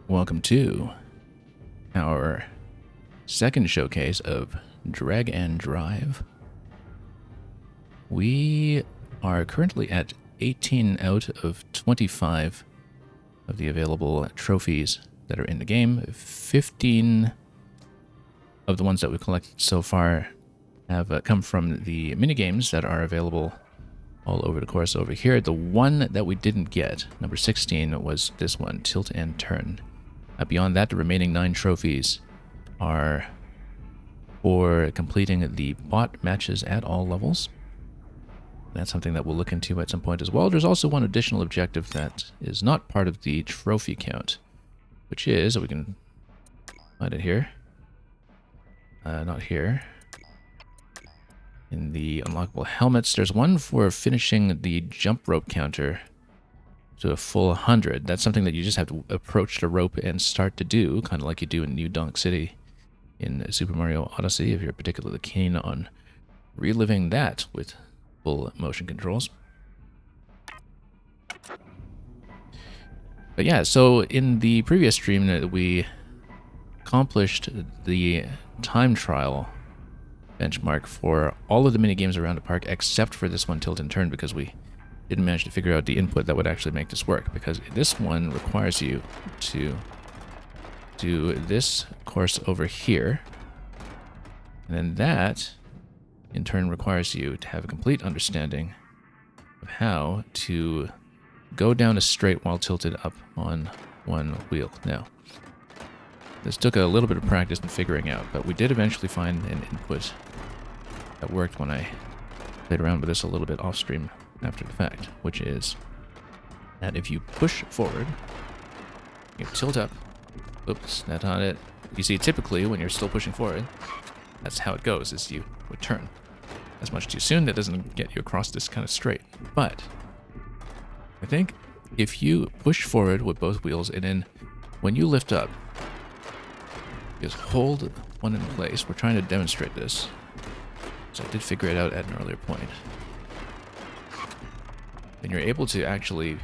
Welcome to our second showcase of Drag and Drive. We are currently at 18 out of 25 of the available trophies that are in the game. 15 of the ones that we've collected so far have come from the minigames that are available all over the course over here. The one that we didn't get, number 16, was this one, Tilt and Turn. Beyond that, the remaining 9 trophies are for completing the bot matches at all levels. That's something that we'll look into at some point as well. There's also one additional objective that is not part of the trophy count, which is, we can find it here. Not here. In the unlockable helmets, there's one for finishing the jump rope counter to a full 100. That's something that you just have to approach the rope and start to do, kind of like you do in New Donk City in Super Mario Odyssey, if you're particularly keen on reliving that with full motion controls. But yeah, so in the previous stream, we accomplished the time trial benchmark for all of the mini games around the park except for this one, Tilt and Turn, because we didn't manage to figure out the input that would actually make this work, because this one requires you to do this course over here, and then that in turn requires you to have a complete understanding of how to go down a straight while tilted up on one wheel. Now, this took a little bit of practice in figuring out, but we did eventually find an input that worked when I played around with this a little bit off stream after the fact, which is that if you push forward, you tilt up, oops, not on it. You see, typically when you're still pushing forward, that's how it goes, is you would turn. As much too soon, that doesn't get you across this kind of straight. But I think if you push forward with both wheels, and then when you lift up, just hold one in place. We're trying to demonstrate this, so I did figure it out at an earlier point. Then you're able to actually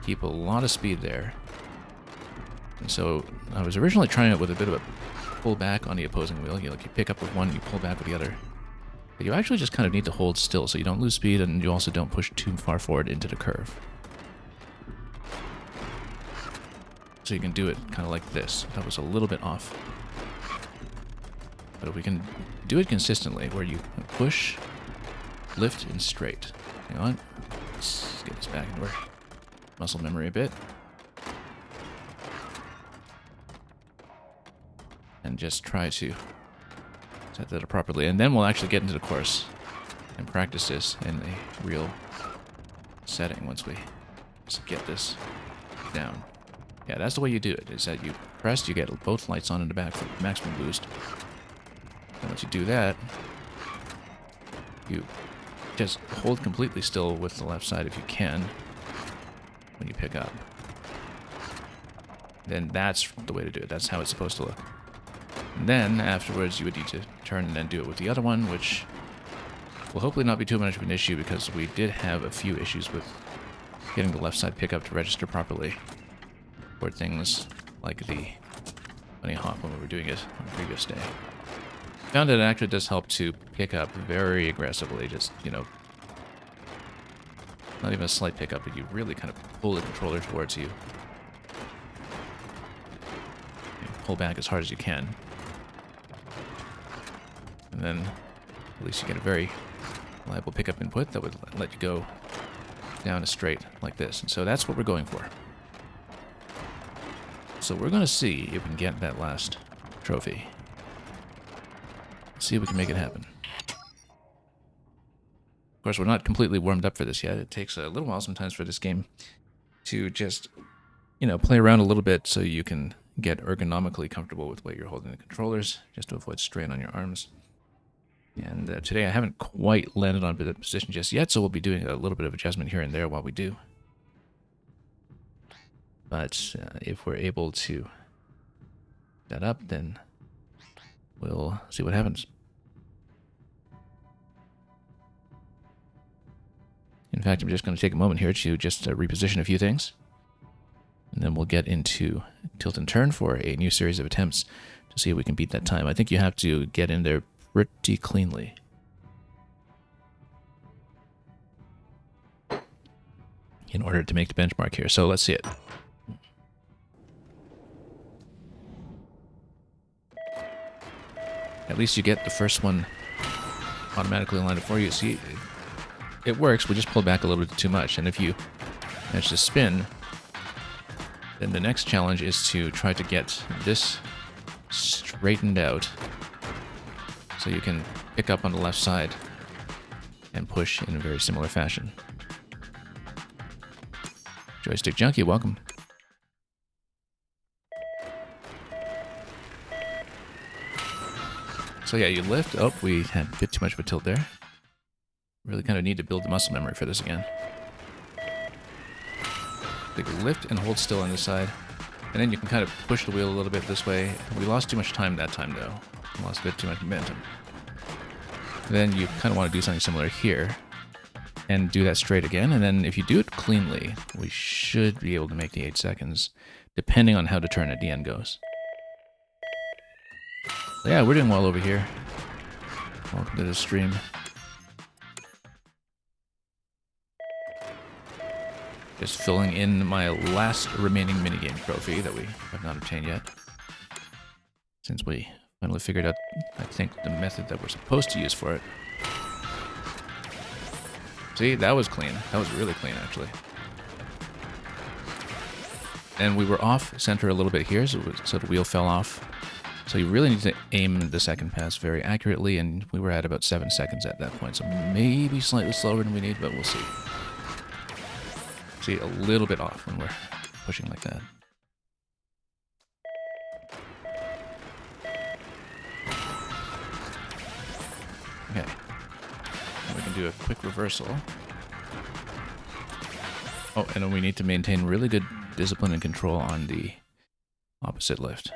keep a lot of speed there. And so I was originally trying it with a bit of a pull back on the opposing wheel. You pick up with one, you pull back with the other. But you actually just kind of need to hold still so you don't lose speed and you also don't push too far forward into the curve. So you can do it kind of like this. That was a little bit off. But if we can do it consistently, where you push, lift, and straight. Hang on. Let's get this back into our muscle memory a bit. And just try to set that up properly. And then we'll actually get into the course and practice this in a real setting once we just get this down. Yeah, that's the way you do it, is that you press, you get both lights on in the back for maximum boost. And once you do that, you just hold completely still with the left side if you can when you pick up. Then that's the way to do it. That's how it's supposed to look. And then afterwards you would need to turn and then do it with the other one, which will hopefully not be too much of an issue because we did have a few issues with getting the left side pickup to register properly for things like the bunny hop when we were doing it on the previous day. Found that it actually does help to pick up very aggressively, just, you know, not even a slight pickup, but you really kind of pull the controller towards you. You pull back as hard as you can. And then at least you get a very reliable pickup input that would let you go down a straight like this. And so that's what we're going for. So we're going to see if we can get that last trophy. See if we can make it happen. Of course, we're not completely warmed up for this yet. It takes a little while sometimes for this game to just, you know, play around a little bit so you can get ergonomically comfortable with the way you're holding the controllers, just to avoid strain on your arms. And today I haven't quite landed on the position just yet, so we'll be doing a little bit of adjustment here and there while we do. But if we're able to set that up, then we'll see what happens. In fact, I'm just going to take a moment here to just reposition a few things. And then we'll get into tilt and turn for a new series of attempts to see if we can beat that time. I think you have to get in there pretty cleanly. In order to make the benchmark here. So let's see it. At least you get the first one automatically lined up for you. See, it works. We just pulled back a little bit too much. And if you manage to spin, then the next challenge is to try to get this straightened out so you can pick up on the left side and push in a very similar fashion. Joystick Junkie, welcome. So yeah, you lift. Oh, we had a bit too much of a tilt there. Really kind of need to build the muscle memory for this again. Big lift and hold still on this side. And then you can kind of push the wheel a little bit this way. We lost too much time that time though. We lost a bit too much momentum. Then you kind of want to do something similar here. And do that straight again. And then if you do it cleanly, we should be able to make the 8 seconds, depending on how the turn at the end goes. So yeah, we're doing well over here. Welcome to the stream. Just filling in my last remaining minigame trophy that we have not obtained yet. Since we finally figured out, I think, the method that we're supposed to use for it. See, that was clean. That was really clean, actually. And we were off center a little bit here, so the wheel fell off. So you really need to aim the second pass very accurately, and we were at about 7 seconds at that point, so maybe slightly slower than we need, but we'll see. See, a little bit off when we're pushing like that. Okay. We can do a quick reversal. Oh, and then we need to maintain really good discipline and control on the opposite lift.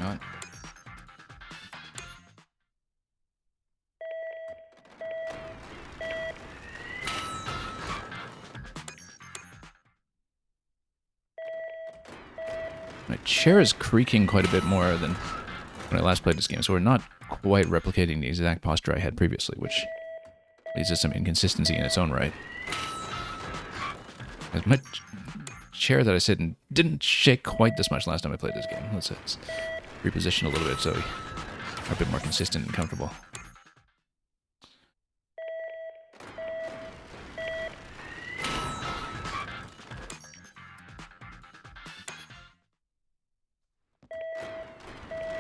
On. My chair is creaking quite a bit more than when I last played this game, so we're not quite replicating the exact posture I had previously, which leads to some inconsistency in its own right. As my chair that I sit in didn't shake quite this much last time I played this game. Let's reposition a little bit so we are a bit more consistent and comfortable.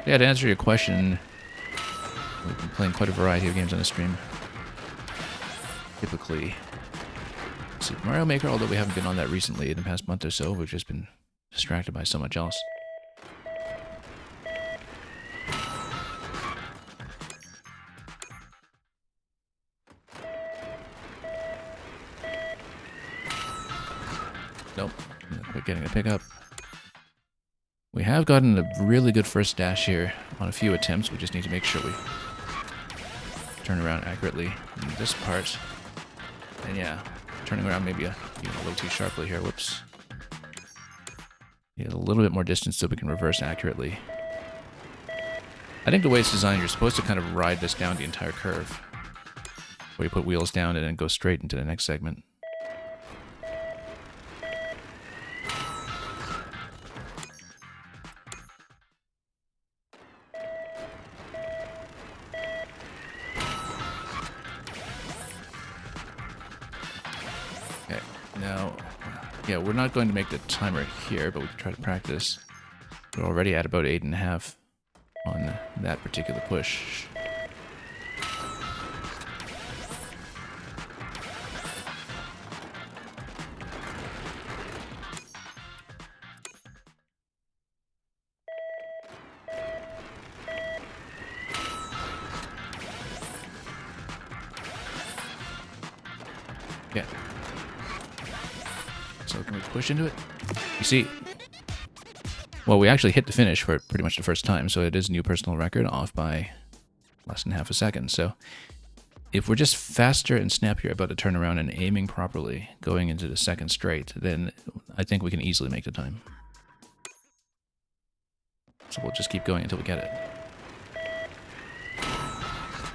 Yeah, to answer your question, we've been playing quite a variety of games on the stream. Typically Super Mario Maker, although we haven't been on that recently in the past month or so. We've just been distracted by so much else. Nope, not quite getting a pickup. We have gotten a really good first dash here on a few attempts. We just need to make sure we turn around accurately in this part. And yeah, turning around maybe a little too sharply here. Whoops. Need a little bit more distance so we can reverse accurately. I think the way it's designed, you're supposed to kind of ride this down the entire curve, where you put wheels down and then go straight into the next segment. Yeah, we're not going to make the timer here, but we can try to practice. We're already at about 8.5 on that particular push. Yeah. So can we push into it? You see, well, we actually hit the finish for pretty much the first time, so it is a new personal record, off by less than half a second. So if we're just faster and snappier about the turnaround and aiming properly going into the second straight, then I think we can easily make the time. So we'll just keep going until we get it.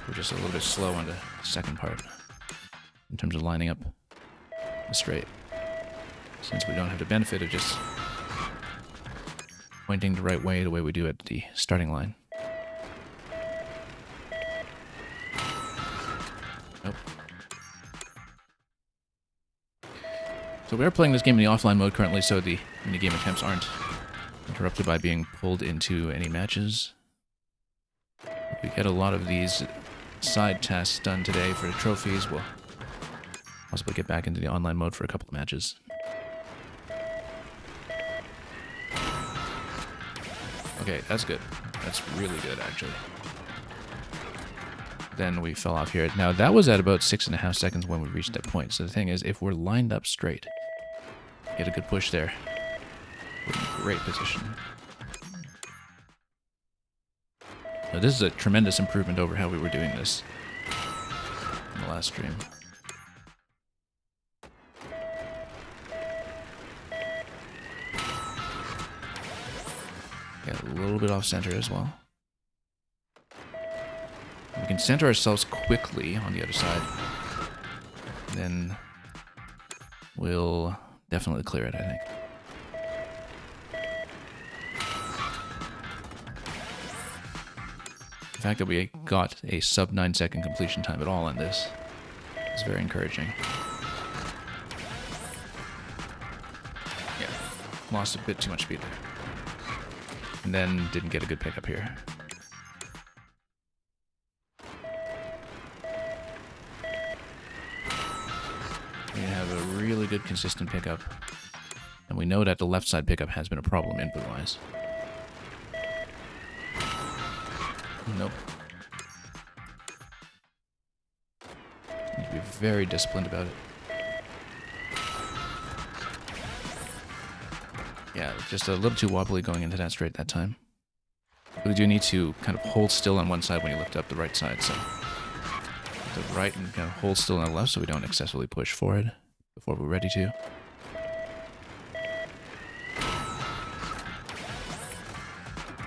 We're just a little bit slow on the second part in terms of lining up the straight, since we don't have the benefit of just pointing the right way the way we do at the starting line. Nope. So we are playing this game in the offline mode currently, so the minigame attempts aren't interrupted by being pulled into any matches. If we get a lot of these side tasks done today for the trophies, we'll possibly get back into the online mode for a couple of matches. Okay, that's good. That's really good, actually. Then we fell off here. Now, that was at about 6.5 seconds when we reached that point. So the thing is, if we're lined up straight, get a good push there, we're in a great position. Now, this is a tremendous improvement over how we were doing this in the last stream. Get a little bit off center as well. We can center ourselves quickly on the other side. Then we'll definitely clear it, I think. The fact that we got a sub 9 second completion time at all on this is very encouraging. Yeah, lost a bit too much speed there. And then didn't get a good pickup here. We have a really good consistent pickup. And we know that the left side pickup has been a problem input-wise. Nope. Need to be very disciplined about it. Yeah, just a little too wobbly going into that straight that time. We do need to kind of hold still on one side when you lift up the right side, so the right and kind of hold still on the left so we don't excessively push forward before we're ready to.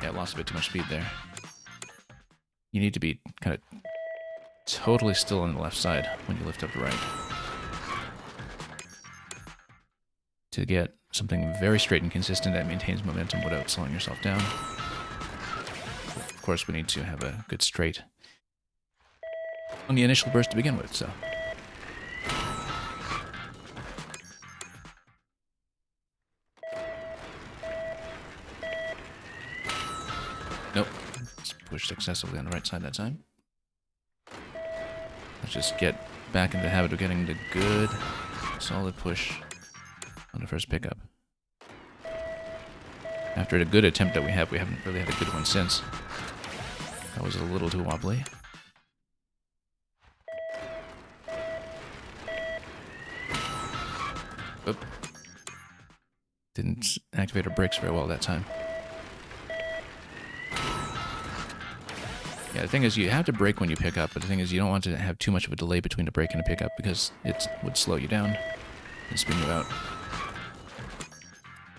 Yeah, lost a bit too much speed there. You need to be kind of totally still on the left side when you lift up the right to get something very straight and consistent that maintains momentum without slowing yourself down. Of course, we need to have a good straight on the initial burst to begin with, so. Nope. Let's push successfully on the right side that time. Let's just get back into the habit of getting the good, solid push on the first pickup. After the good attempt that we haven't really had a good one since. That was a little too wobbly. Oop. Didn't activate our brakes very well that time. Yeah, the thing is you have to brake when you pick up, but the thing is you don't want to have too much of a delay between the brake and the pickup because it would slow you down and spin you out.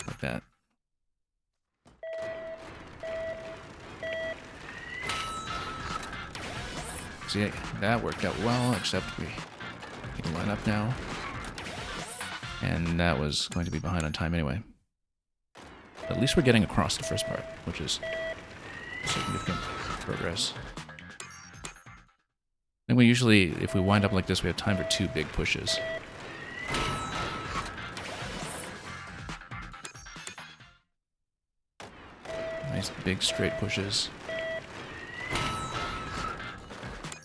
Like that. See, that worked out well, except we can line up now. And that was going to be behind on time anyway. At least we're getting across the first part, which is significant progress. I think we usually, if we wind up like this, we have time for 2 big pushes. Nice big straight pushes.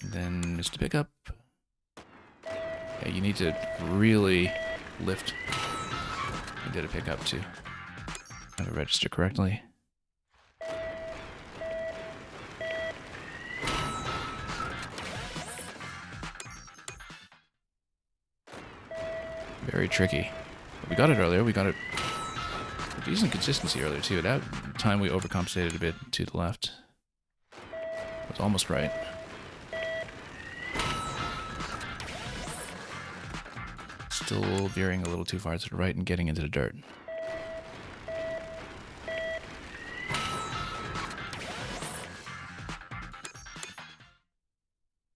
And then just to pick up. Yeah, you need to really lift and get a pick up to have it register correctly. Very tricky. But we got it earlier. We got it with decent consistency earlier too. That time we overcompensated a bit to the left. It was almost right. still veering a little too far to the right and getting into the dirt.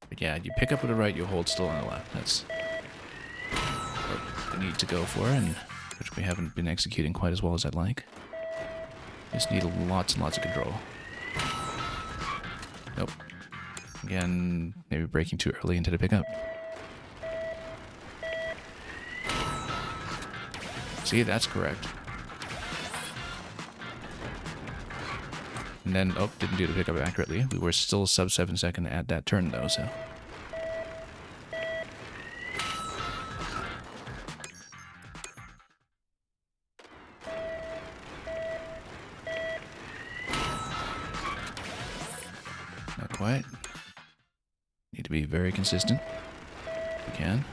But yeah, you pick up with the right, you hold still on the left. That's what we need to go for, and which we haven't been executing quite as well as I'd like. Just need lots and lots of control. Nope. Again, maybe braking too early into the pickup. See, that's correct. And then, oh, didn't do the pickup accurately. We were still sub 7 second at that turn though, so. Not quite. Need to be very consistent if we can.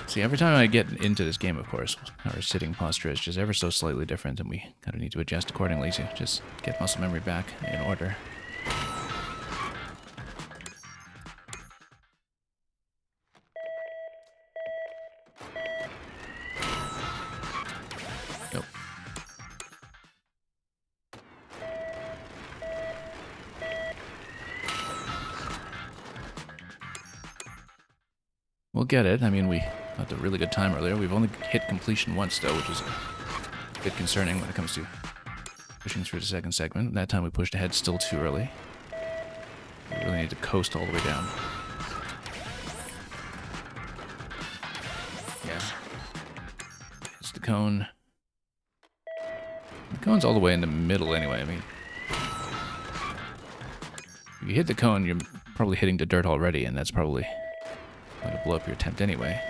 See, every time I get into this game, of course, our sitting posture is just ever so slightly different, and we kind of need to adjust accordingly to just get muscle memory back in order. Nope. We'll get it. I mean, we got a really good time earlier. We've only hit completion once, though, which is a bit concerning when it comes to pushing through the second segment. That time we pushed ahead still too early. We really need to coast all the way down. Yeah. It's the cone. The cone's all the way in the middle anyway. I mean, if you hit the cone, you're probably hitting the dirt already, and that's probably going to blow up your attempt anyway.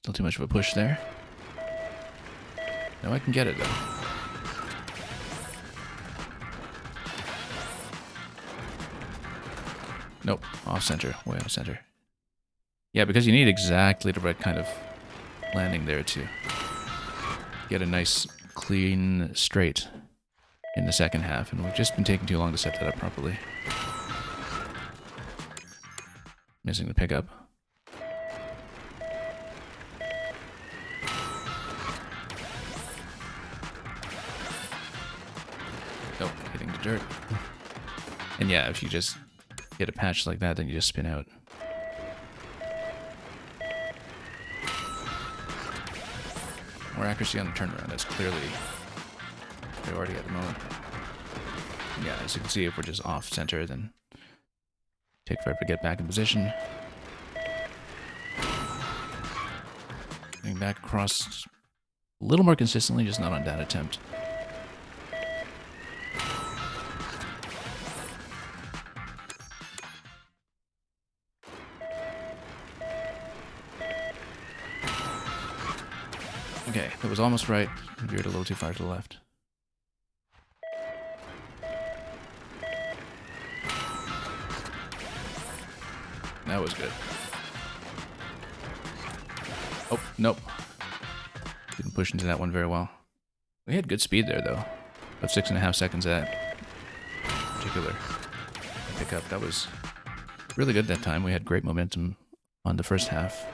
Still too much of a push there. Now I can get it though. Nope, off center, way off center. Yeah, because you need exactly the right kind of landing there to get a nice, clean straight in the second half, and we've just been taking too long to set that up properly. Missing the pickup. Nope, hitting the dirt. And yeah, if you just hit a patch like that, then you just spin out. More accuracy on the turnaround. That's clearly priority at the moment. Yeah, as you can see, if we're just off center, then take forever to get back in position. Getting back across a little more consistently, just not on that attempt. Okay, that was almost right. Veered a little too far to the left. That was good. Oh, nope. Didn't push into that one very well. We had good speed there, though. About 6.5 seconds at that particular pickup. That was really good that time. We had great momentum on the first half,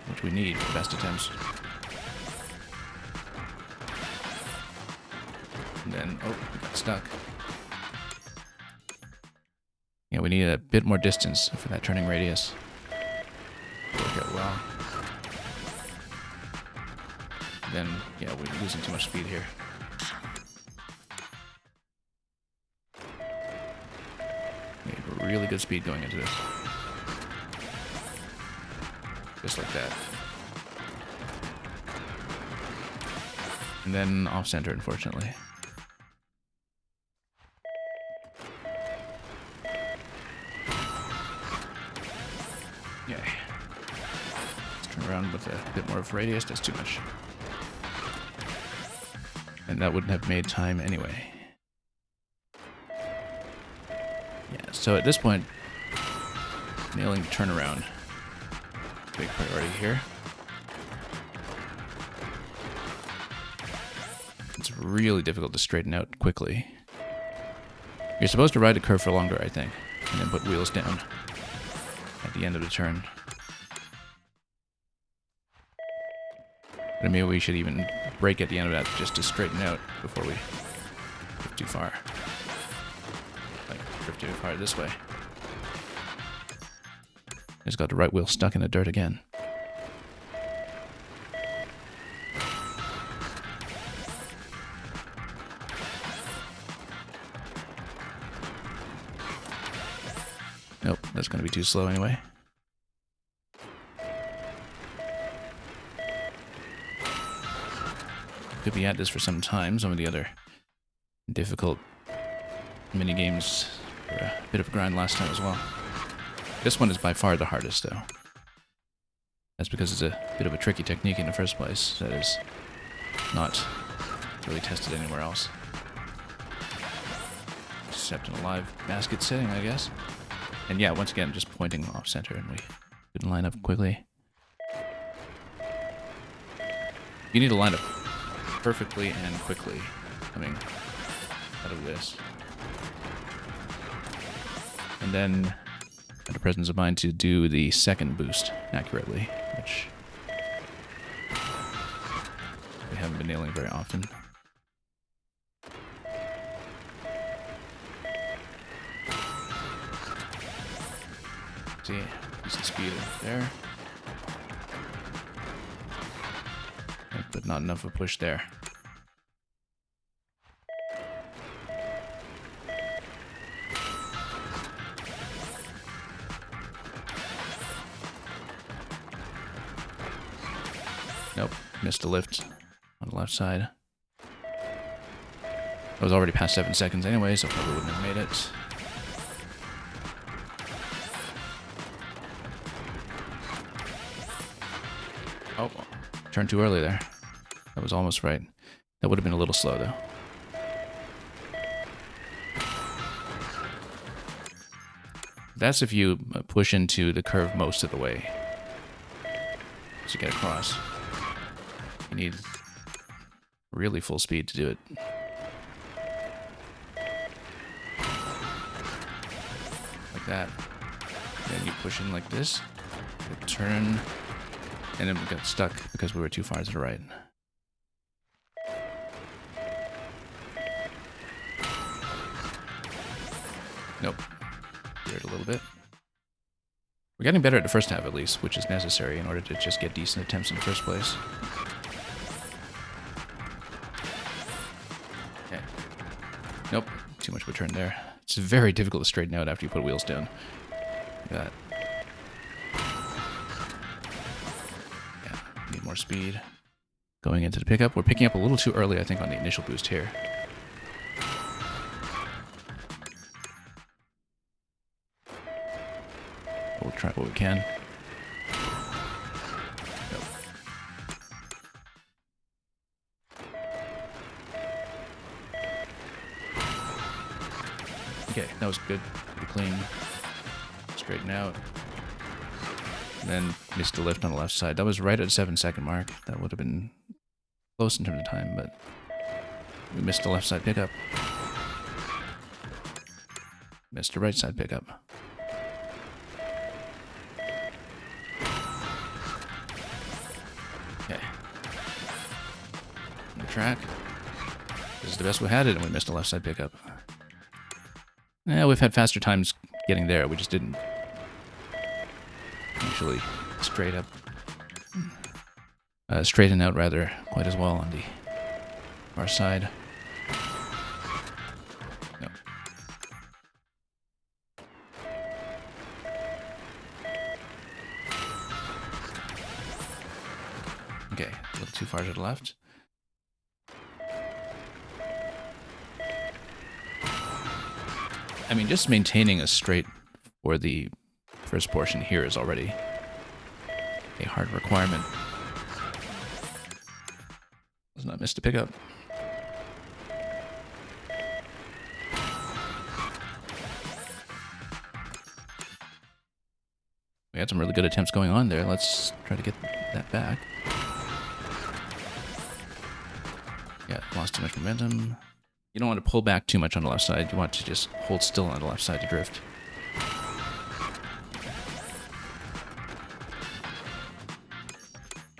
which we need for best attempts. And then, oh, we got stuck. Yeah, we need a bit more distance for that turning radius. Work out well. Then, yeah, we're losing too much speed here. We have really good speed going into this. Just like that. And then off center, unfortunately. Yay. Let's turn around with a bit more of radius. That's too much. And that wouldn't have made time anyway. Yeah, so at this point, nailing the turnaround. Big priority here. It's really difficult to straighten out quickly. You're supposed to ride the curve for longer, I think, and then put wheels down at the end of the turn. But maybe we should even brake at the end of that just to straighten out before we drift too far. Like, drift too far this way. Just got the right wheel stuck in the dirt again. Nope, that's going to be too slow anyway. Could be at this for some time. Some of the other difficult mini games were a bit of a grind last time as well. This one is by far the hardest, though. That's because it's a bit of a tricky technique in the first place that is not really tested anywhere else. Except in a live basket setting, I guess. And yeah, once again, just pointing off center, and we couldn't line up quickly. You need to line up perfectly and quickly coming out of this. And then have the presence of mind to do the second boost accurately, which we haven't been nailing very often. See, decent speed there. But not enough of a push there. Nope, missed a lift on the left side. I was already past 7 seconds anyway, so probably wouldn't have made it. Oh, turned too early there. That was almost right. That would have been a little slow, though. That's if you push into the curve most of the way to get across. You need really full speed to do it. Like that. Then you push in like this. You turn. And then we got stuck because we were too far to the right. Nope. Veered a little bit. We're getting better at the first half at least, which is necessary in order to just get decent attempts in the first place. Okay. Nope. Too much of a turn there. It's very difficult to straighten out after you put wheels down. Look at that. Need more speed. Going into the pickup. We're picking up a little too early, I think, on the initial boost here. We'll try what we can. Nope. Okay, that was good. Pretty clean. Straighten out. And then missed a lift on the left side. That was right at the 7-second mark. That would have been close in terms of time, but we missed the left side pickup. Missed the right side pickup. Okay. On the track. This is the best we had it, and we missed the left side pickup. Yeah, we've had faster times getting there. We just didn't actually straighten out rather quite as well on the far side. No. Okay, a little too far to the left. I mean, just maintaining a straight for the first portion here is already a hard requirement. Let's not miss the pickup. We had some really good attempts going on there. Let's try to get that back. Yeah, lost too much momentum. You don't want to pull back too much on the left side. You want to just hold still on the left side to drift.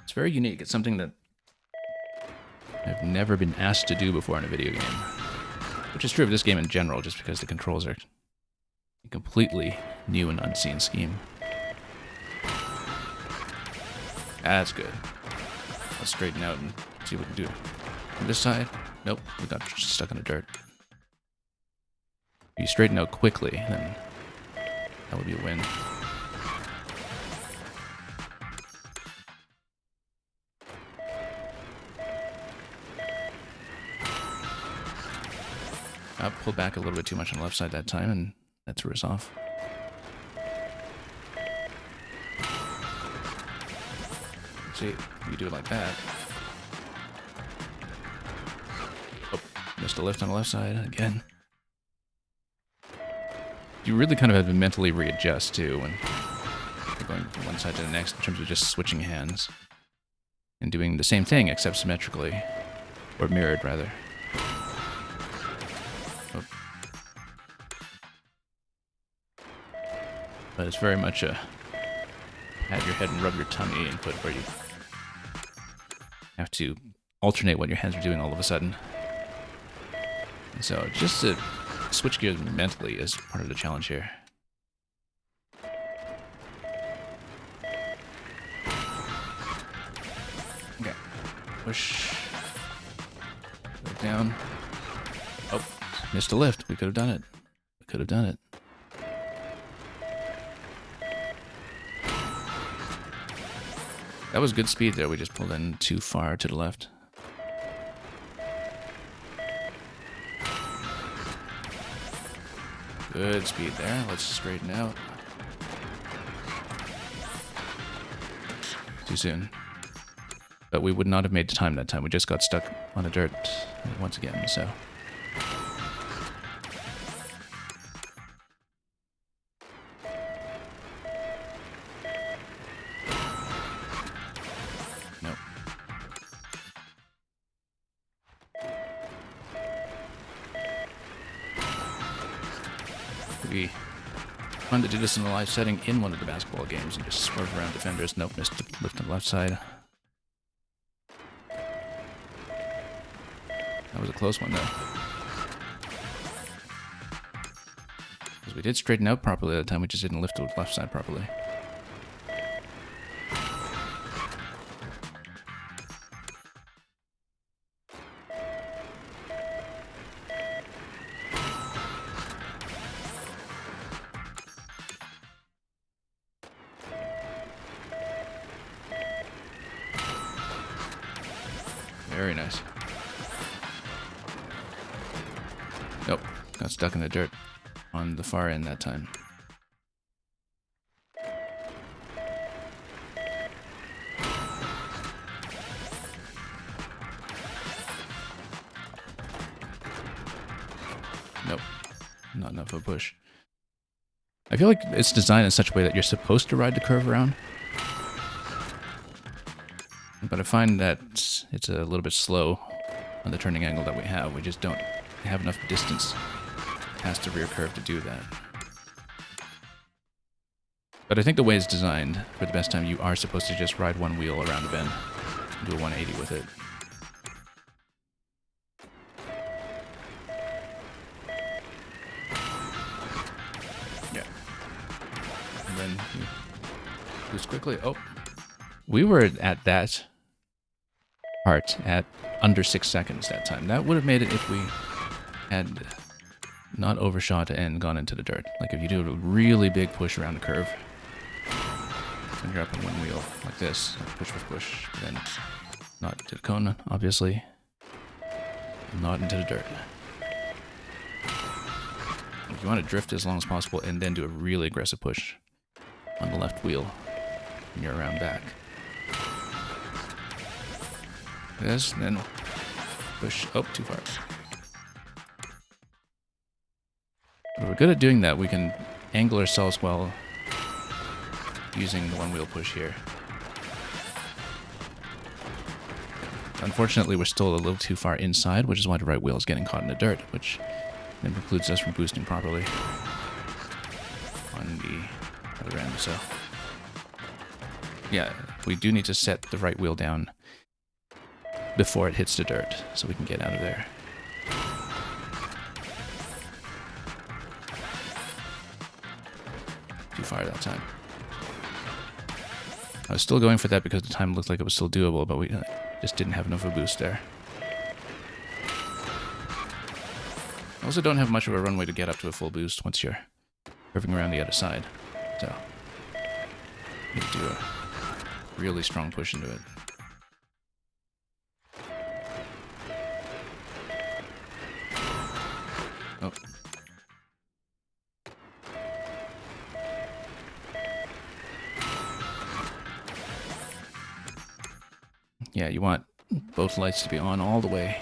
It's very unique. It's something that I've never been asked to do before in a video game. Which is true of this game in general, just because the controls are a completely new and unseen scheme. That's good. Let's straighten out and see what we can do. On this side, nope, we got stuck in the dirt. If you straighten out quickly, then that would be a win. I pulled back a little bit too much on the left side that time, and that threw us off. See, you do it like that. Oh, missed a lift on the left side again. You really kind of have to mentally readjust too when you're going from one side to the next in terms of just switching hands and doing the same thing except symmetrically, or mirrored rather. Oh. But it's very much a pat your head and rub your tummy input where you have to alternate what your hands are doing all of a sudden. And so just to switch gears mentally is part of the challenge here. Okay. Push. Right down. Oh, missed a lift. We could have done it. We could have done it. That was good speed there. We just pulled in too far to the left. Good speed there. Let's straighten out. Too soon. But we would not have made the time that time. We just got stuck on the dirt once again, so. Nope. We fun to do this in a live setting in one of the basketball games and just swerve around defenders. Nope, missed the lift on the left side. That was a close one, though. Because we did straighten out properly at the time, we just didn't lift the left side properly. Very nice. Nope, got stuck in the dirt on the far end that time. Nope, not enough of a push. I feel like it's designed in such a way that you're supposed to ride the curve around. But I find that it's a little bit slow on the turning angle that we have. We just don't have enough distance past the rear curve to do that. But I think the way it's designed, for the best time, you are supposed to just ride one wheel around the bend and do a 180 with it. Yeah. And then you boost quickly. Oh. We were at that part at under 6 seconds that time. That would have made it if we had not overshot and gone into the dirt. Like if you do a really big push around the curve, and you're up in one wheel like this, push with push, then not to the cone, obviously, not into the dirt. If you want to drift as long as possible and then do a really aggressive push on the left wheel when you're around back. This, and then push up too far. If we're good at doing that, we can angle ourselves while using the one wheel push here. unfortunately we're still a little too far inside, which is why the right wheel is getting caught in the dirt, which then precludes us from boosting properly on the other end. So yeah, we do need to set the right wheel down before it hits the dirt so we can get out of there. Too far that time. I was still going for that because the time looked like it was still doable, but we just didn't have enough of a boost there. I also don't have much of a runway to get up to a full boost once you're curving around the other side. So, need to do a really strong push into it. Oh. Yeah, you want both lights to be on all the way.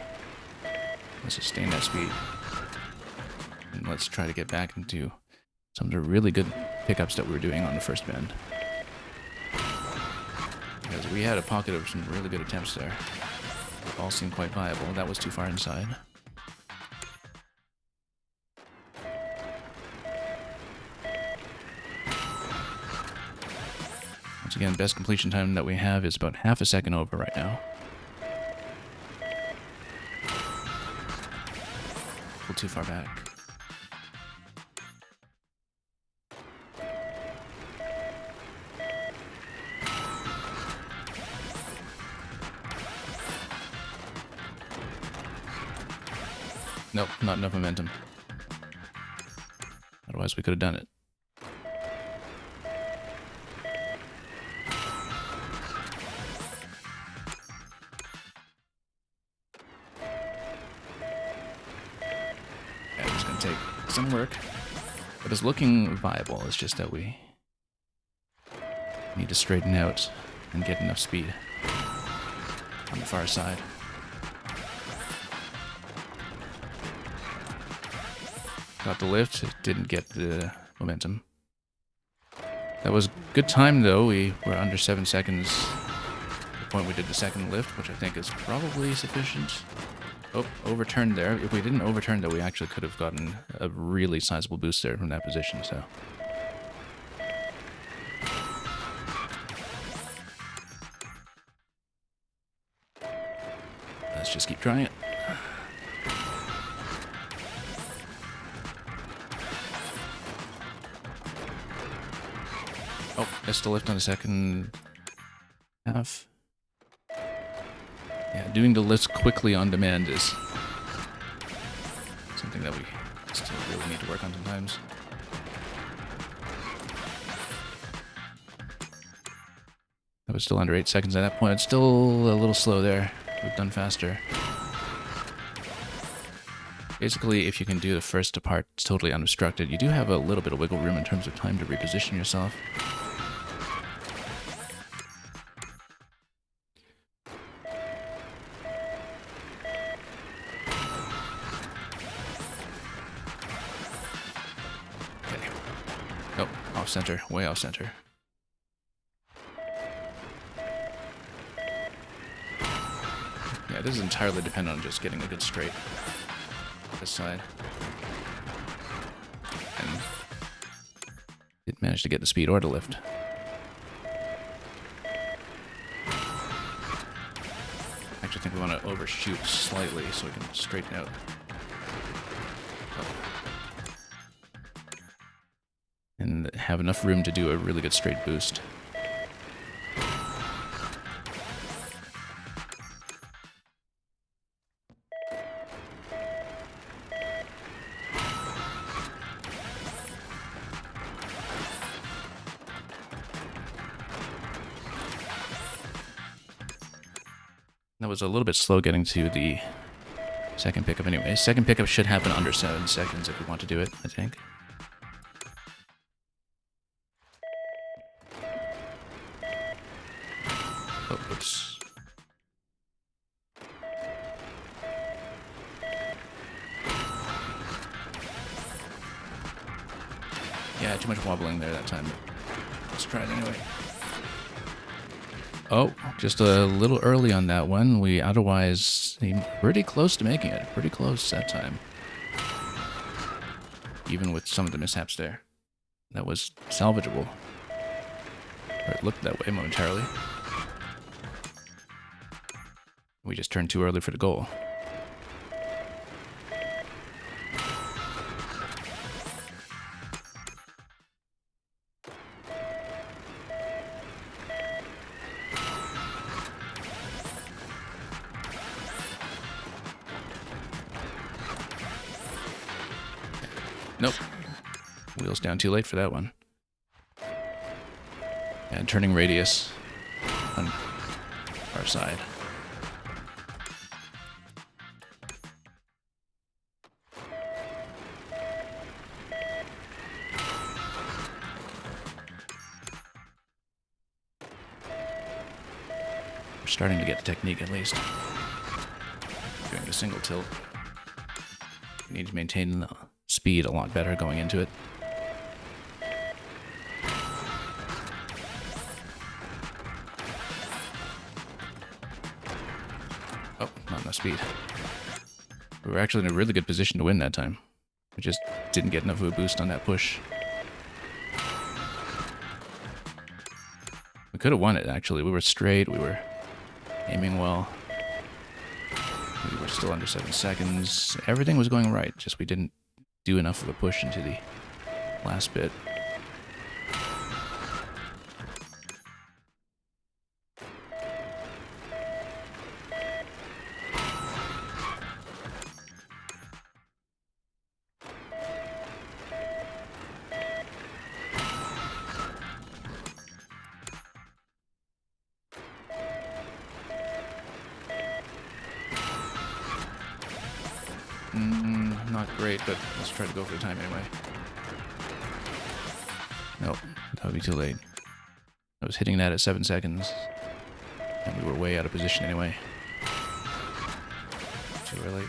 Let's sustain that speed. And let's try to get back into some of the really good pickups that we were doing on the first bend. Because we had a pocket of some really good attempts there. All seemed quite viable. That was too far inside. Once again, best completion time that we have is about half a second over right now. A little too far back. Nope, not enough momentum. Otherwise we could have done it. Yeah, it's gonna take some work. But it's looking viable, it's just that we need to straighten out and get enough speed on the far side. Got the lift, it didn't get the momentum. That was good time though, we were under 7 seconds at the point we did the second lift, which I think is probably sufficient. Oh, overturned there. If we didn't overturn though, we actually could have gotten a really sizable boost there from that position, so. Let's just keep trying it. Oh, missed the lift on the second half. Yeah, doing the lifts quickly on demand is something that we still really need to work on sometimes. I was still under 8 seconds at that point. It's still a little slow there. We've done faster. Basically, if you can do the first part totally unobstructed, you do have a little bit of wiggle room in terms of time to reposition yourself. Okay. Oh, off center, way off center. Yeah, this is entirely dependent on just getting a good straight this side. And it managed to get the speed or the lift. I actually think we want to overshoot slightly so we can straighten out. Oh. And have enough room to do a really good straight boost. That was a little bit slow getting to the second pickup anyway. Second pickup should happen under 7 seconds if we want to do it, I think. Oh, oops. Yeah, too much wobbling there that time. Let's try it anyway. Oh, just a little early on that one. We otherwise seemed pretty close to making it. Pretty close that time. Even with some of the mishaps there. That was salvageable. Or it looked that way momentarily. We just turned too early for the goal. Nope. Wheels down too late for that one. And turning radius on our side. We're starting to get the technique at least. Doing a single tilt. We need to maintain the speed a lot better going into it. Oh, not enough speed. We were actually in a really good position to win that time. We just didn't get enough of a boost on that push. We could have won it, actually. We were straight, we were aiming well. We were still under 7 seconds. Everything was going right, just we didn't do enough of a push into the last bit. Not great, but let's try to go for the time anyway. Nope, that would be too late. I was hitting that at 7 seconds, and we were way out of position anyway. Too early.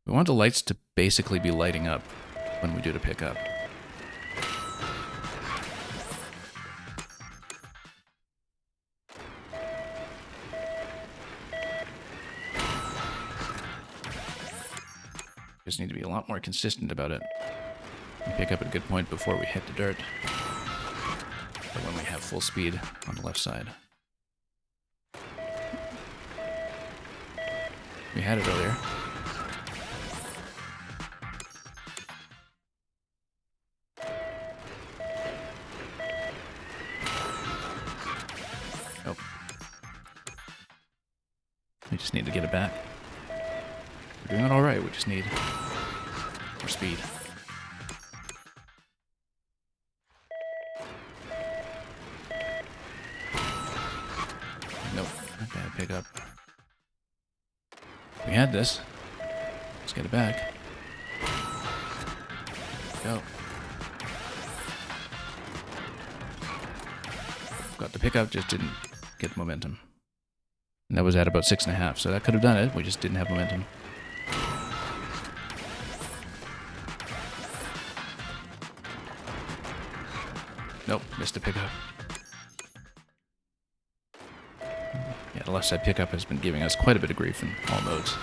We want the lights to basically be lighting up when we do the pickup. Just need to be a lot more consistent about it. And pick up at a good point before we hit the dirt. Or when we have full speed on the left side. We had it earlier. Nope. We just need to get it back. We're doing it alright, we just need more speed. Nope, bad pickup. We had this. Let's get it back. Go. Got the pickup, just didn't get momentum. And that was at about 6.5, so that could have done it, we just didn't have momentum. Nope, missed a pickup. Yeah, the left side pickup has been giving us quite a bit of grief in all modes.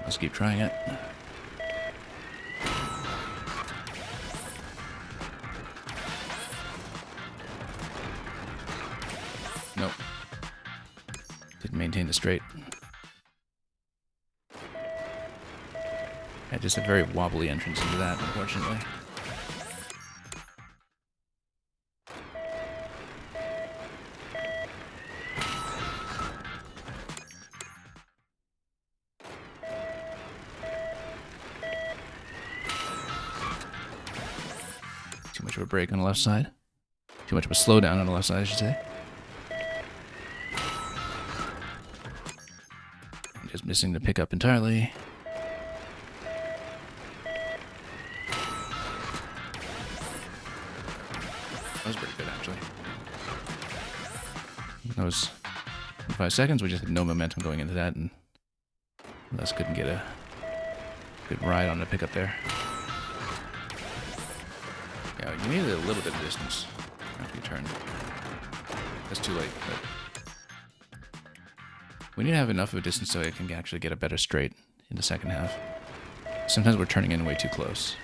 Let's keep trying it. Nope. Didn't maintain the straight. Yeah, just a very wobbly entrance into that, unfortunately. Too much of a break on the left side. Too much of a slowdown on the left side, I should say. missing the pickup entirely. That was pretty good, actually. That was 5 seconds. We just had no momentum going into that, and thus couldn't get a good ride on the pickup there. Yeah, you needed a little bit of distance after you turned. That's too late, but we need to have enough of a distance so I can actually get a better straight in the second half. Sometimes we're turning in way too close.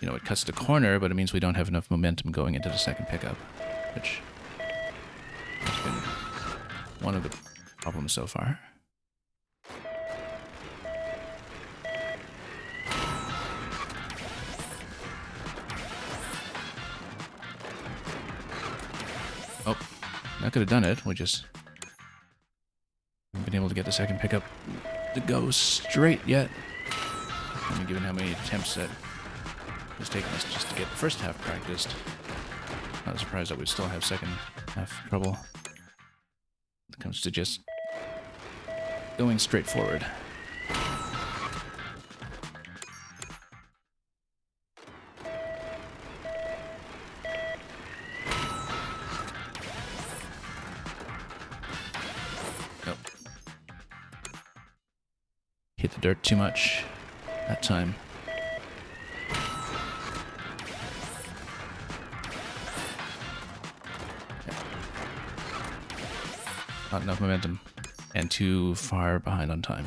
You know, it cuts the corner, but it means we don't have enough momentum going into the second pickup, which has been one of the problems so far. Oh, that could have done it. We just haven't been able to get the second pickup to go straight yet. I mean, given how many attempts that it's taken us just to get the first half practiced, not surprised that we still have second half trouble when it comes to just going straight forward. Nope. Hit the dirt too much that time. Not enough momentum, and too far behind on time.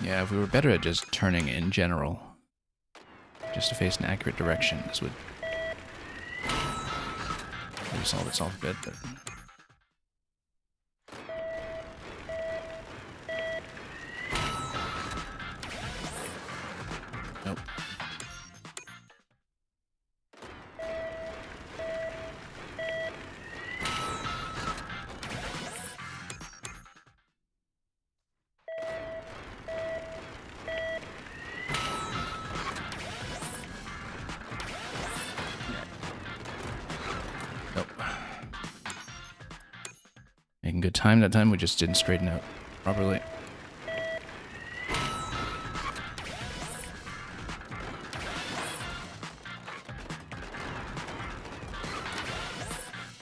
Yeah, if we were better at just turning in general, just to face an accurate direction, this would maybe solve itself a bit, but nope. Nope. Making good time that time, we just didn't straighten out properly.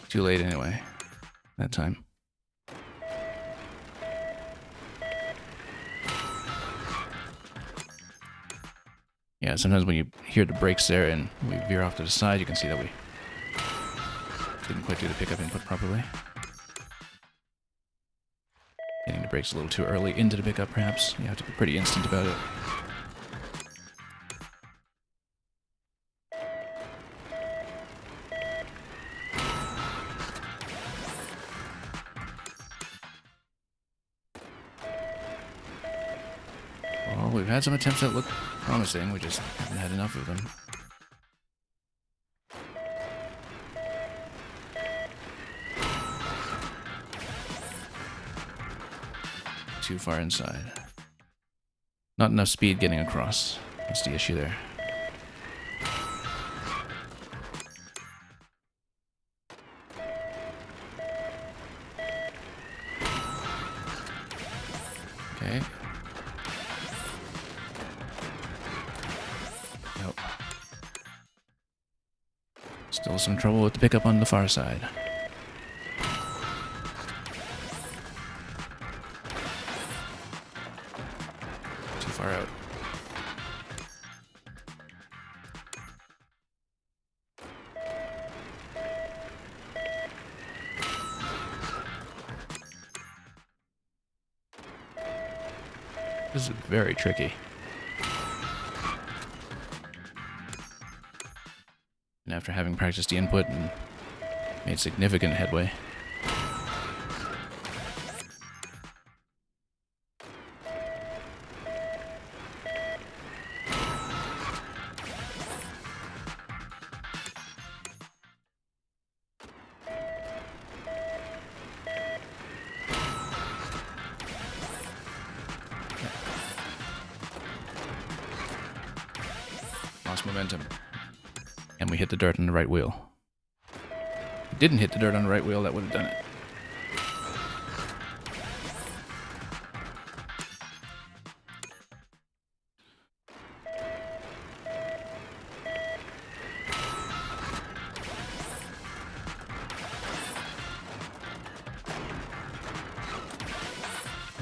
Too late anyway, that time. Yeah, sometimes when you hear the brakes there and we veer off to the side, you can see that we didn't quite do the pickup input properly. Getting the brakes a little too early into the pickup, perhaps. You have to be pretty instant about it. Well, we've had some attempts that look promising, we just haven't had enough of them. Too far inside. Not enough speed getting across. That's the issue there. Okay. Nope. Still some trouble with the pickup on the far side. Too far out. This is very tricky. And after having practiced the input and made significant headway, lost momentum. And we hit the dirt on the right wheel. If we didn't hit the dirt on the right wheel, that would have done it.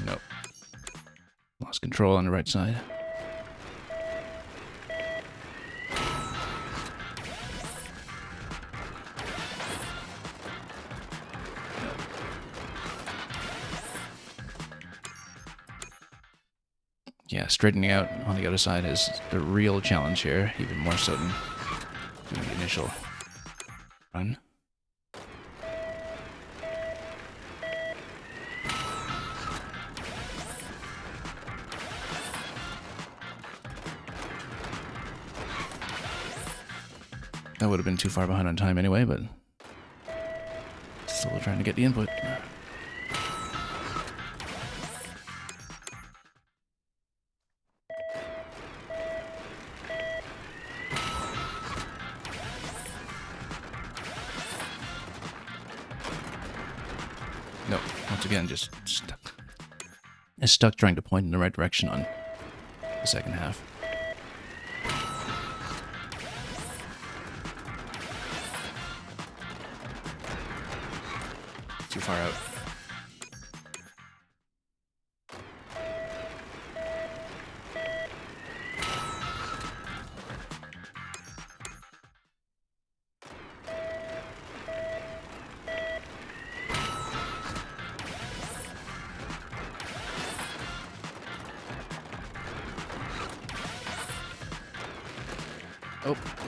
Nope. Lost control on the right side. Yeah, straightening out on the other side is the real challenge here, even more so than doing the initial run. That would have been too far behind on time anyway, but still trying to get the input. No, once again, just stuck. It's stuck trying to point in the right direction on the second half. Too far out.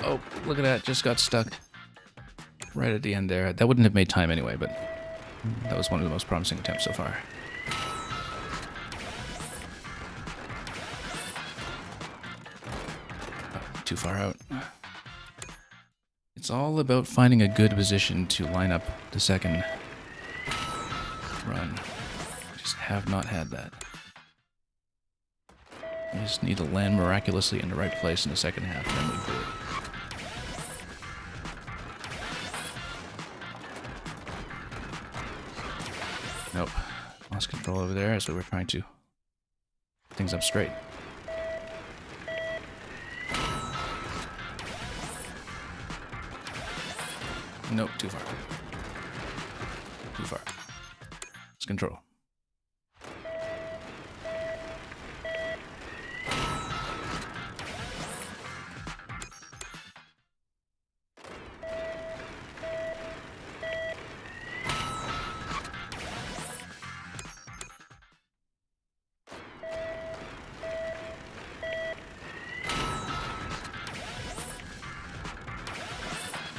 Oh, look at that. Just got stuck. Right at the end there. That wouldn't have made time anyway, but that was one of the most promising attempts so far. Oh, too far out. It's all about finding a good position to line up the second run. Just have not had that. We just need to land miraculously in the right place in the second half, and then we do it. Nope. Lost control over there as we were trying to put things up straight. Nope, too far. Too far. Lost control.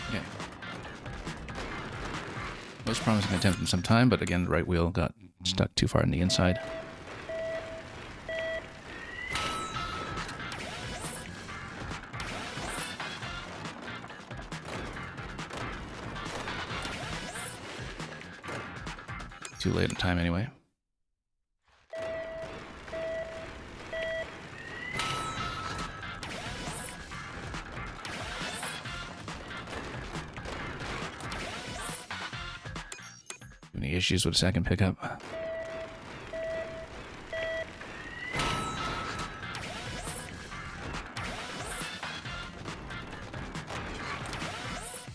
Okay. Most promising attempt in some time, but again, the right wheel got stuck too far on the inside. Too late in time anyway. Any issues with second pickup?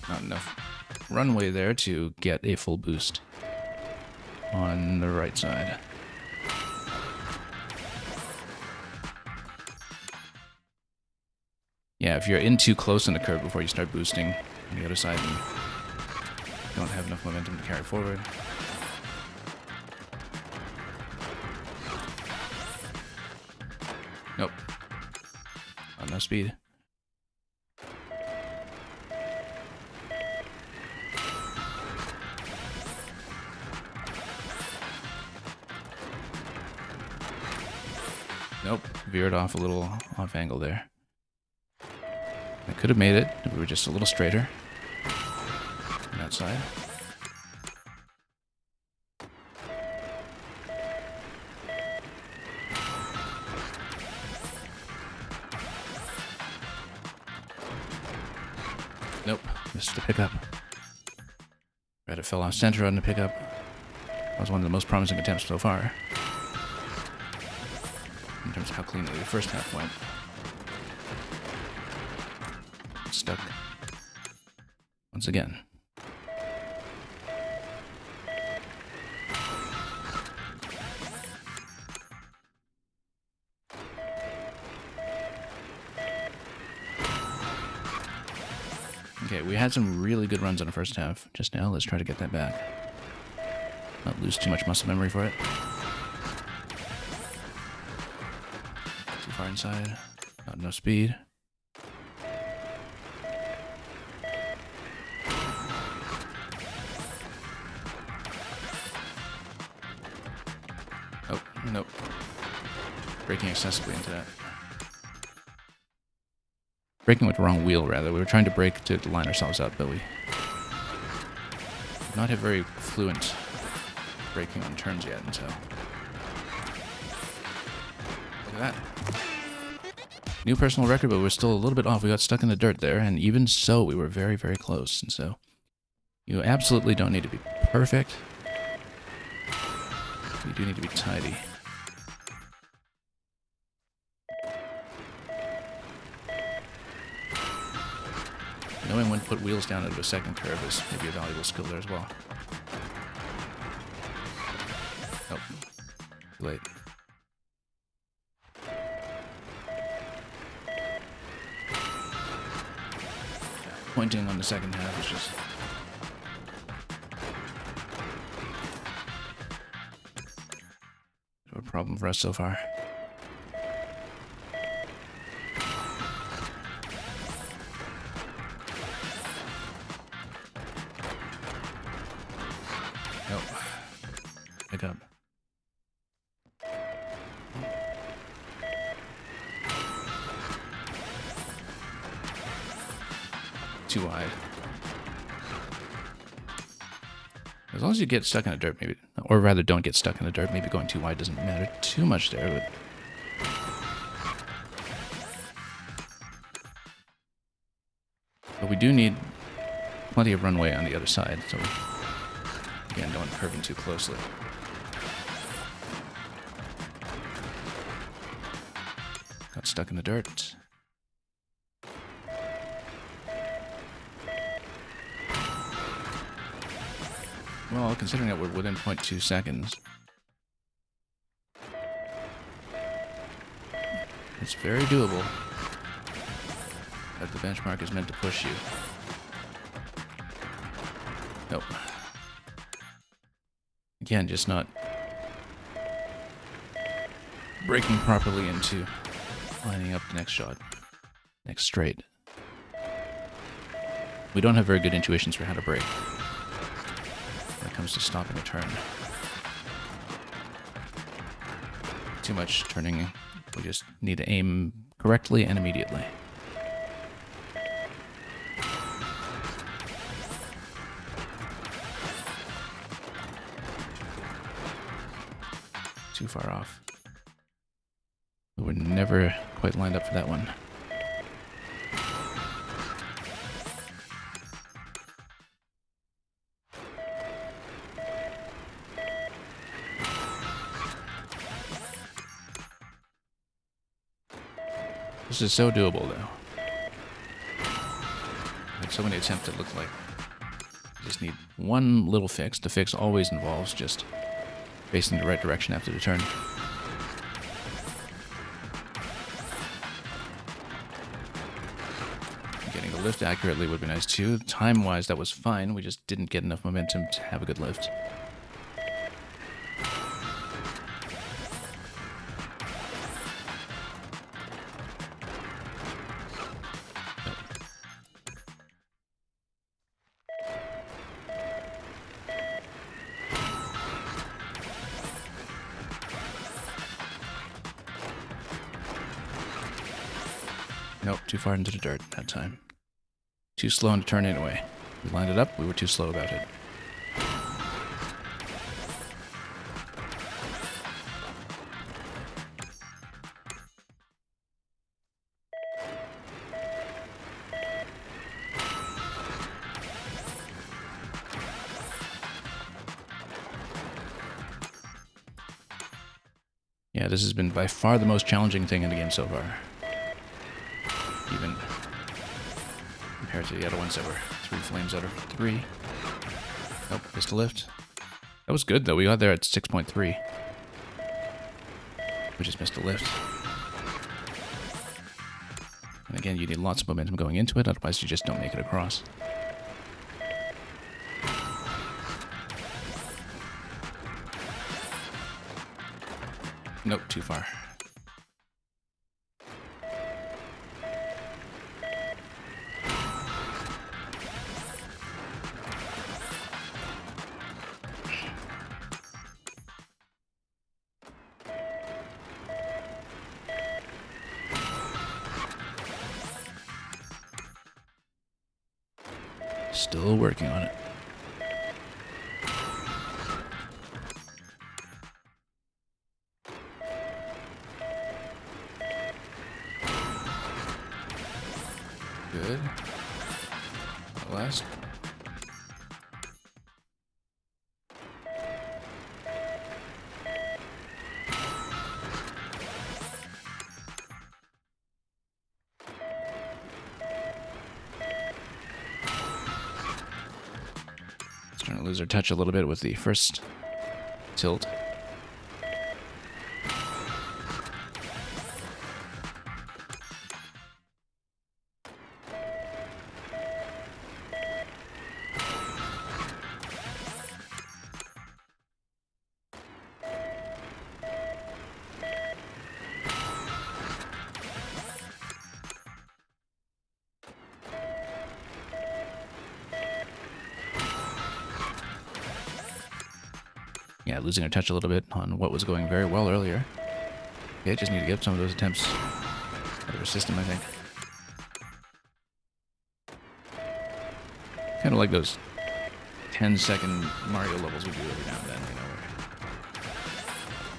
Not enough runway there to get a full boost on the right side. Yeah, if you're in too close in the curve before you start boosting on the other side, then you don't have enough momentum to carry forward. Nope. Not enough speed. Nope. Veered off a little off angle there. I could have made it if we were just a little straighter on that side. this to pick up. Right, it fell off center on the pickup. That was one of the most promising attempts so far. In terms of how cleanly the first half went. Stuck. Once again. Okay, we had some really good runs in the first half just now. Let's try to get that back. Not lose too much muscle memory for it. Too far inside. Not enough speed. Oh, nope. Braking excessively into that. Braking with the wrong wheel, rather. We were trying to brake to line ourselves up, but we did not have very fluent braking on turns yet, and so... Look at that. New personal record, but we're still a little bit off. We got stuck in the dirt there, and even so, we were very, very close, and so... You absolutely don't need to be perfect. You do need to be tidy. Knowing when to put wheels down into a second curve is maybe a valuable skill there as well. Oh, too late. Pointing on the second half is just... a problem for us so far. Nope. Pick up. Too wide. As long as you get stuck in the dirt, maybe, or rather don't get stuck in the dirt, maybe going too wide doesn't matter too much there, but we do need plenty of runway on the other side, so we, again, don't curve in too closely. Got stuck in the dirt. Well, considering that we're within 0.2 seconds, it's very doable. That the benchmark is meant to push you. Nope. Again, just not braking properly into lining up the next shot. Next straight. We don't have very good intuitions for how to brake when it comes to stopping a turn. Too much turning. We just need to aim correctly and immediately. Too far off. We were never quite lined up for that one. This is so doable, though. Like so many attempts that look like you just need one little fix. The fix always involves just facing the right direction after the turn. Getting the lift accurately would be nice too. Time-wise, that was fine. We just didn't get enough momentum to have a good lift. Nope, too far into the dirt that time. Too slow in the turn anyway. We lined it up, we were too slow about it. Yeah, this has been by far the most challenging thing in the game so far. Even compared to the other ones that were 3 flames out of 3. Nope, pistol lift. That was good though, we got there at 6.3. We just missed a lift. And again, you need lots of momentum going into it, otherwise you just don't make it across. Nope, too far. Still working on it. Good. Last. Starting to lose our touch a little bit with the first tilt. Yeah, losing our touch a little bit on what was going very well earlier. Okay, just need to get some of those attempts out of our system, I think. Kind of like those 10-second Mario levels we do every now and then, you know,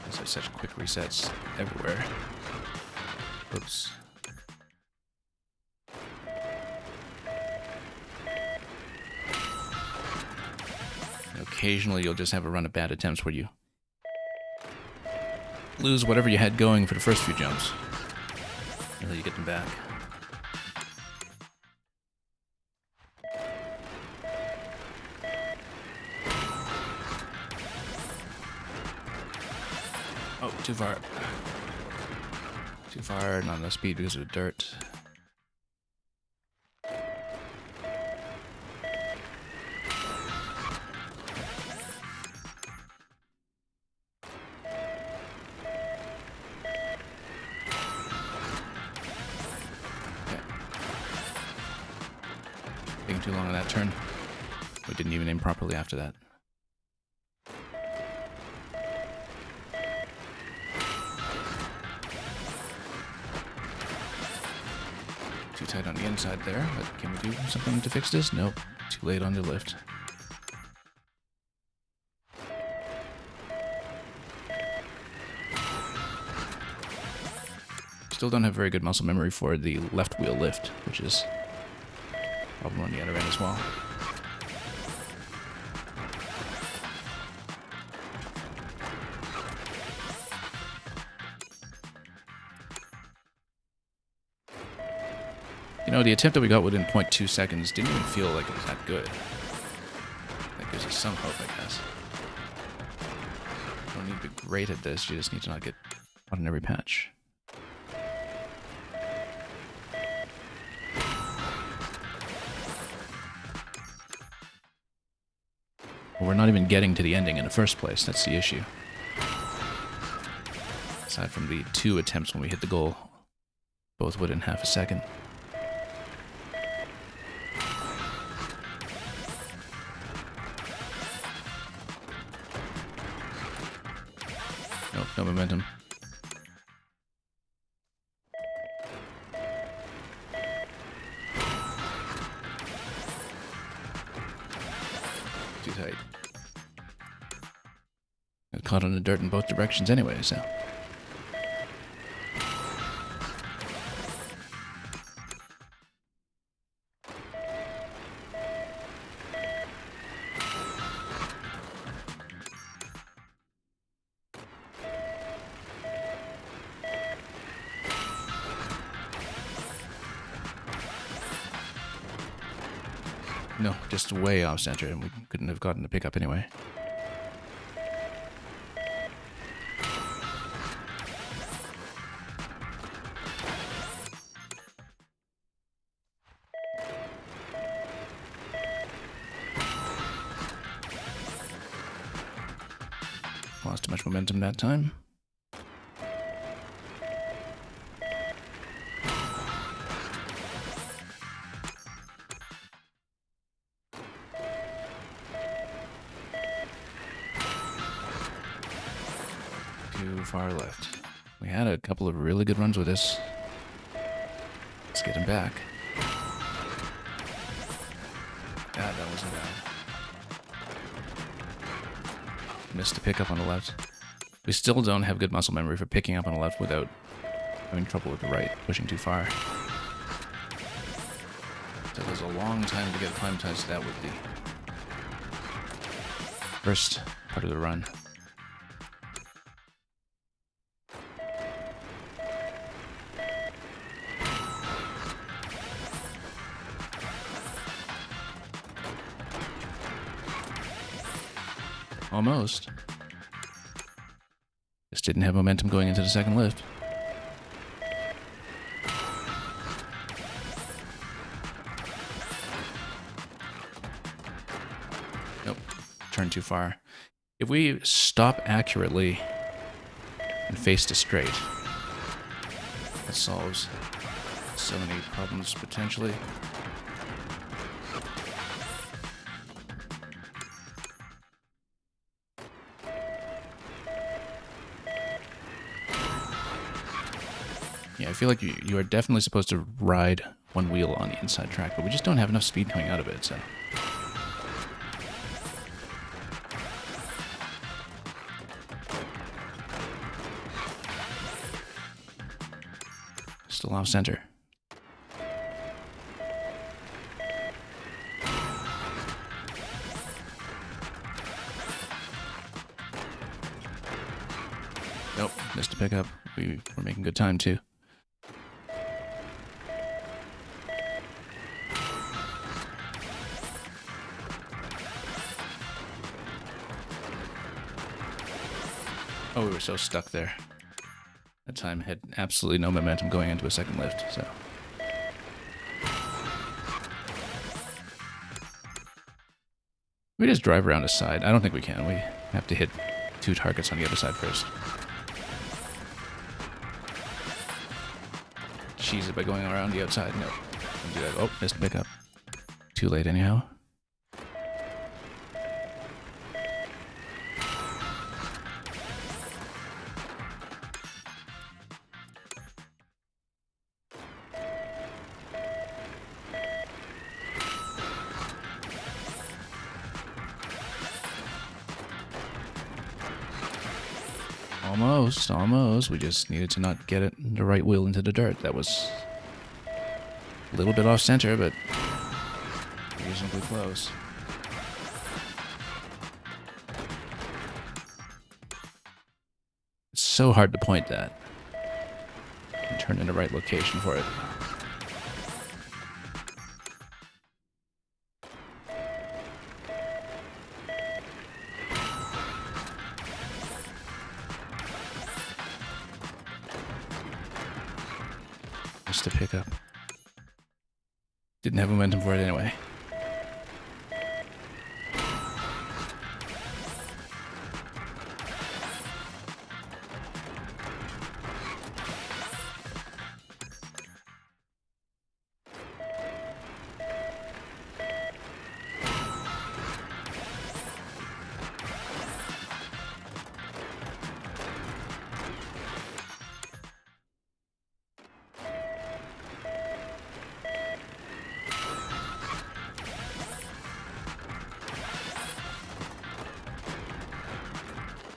where there's such quick resets everywhere. Oops. Occasionally you'll just have a run of bad attempts where you lose whatever you had going for the first few jumps until you get them back. Oh, too far. Too far, not enough speed because of the dirt. Taking too long on that turn. We didn't even aim properly after that. Too tight on the inside there, but can we do something to fix this? Nope. Too late on the lift. Still don't have very good muscle memory for the left wheel lift, which is a problem on the other end as well. You know, the attempt that we got within 0.2 seconds didn't even feel like it was that good. That gives us some hope, I guess. You don't need to be great at this, you just need to not get caught in every patch. Well, we're not even getting to the ending in the first place, that's the issue. Aside from the 2 attempts when we hit the goal, both within half a second. Nope, no momentum. Too tight. Got caught on the dirt in both directions anyway, so. No, just way off center, and we couldn't have gotten the pickup anyway. Lost too much momentum that time. Too far left. We had a couple of really good runs with this. Let's get him back. God, that wasn't bad. Missed a pickup on the left. We still don't have good muscle memory for picking up on the left without having trouble with the right, pushing too far. Took us a long time to get acclimatized to that with the first part of the run. Almost. Just didn't have momentum going into the second lift. Nope. Turned too far. If we stop accurately and face to straight, that solves so many problems potentially. Yeah, I feel like you are definitely supposed to ride one wheel on the inside track, but we just don't have enough speed coming out of it, so. Still off center. Nope, missed a pickup. We were making good time too. Oh, we were so stuck there. That time had absolutely no momentum going into a second lift, so. We just drive around the side. I don't think we can. We have to hit 2 targets on the other side first. Cheese it by going around the outside. No. Don't do that. Oh, missed pickup. Too late anyhow. Almost. We just needed to not get it the right wheel into the dirt. That was a little bit off center, but reasonably close. It's so hard to point that and turn in the right location for it. To pick up. Didn't have momentum for it anyway.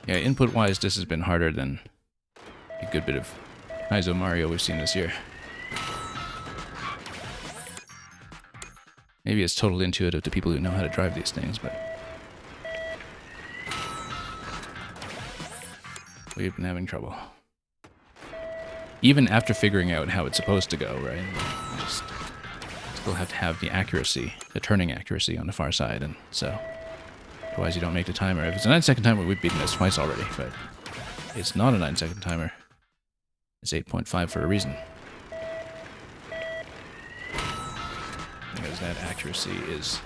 Yeah, input-wise, this has been harder than a good bit of Kaizo Mario we've seen this year. Maybe it's totally intuitive to people who know how to drive these things, but we've been having trouble. Even after figuring out how it's supposed to go, right? Just You'll have to have the accuracy, the turning accuracy on the far side, and so otherwise you don't make the timer. If it's a 9-second timer, we've beaten this twice already, but it's not a 9-second timer. It's 8.5 for a reason. Because that accuracy is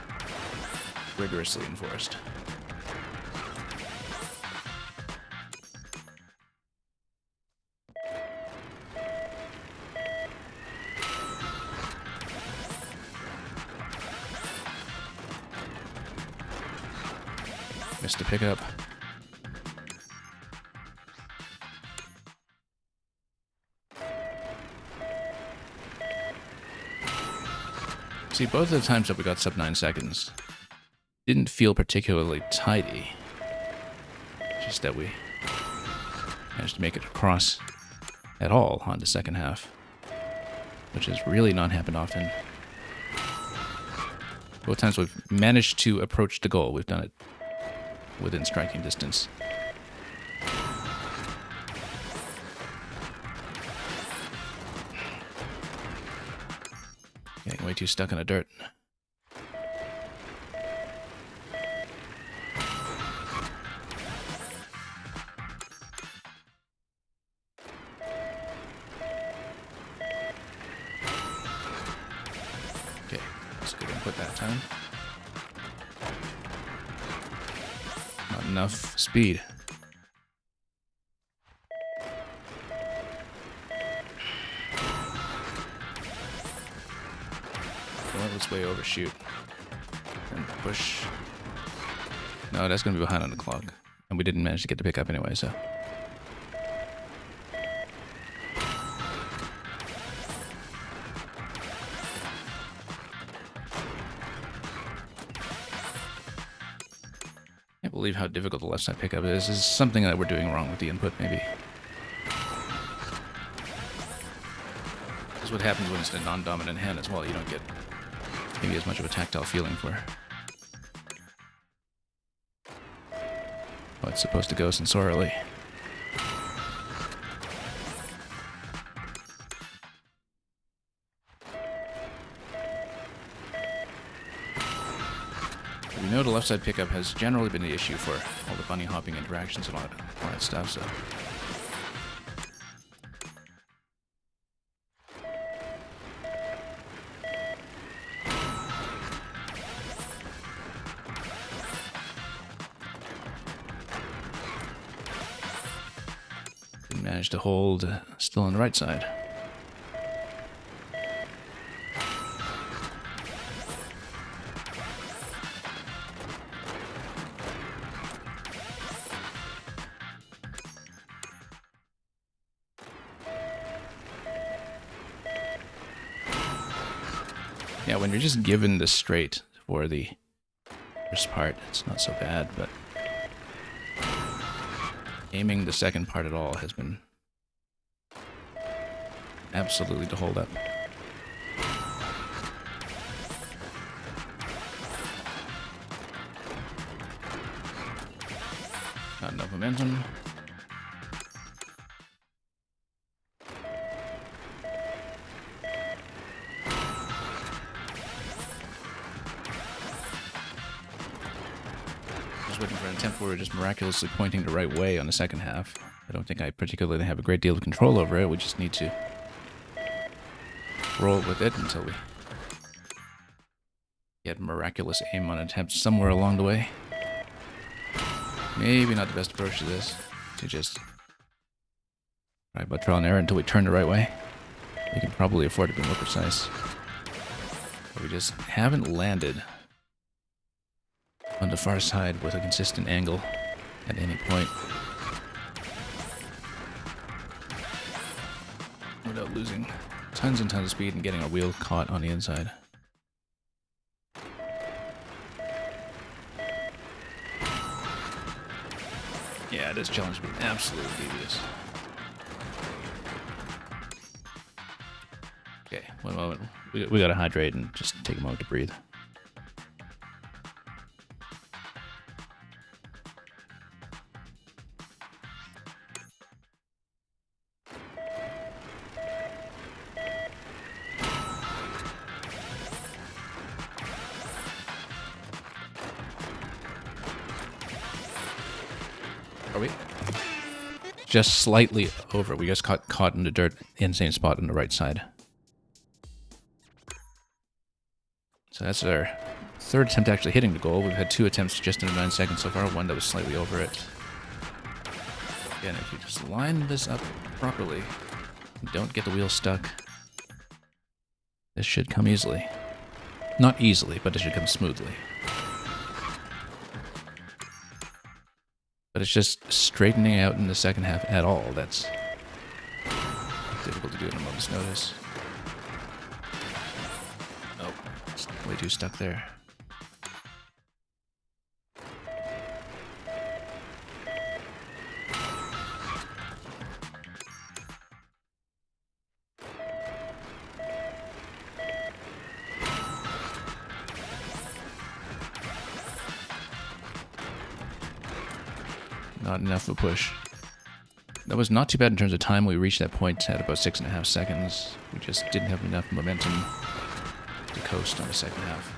rigorously enforced. Missed a pickup. See, both of the times that we got sub 9 seconds didn't feel particularly tidy. Just that we managed to make it across at all on the second half, which has really not happened often. Both times we've managed to approach the goal, we've done it within striking distance. Getting way too stuck in the dirt. Okay, that's good input that time. Not enough speed. Well, let's way overshoot. And push. No, that's going to be behind on the clock. And we didn't manage to get the pickup anyway, so. Can't believe how difficult the left side pickup is. This is something that we're doing wrong with the input, maybe. This is what happens when it's a non-dominant hand as well. You don't get maybe as much of a tactile feeling for how it's supposed to go sensorially. We know the left side pickup has generally been the issue for all the bunny hopping interactions and all that stuff, so. Didn't manage to hold still on the right side. Yeah, when you're just given the straight for the first part, it's not so bad, but aiming the second part at all has been absolutely to hold up. Not enough momentum. Waiting for an attempt where we're just miraculously pointing the right way on the second half. I don't think I particularly have a great deal of control over it. We just need to roll with it until we get miraculous aim on attempts somewhere along the way. Maybe not the best approach to this, to just try by trial and error until we turn the right way. We can probably afford to be more precise. But we just haven't landed on the far side with a consistent angle at any point without losing tons and tons of speed and getting our wheel caught on the inside. Yeah, this challenge has been absolutely devious. Okay, one moment. We gotta hydrate and just take a moment to breathe. Are we? Just slightly over. We just got caught in the dirt in the same spot on the right side. So that's our third attempt actually hitting the goal. We've had 2 attempts just under 9 seconds so far. One that was slightly over it. Again, if you just line this up properly, don't get the wheel stuck, this should come easily. Not easily, but it should come smoothly. But it's just straightening out in the second half at all. That's difficult to do at a moment's notice. Oh, it's way too stuck there. Not enough of a push. That was not too bad in terms of time. We reached that point at about 6.5 seconds. We just didn't have enough momentum to coast on the second half.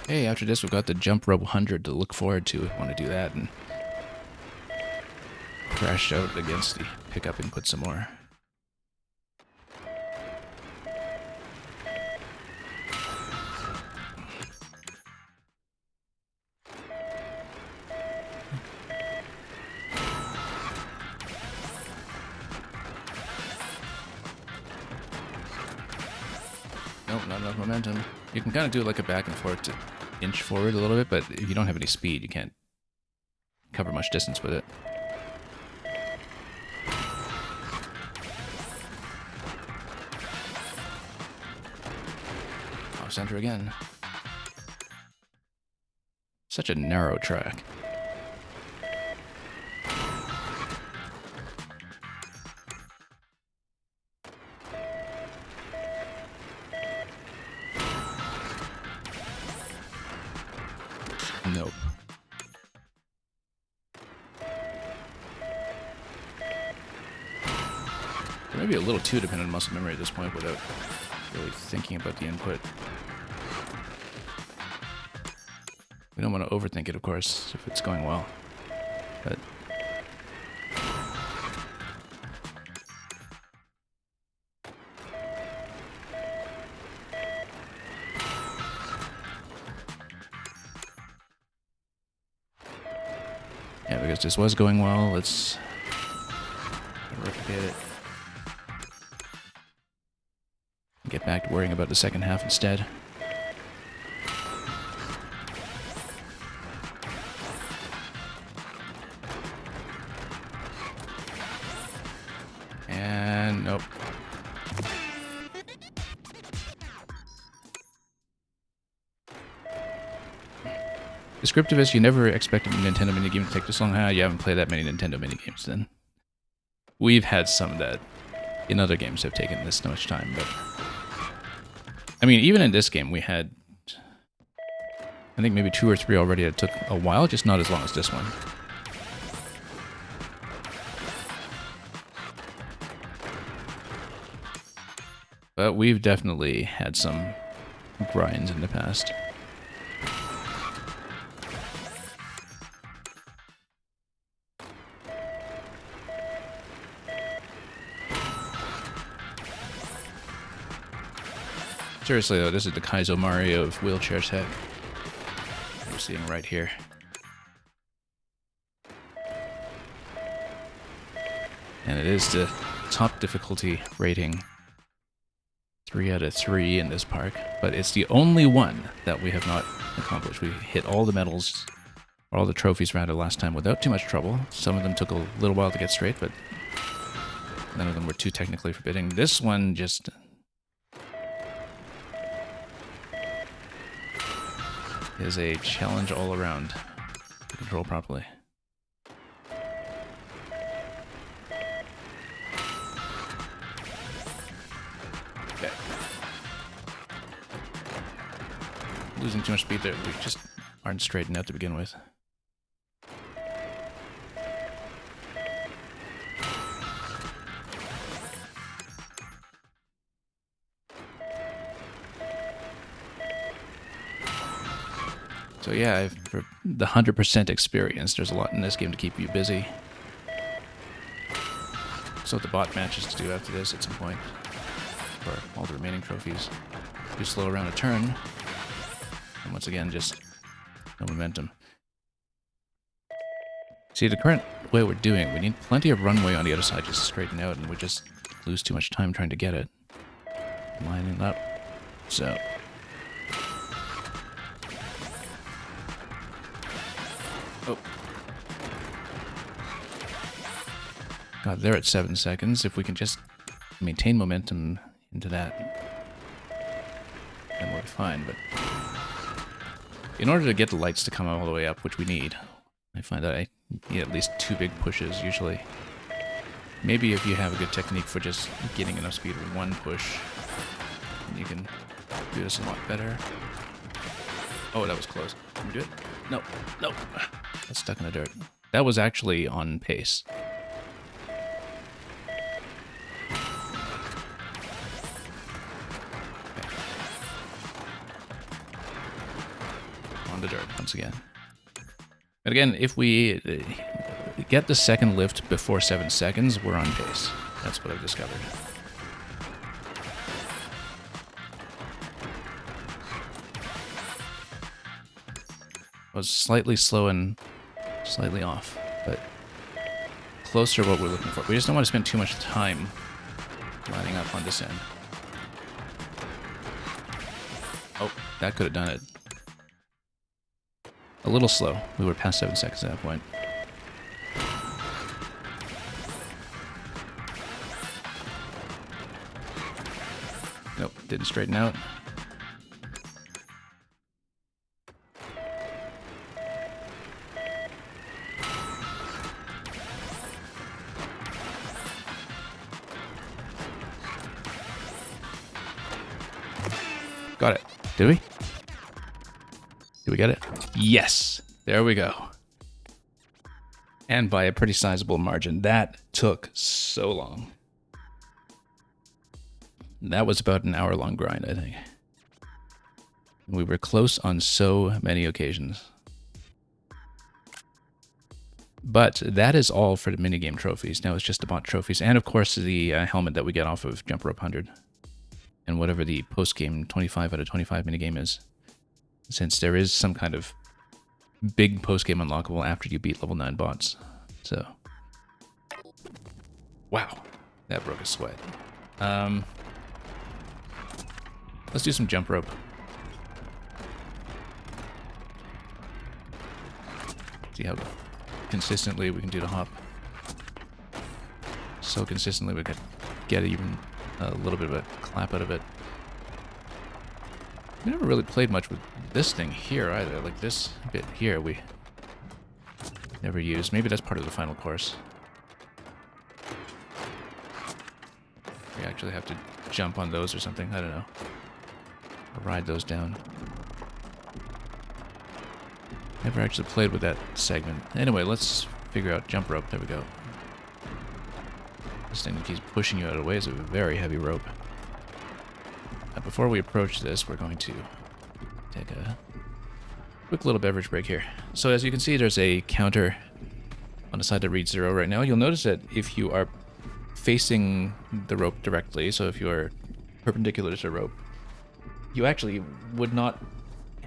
Hey, after this we've got the jump rope 100 to look forward to if we want to do that and crash out against the pickup and put some more. Nope, not enough momentum. You can kind of do like a back and forth to inch forward a little bit, but if you don't have any speed, you can't cover much distance with it. Off center again. Such a narrow track. Nope. Maybe a little too dependent on muscle memory at this point without really thinking about the input. We don't want to overthink it, of course, if it's going well. But yeah, because this was going well, let's replicate it. Get back to worrying about the second half instead. And nope. Descriptivist, you never expected a Nintendo minigame to take this long. You haven't played that many Nintendo minigames then. We've had some that in other games have taken this much time, but I mean, even in this game we had, I think maybe 2 or 3 already. It took a while, just not as long as this one. But we've definitely had some grinds in the past. Seriously though, this is the Kaizo Mario of wheelchair tech. We're seeing right here. And it is the top difficulty rating. 3 out of 3 in this park, but it's the only one that we have not accomplished. We hit all the medals, all the trophies rather, last time without too much trouble. Some of them took a little while to get straight, but none of them were too technically forbidding. This one just is a challenge all around to control properly. Okay. Losing too much speed there. We just aren't straightened out to begin with. So yeah, for the 100% experience, there's a lot in this game to keep you busy. So the bot matches to do after this at some point, for all the remaining trophies. Do slow around a turn, and once again, just no momentum. See, the current way we're doing, we need plenty of runway on the other side just to straighten out, and we just lose too much time trying to get it. Lining up. So. Oh. God, they're at 7 seconds. If we can just maintain momentum into that, then we'll be fine. But in order to get the lights to come all the way up, which we need, I find that I need at least 2 big pushes usually. Maybe if you have a good technique for just getting enough speed with 1 push, you can do this a lot better. Oh, that was close. Can we do it? No, no. That's stuck in the dirt. That was actually on pace. On the dirt once again. But again, if we get the second lift before 7 seconds, we're on pace. That's what I've discovered. I was slightly slow and slightly off, but closer to what we're looking for. We just don't want to spend too much time lining up on this end. Oh, that could have done it. A little slow. We were past 7 seconds at that point. Nope, didn't straighten out. Got it. Did we? Did we get it? Yes! There we go. And by a pretty sizable margin. That took so long. That was about an hour-long grind, I think. We were close on so many occasions. But that is all for the minigame trophies. Now it's just the bot trophies. And of course the helmet that we get off of Jump Rope 100. And whatever the post-game 25 out of 25 minigame is. Since there is some kind of big post-game unlockable after you beat level 9 bots. So. Wow. That broke a sweat. Let's do some jump rope. See how consistently we can do the hop. So consistently we could get even a little bit of a clap out of it. We never really played much with this thing here either. Like this bit here we never used. Maybe that's part of the final course. We actually have to jump on those or something. I don't know. Or ride those down. Never actually played with that segment. Anyway, let's figure out jump rope. There we go. This thing that keeps pushing you out of the way is a very heavy rope. Before we approach this, we're going to take a quick little beverage break here. So as you can see, there's a counter on the side that reads 0 right now. You'll notice that if you are facing the rope directly, so if you are perpendicular to the rope, you actually would not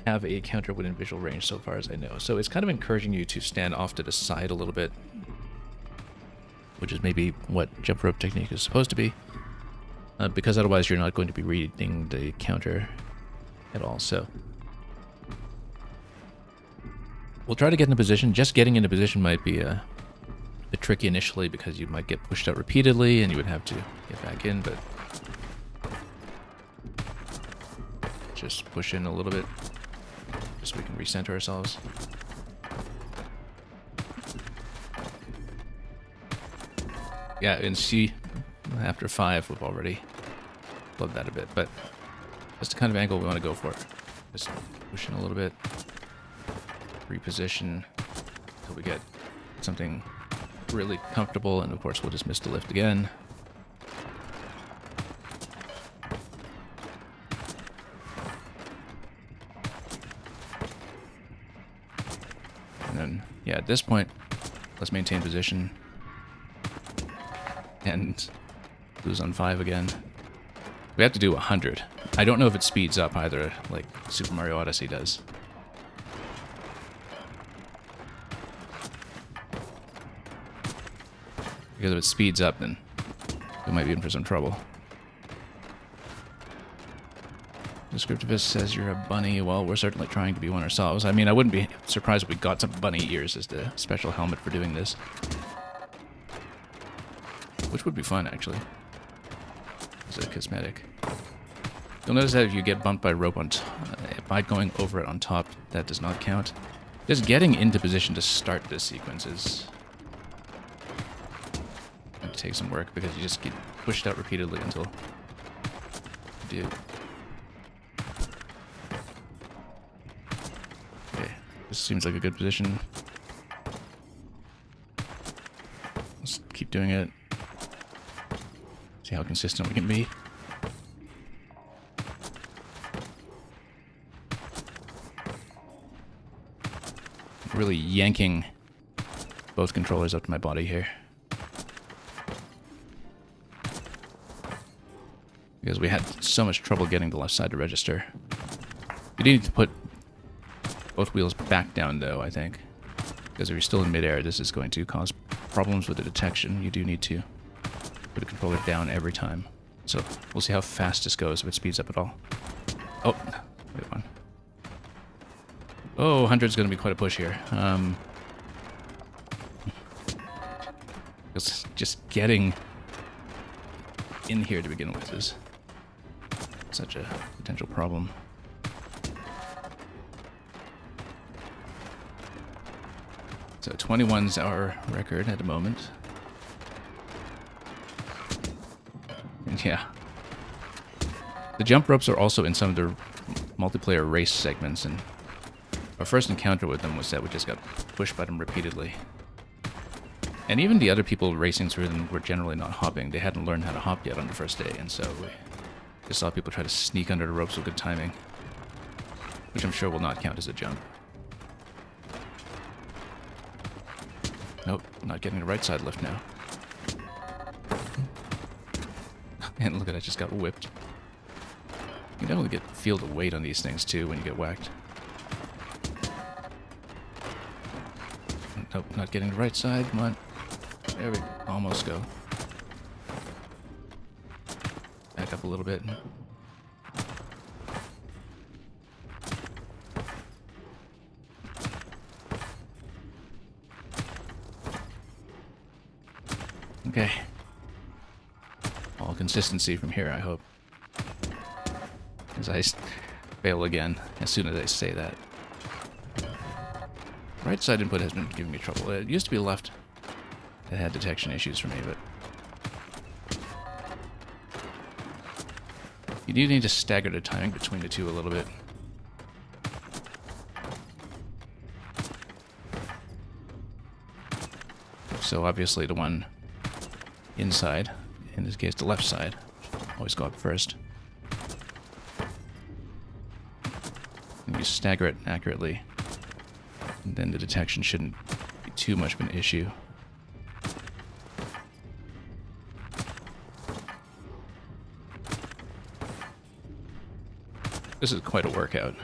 have a counter within visual range so far as I know. So it's kind of encouraging you to stand off to the side a little bit, which is maybe what jump rope technique is supposed to be. Because otherwise you're not going to be reading the counter at all. So we'll try to get in a position. Just getting into position might be a bit tricky initially because you might get pushed out repeatedly and you would have to get back in, but just push in a little bit just so we can recenter ourselves. Yeah, and see, after 5 we've already loved that a bit, but that's the kind of angle we want to go for. Just push in a little bit, reposition until we get something really comfortable, and of course we'll just miss the lift again. Yeah, at this point, let's maintain position. And lose on 5 again. We have to do 100. I don't know if it speeds up either, like Super Mario Odyssey does. Because if it speeds up, then we might be in for some trouble. Descriptivist says you're a bunny. Well, we're certainly trying to be one ourselves. I mean, I wouldn't be surprised if we got some bunny ears as the special helmet for doing this. Which would be fun, actually. As a cosmetic. You'll notice that if you get bumped by rope by going over it on top, that does not count. Just getting into position to start this sequence is going to take some work because you just get pushed out repeatedly until you do. Okay, this seems like a good position. Let's keep doing it. See how consistent we can be. Really yanking both controllers up to my body here. Because we had so much trouble getting the left side to register. You need to put both wheels back down though, I think. Because if you're still in midair, this is going to cause problems with the detection. You do need to put the controller down every time. So we'll see how fast this goes, if it speeds up at all. Oh, wait one. Oh, 100's going to be quite a push here. Just getting in here to begin with is such a potential problem. So 21's our record at the moment. And yeah. The jump ropes are also in some of the multiplayer race segments, and our first encounter with them was that we just got pushed by them repeatedly. And even the other people racing through them were generally not hopping. They hadn't learned how to hop yet on the first day, and so we just saw people try to sneak under the ropes with good timing. Which I'm sure will not count as a jump. Nope, not getting the right side lift now. And look at that, just got whipped. You definitely feel the weight on these things too when you get whacked. Nope, not getting the right side. Come on. There we almost go. Back up a little bit. Okay. All consistency from here, I hope. As I fail again as soon as I say that. Right side input has been giving me trouble. It used to be left that had detection issues for me, but you do need to stagger the timing between the two a little bit. So obviously the one inside, in this case the left side, always go up first. And you stagger it accurately. And then the detection shouldn't be too much of an issue. This is quite a workout.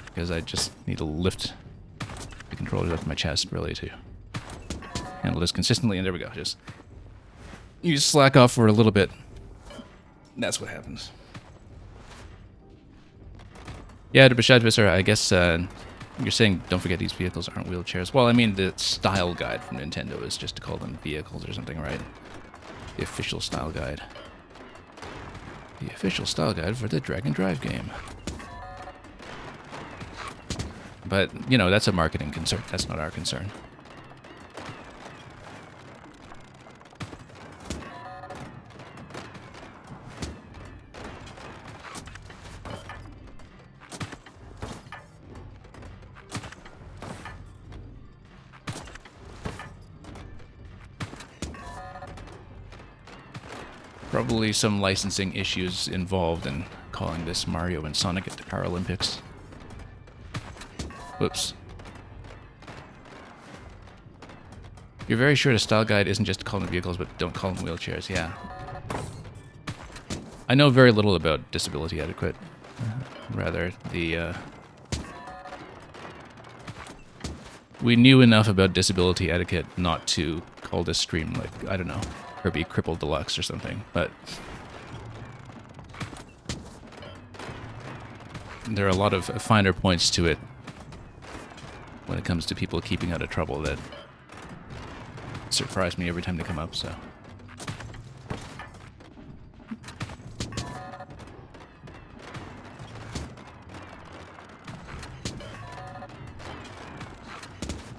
Because I just need to lift the controllers up to my chest, really, to handle this consistently. And there we go. You just slack off for a little bit. That's what happens. Yeah, the Bashadvisser, I guess you're saying don't forget these vehicles aren't wheelchairs. Well, I mean, the style guide from Nintendo is just to call them vehicles or something, right? The official style guide. The official style guide for the Drag and Drive game. But, you know, that's a marketing concern. That's not our concern. Probably some licensing issues involved in calling this Mario and Sonic at the Paralympics. Whoops. You're very sure the style guide isn't just to call them vehicles, but don't call them wheelchairs. Yeah. I know very little about disability etiquette. Rather, we knew enough about disability etiquette not to call this stream, like, I don't know, Kirby Crippled Deluxe or something, but there are a lot of finer points to it when it comes to people keeping out of trouble that surprise me every time they come up, so.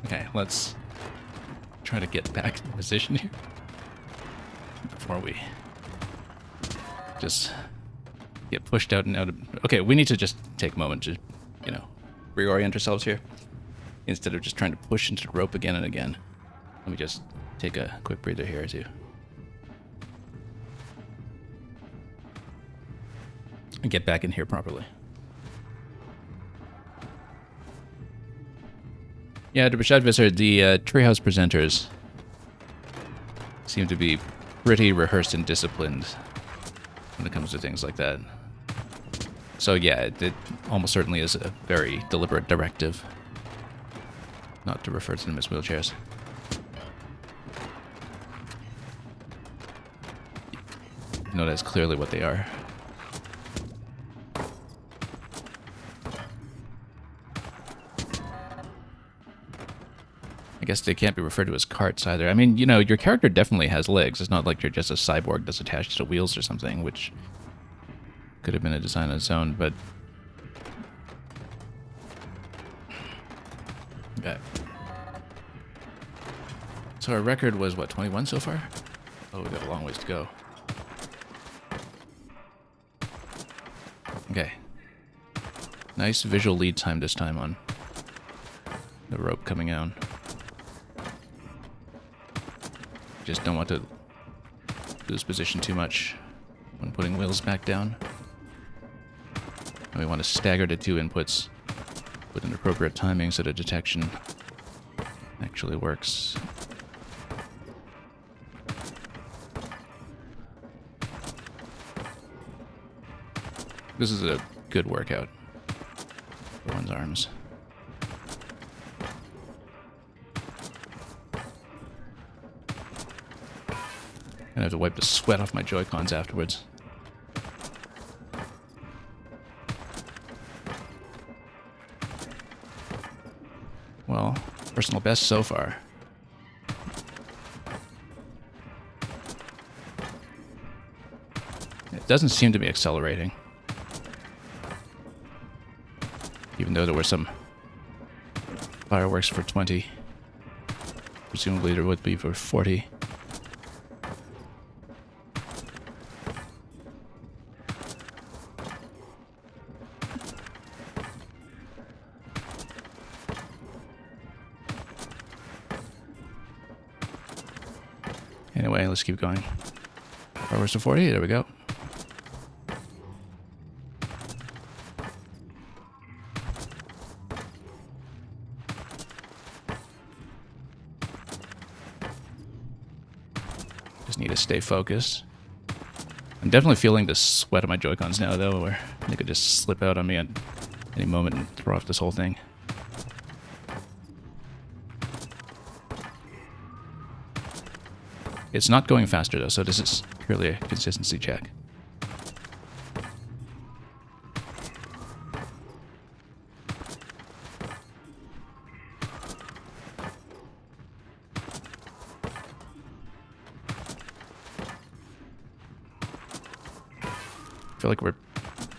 Okay, let's try to get back in position here before we just get pushed out and out of... Okay, we need to just take a moment to, you know, reorient ourselves here instead of just trying to push into the rope again and again. Let me just take a quick breather here too. And get back in here properly. Yeah, to Bashad Visser, the Treehouse presenters seem to be pretty rehearsed and disciplined when it comes to things like that. So yeah, it almost certainly is a very deliberate directive not to refer to them as wheelchairs. You know, that's clearly what they are. I guess they can't be referred to as carts either. I mean, you know, your character definitely has legs. It's not like you're just a cyborg that's attached to wheels or something, which could have been a design on its own, but... Okay. So our record was, what, 21 so far? Oh, we've got a long ways to go. Okay. Nice visual lead time this time on the rope coming out. Just don't want to lose position too much when putting wheels back down. And we want to stagger the two inputs with an appropriate timing so the detection actually works. This is a good workout for one's arms. I have to wipe the sweat off my Joy-Cons afterwards. Well, personal best so far. It doesn't seem to be accelerating. Even though there were some fireworks for 20. Presumably there would be for 40. Anyway, let's keep going. Fireworks to 40, there we go. Just need to stay focused. I'm definitely feeling the sweat of my Joy-Cons now, though, where they could just slip out on me at any moment and throw off this whole thing. It's not going faster, though, so this is purely a consistency check. I feel like we're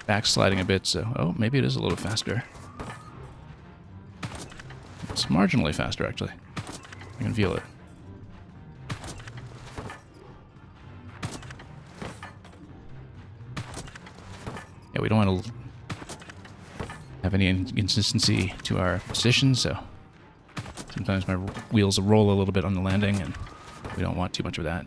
backsliding a bit, so... Oh, maybe it is a little faster. It's marginally faster, actually. I can feel it. Yeah, we don't want to have any inconsistency to our position, so sometimes my wheels roll a little bit on the landing, and we don't want too much of that.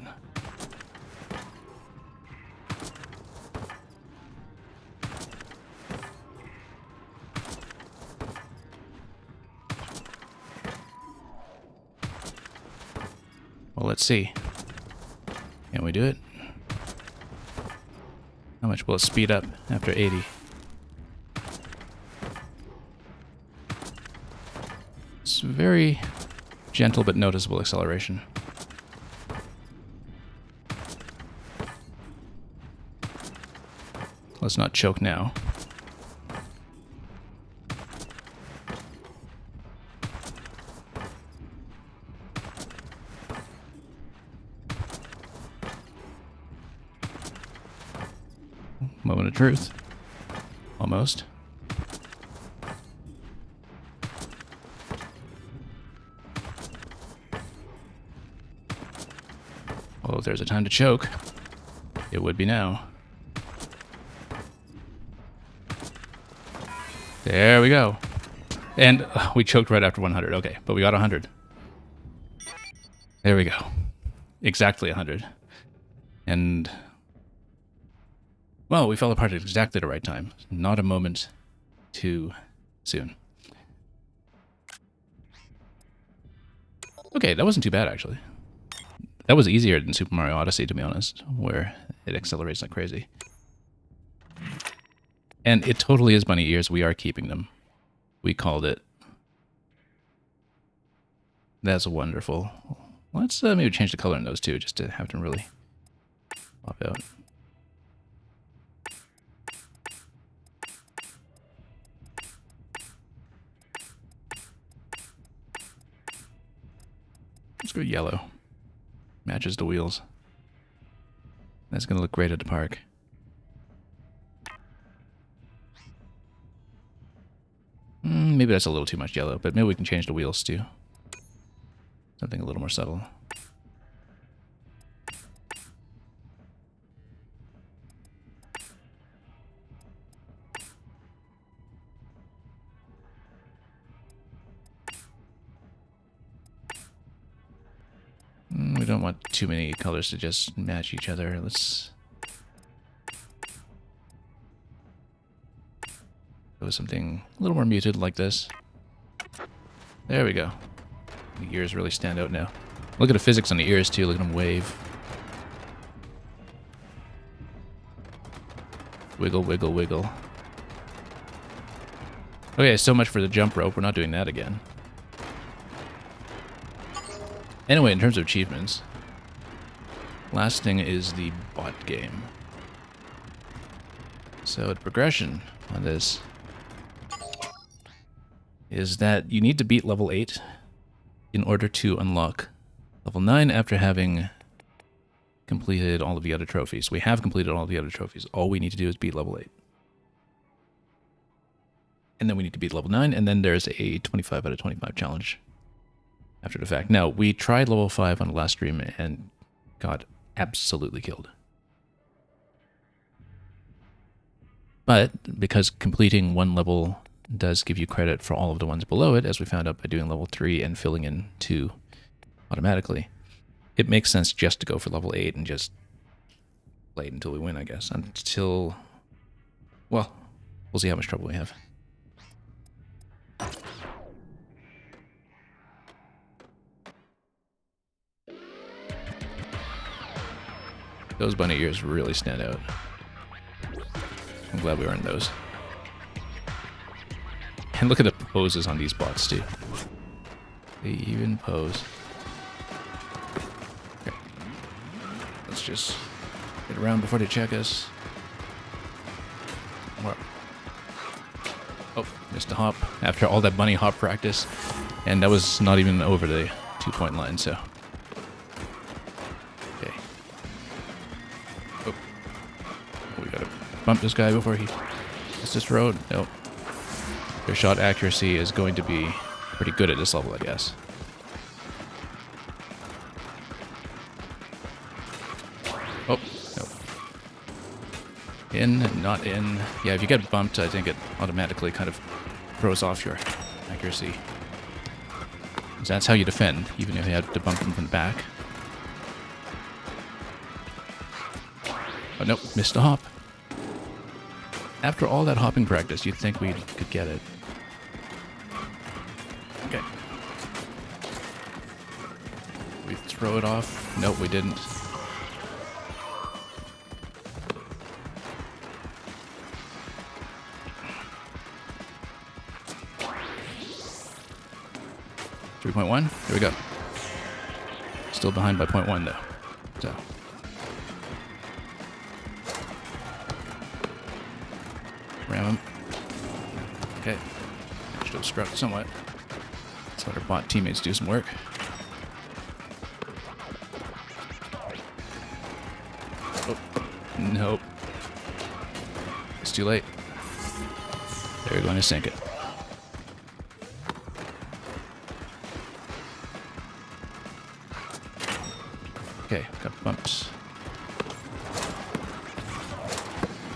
Well, let's see. Can we do it? How much will it speed up after 80? It's very gentle but noticeable acceleration. Let's not choke now. Moment of truth. Almost. Well, if there's a time to choke, it would be now. There we go. And we choked right after 100. Okay, but we got 100. There we go. Exactly 100. And... well, we fell apart at exactly the right time. Not a moment too soon. Okay, that wasn't too bad, actually. That was easier than Super Mario Odyssey, to be honest, where it accelerates like crazy. And it totally is bunny ears. We are keeping them. We called it. That's wonderful. Let's maybe change the color in those too, just to have them really pop out. Let's go yellow. Matches the wheels. That's going to look great at the park. Maybe that's a little too much yellow, but maybe we can change the wheels too. Something a little more subtle. We don't want too many colors to just match each other. Let's go with something a little more muted like this. There we go. The ears really stand out now. Look at the physics on the ears too. Look at them wave. Wiggle, wiggle, wiggle. Okay, so much for the jump rope. We're not doing that again. Anyway, in terms of achievements, last thing is the bot game. So the progression on this is that you need to beat level 8 in order to unlock level 9 after having completed all of the other trophies. We have completed all of the other trophies. All we need to do is beat level 8. And then we need to beat level 9, and then there's a 25 out of 25 challenge after the fact. Now, we tried level 5 on the last stream and got absolutely killed. But because completing one level does give you credit for all of the ones below it, as we found out by doing level 3 and filling in 2 automatically, it makes sense just to go for level 8 and just play it until we win, I guess. Until, well, we'll see how much trouble we have. Those bunny ears really stand out. I'm glad we earned those. And look at the poses on these bots too. They even pose. Okay. Let's just get around before they check us. More. Oh, missed a hop after all that bunny hop practice. And that was not even over the 2-point line, so. Okay. Oh. We gotta bump this guy before he hits this road. Nope. Their shot accuracy is going to be pretty good at this level, I guess. Oh, nope. In, not in. Yeah, if you get bumped, I think it automatically kind of throws off your accuracy. So that's how you defend, even if you have to bump them from the back. Oh, nope, missed a hop. After all that hopping practice, you'd think we could get it. Okay. we throw it off? Nope, we didn't. .1. Here we go. Still behind by .1 though. So. Ram him. Okay. Managed to obstruct somewhat. Let's let our bot teammates do some work. Oh. Nope. It's too late. They're going to sink it. Okay, got bumps.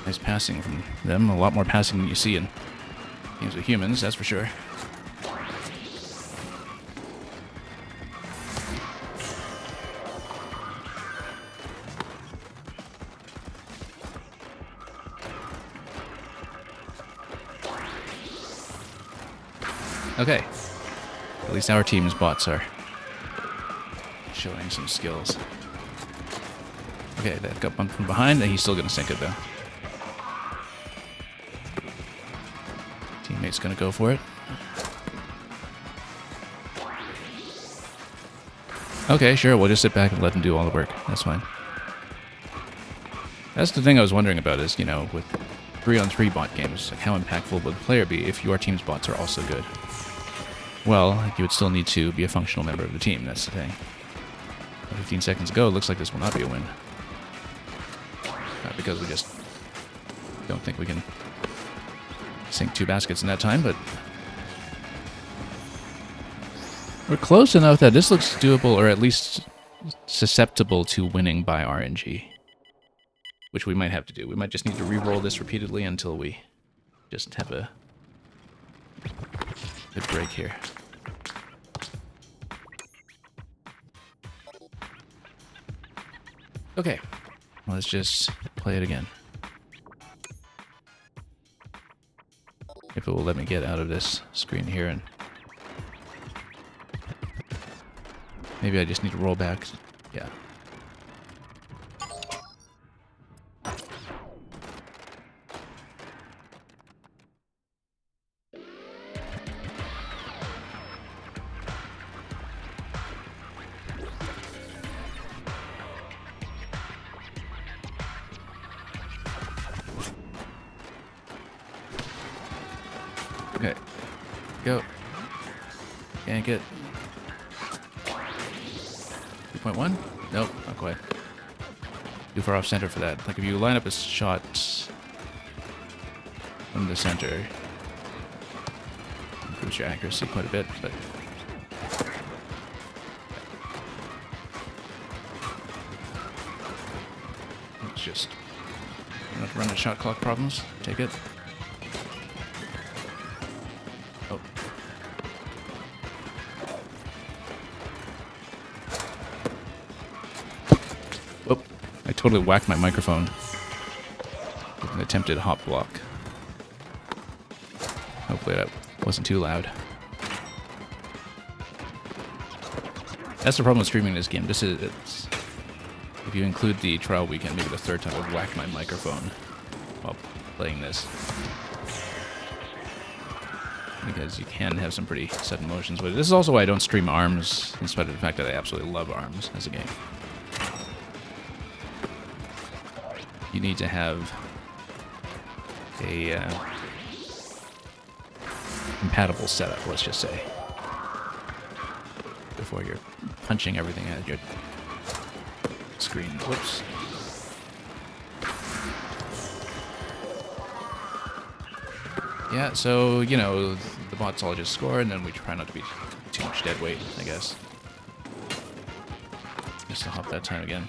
Nice passing from them. A lot more passing than you see in games with humans, that's for sure. Okay. At least our team's bots are showing some skills. Okay, that got bumped from behind, and he's still going to sink it, though. Teammate's going to go for it. Okay, sure, we'll just sit back and let them do all the work. That's fine. That's the thing I was wondering about is, you know, with 3-on-3 bot games, like how impactful would the player be if your team's bots are also good? Well, you would still need to be a functional member of the team, that's the thing. 15 seconds ago, it looks like this will not be a win. Not because we just don't think we can sink 2 baskets in that time, but we're close enough that this looks doable, or at least susceptible to winning by RNG. Which we might have to do. We might just need to re-roll this repeatedly until we just have a good break here. Okay, let's just play it again. If it will let me get out of this screen here, and maybe I just need to roll back. Yeah. Okay. Go. Yank it. 2.1? Nope, not quite. Too far off center for that. Like if you line up a shot from the center, improves your accuracy quite a bit, but it's just not run into shot clock problems. Take it. Oh. Whoop. I totally whacked my microphone with an attempted hop block. Hopefully that wasn't too loud. That's the problem with streaming this game. It's, if you include the trial weekend, maybe the third time I've whacked my microphone while playing this. Because you can have some pretty sudden motions with it. This is also why I don't stream ARMS, in spite of the fact that I absolutely love ARMS as a game. You need to have a compatible setup, let's just say, before you're punching everything at your screen. Whoops. Yeah, so, you know, the bots all just score, and then we try not to be too much dead weight, I guess. Just to hop that time again.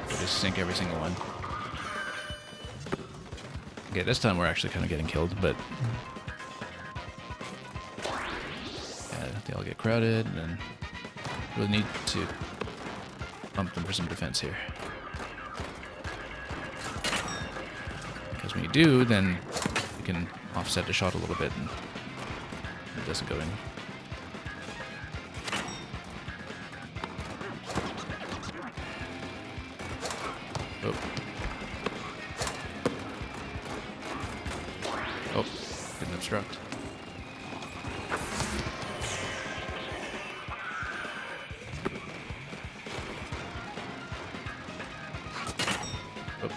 We'll just sink every single one. Okay, this time we're actually kind of getting killed, but yeah, they all get crowded, and then we'll need to bump them for some defense here. Because when you do, then you can offset the shot a little bit and it doesn't go in. Oh. Oh, didn't obstruct. Oh.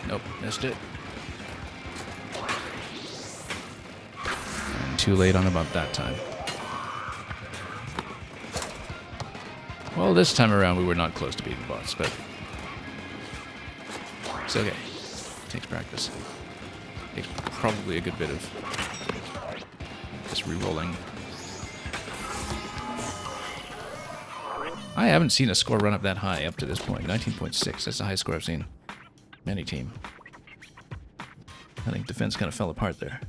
Nope, missed it. And too late on about that time. Well, this time around we were not close to beating the boss, but it's okay. It takes practice. Takes probably a good bit of just re-rolling. I haven't seen a score run up that high up to this point. 19.6. That's the highest score I've seen. Any team. I think defense kind of fell apart there.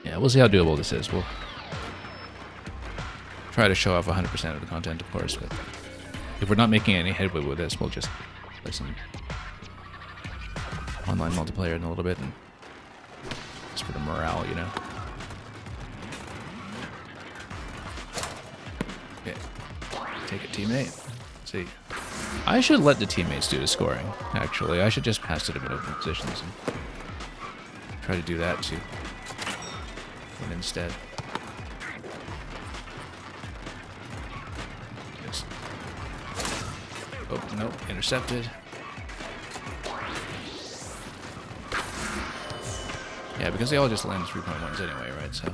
Yeah, we'll see how doable this is. We'll try to show off 100% of the content, of course, but if we're not making any headway with this, we'll just play some online multiplayer in a little bit, and just for the morale, you know. Okay, take it, teammate. Let's see. I should let the teammates do the scoring, actually. I should just pass it a bit open positions and try to do that too. And instead. Just. Oh, nope, intercepted. Yeah, because they all just land 3.1s anyway, right? So.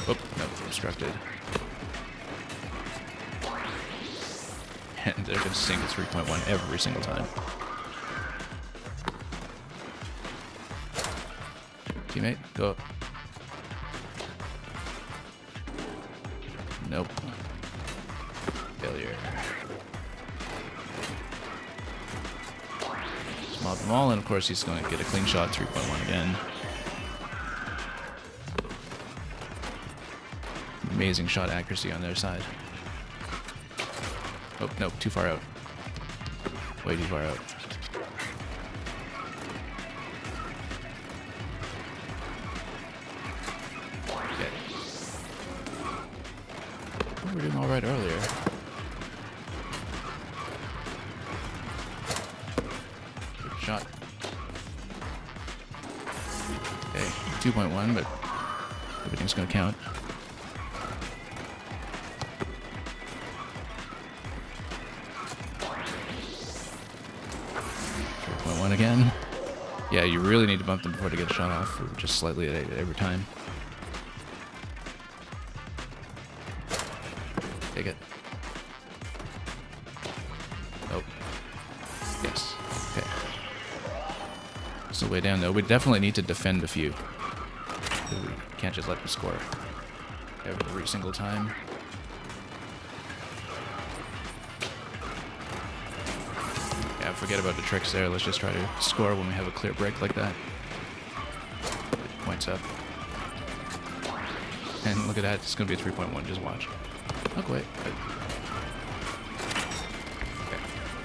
Oh, nope, obstructed. And they're going to sink a 3.1 every single time. Teammate, go up. Nope. Failure. Just mob them all, and of course he's going to get a clean shot, 3.1 again. Amazing shot accuracy on their side. Oh, nope, too far out. Way too far out. Okay. We were doing alright earlier. Good shot. Okay, 2.1, but everything's gonna count. Again. Yeah, you really need to bump them before they get a shot off, or just slightly every time. Take it. Oh. Yes. Okay. Still way down though. We definitely need to defend a few. We can't just let them score every single time. Forget about the tricks there. Let's just try to score when we have a clear break like that. Points up. And look at that. It's going to be a 3.1. Just watch. Oh, wait. Okay.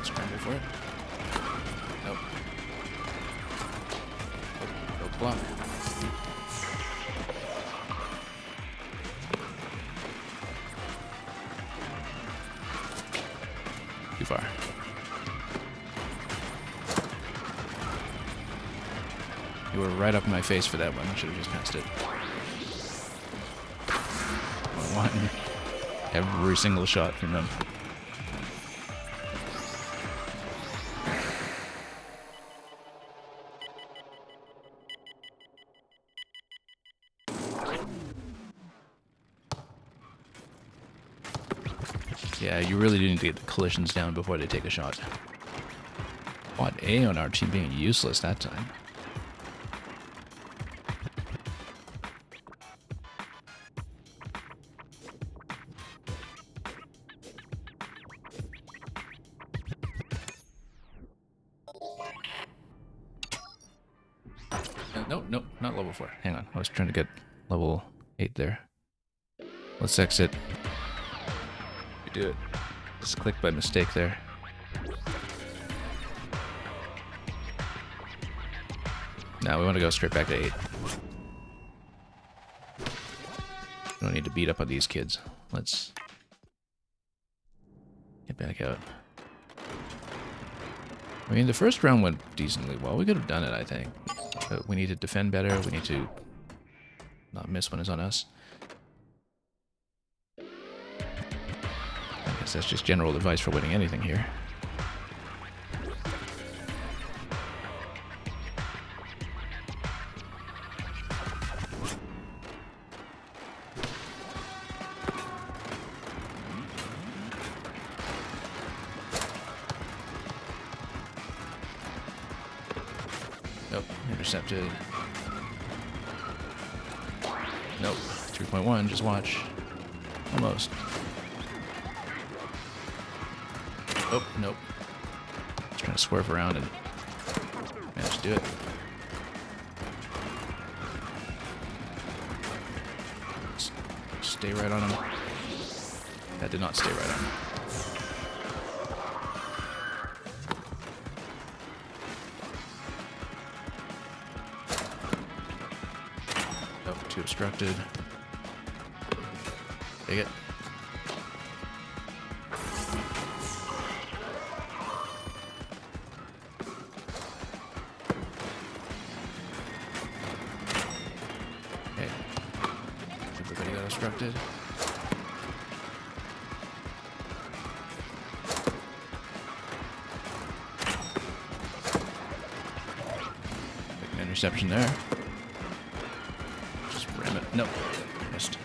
Scramble for it. Nope. Oh, go block. Too far. You were right up in my face for that one. I should have just passed it. 1. Every single shot from them. Yeah, you really do need to get the collisions down before they take a shot. Quad A on our team being useless that time. No, no, not level 4. Hang on. I was trying to get level 8 there. Let's exit. We do it. Just click by mistake there. Now we want to go straight back to 8. We don't need to beat up on these kids. Let's get back out. I mean, the first round went decently well. We could have done it, I think. But we need to defend better. We need to not miss when it's on us. I guess that's just general advice for winning anything here. Nope, intercepted. Nope, 3.1, just watch. Almost. Oh, nope. Just trying to swerve around and manage to do it. Stay right on him. That did not stay right on him. Oh, too obstructed. Take it. Okay. Everybody got obstructed. Make an interception there. Just ram it. Nope. Missed.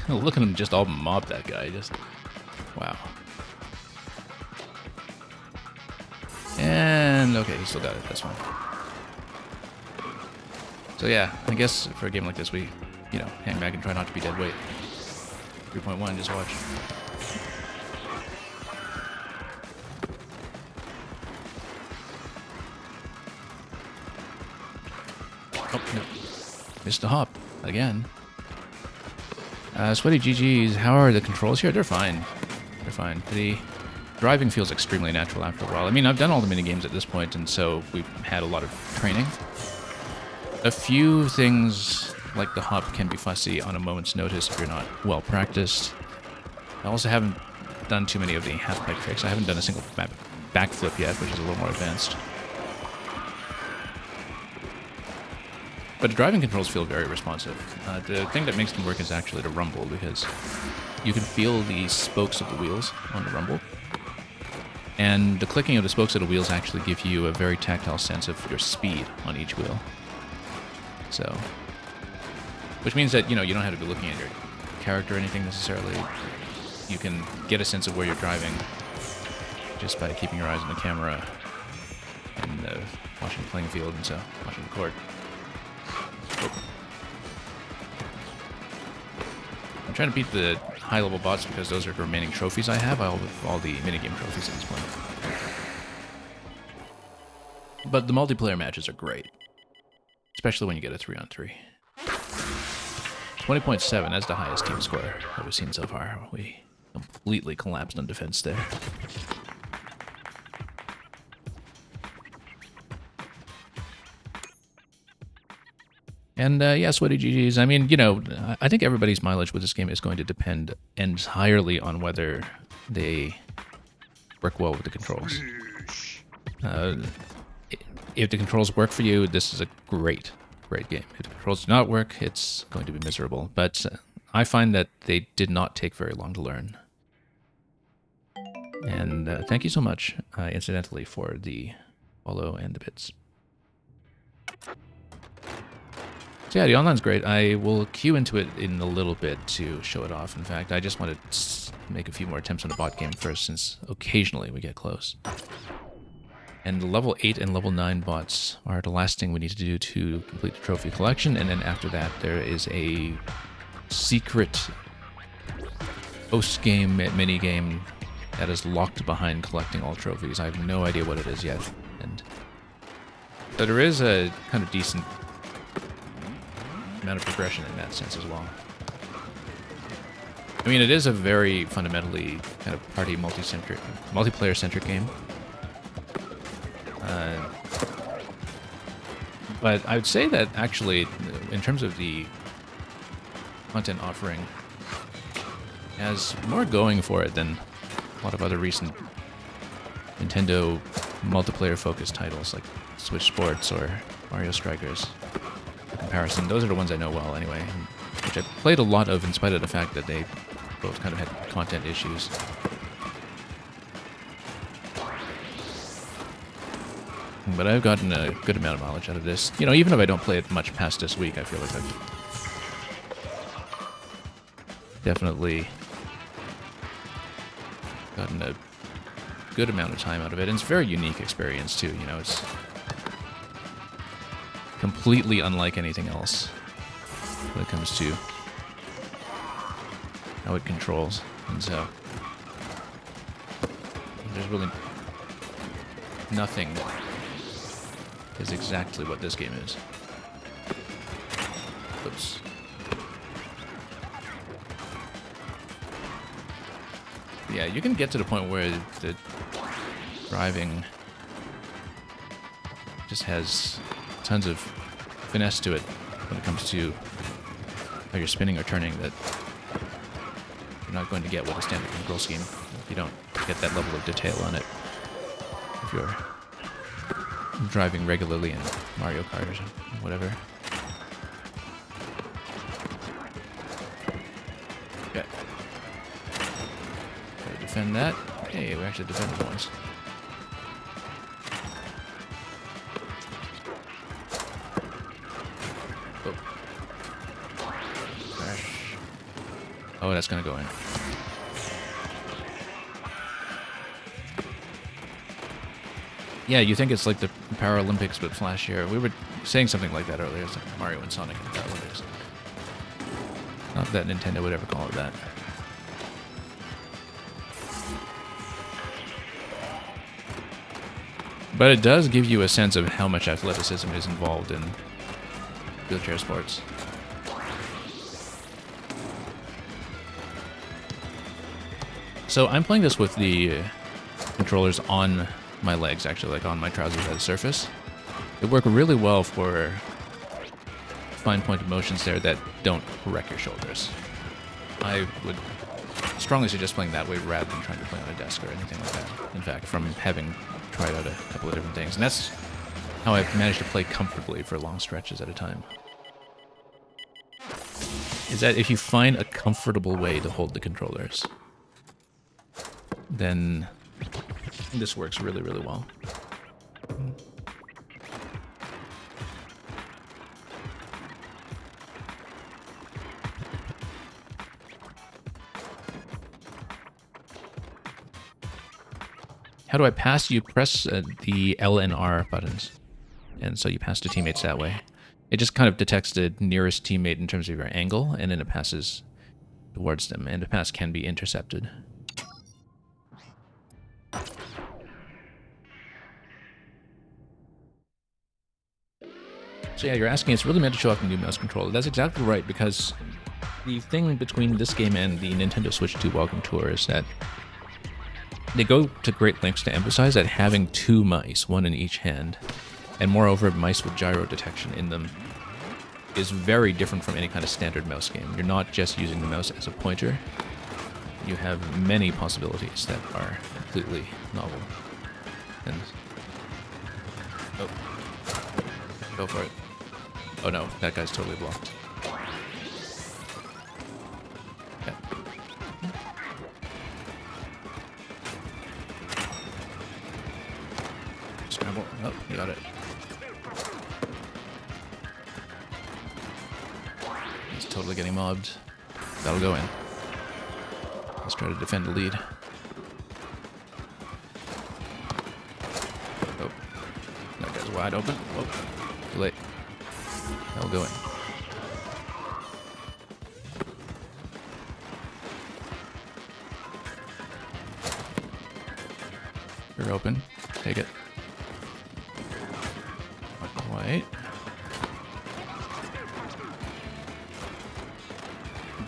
Look at him just all mob that guy. Just wow. And okay, he still got it. That's fine. So yeah, I guess for a game like this, we, you know, hang back and try not to be dead weight. 3.1, just watch. Oh no, missed a hop again. Sweaty GGs, how are the controls here? They're fine. They're fine. The driving feels extremely natural after a while. I mean, I've done all the minigames at this point, and so we've had a lot of training. A few things, like the hop, can be fussy on a moment's notice if you're not well practiced. I also haven't done too many of the half-pipe tricks. I haven't done a single backflip yet, which is a little more advanced. But the driving controls feel very responsive. The thing that makes them work is actually the rumble, because you can feel the spokes of the wheels on the rumble. And the clicking of the spokes of the wheels actually give you a very tactile sense of your speed on each wheel. So, which means that, you know, you don't have to be looking at your character or anything necessarily. You can get a sense of where you're driving just by keeping your eyes on the camera and watching the playing field and so watching the court. I'm trying to beat the high-level bots because those are the remaining trophies I have, all the minigame trophies at this point. But the multiplayer matches are great, especially when you get a 3-on-3. 20.7, that's the highest team score that we've seen so far. We completely collapsed on defense there. And yeah, sweaty GGs. I mean, you know, I think everybody's mileage with this game is going to depend entirely on whether they work well with the controls. If the controls work for you, this is a great game. If the controls do not work, it's going to be miserable. But I find that they did not take very long to learn. And thank you so much, incidentally, for the follow and the bits. So yeah, the online's great. I will queue into it in a little bit to show it off. In fact, I just want to make a few more attempts on the bot game first, since occasionally we get close. And the level 8 and level 9 bots are the last thing we need to do to complete the trophy collection, and then after that there is a secret post-game mini-game that is locked behind collecting all trophies. I have no idea what it is yet. And so there is a kind of decent amount of progression in that sense as well. I mean, it is a very fundamentally kind of party multiplayer-centric game. But I would say that actually, in terms of the content offering, has more going for it than a lot of other recent Nintendo multiplayer-focused titles like Switch Sports or Mario Strikers. For comparison, those are the ones I know well anyway, which I played a lot of in spite of the fact that they both kind of had content issues. But I've gotten a good amount of mileage out of this. You know, even if I don't play it much past this week, I feel like I've definitely gotten a good amount of time out of it. And it's a very unique experience, too. You know, it's completely unlike anything else when it comes to how it controls. And so there's really nothing that is exactly what this game is. Oops. Yeah, you can get to the point where the driving just has tons of finesse to it when it comes to how you're spinning or turning that you're not going to get with a standard control scheme. You don't get that level of detail on it if you're driving regularly in Mario Kart or whatever. Okay. Gotta defend that. Hey, we actually defended once. Oh. Crash. Oh, that's gonna go in. Yeah, you think it's like the Paralympics but flashier. We were saying something like that earlier. It's like Mario and Sonic in the Paralympics. Not that Nintendo would ever call it that. But it does give you a sense of how much athleticism is involved in wheelchair sports. So I'm playing this with the controllers on my legs, actually, like on my trousers at the surface. They work really well for fine-pointed motions there that don't wreck your shoulders. I would strongly suggest playing that way rather than trying to play on a desk or anything like that. In fact, from having tried out a couple of different things. And that's how I've managed to play comfortably for long stretches at a time. Is that if you find a comfortable way to hold the controllers, then this works really, really well. How do I pass? You press the L and R buttons, and so you pass to teammates that way. It just kind of detects the nearest teammate in terms of your angle, and then it passes towards them, and the pass can be intercepted. So yeah, you're asking, it's really meant to show off the new mouse controller. That's exactly right, because the thing between this game and the Nintendo Switch 2 Welcome Tour is that they go to great lengths to emphasize that having two mice, one in each hand, and moreover mice with gyro detection in them, is very different from any kind of standard mouse game. You're not just using the mouse as a pointer. You have many possibilities that are completely novel. And oh, go for it. Oh no, that guy's totally blocked. Yeah. Scramble. Oh, you got it. He's totally getting mobbed. That'll go in. Let's try to defend the lead. Oh, that guy's wide open. Oh, too late. That'll go in. You're open. Take it. Not quite.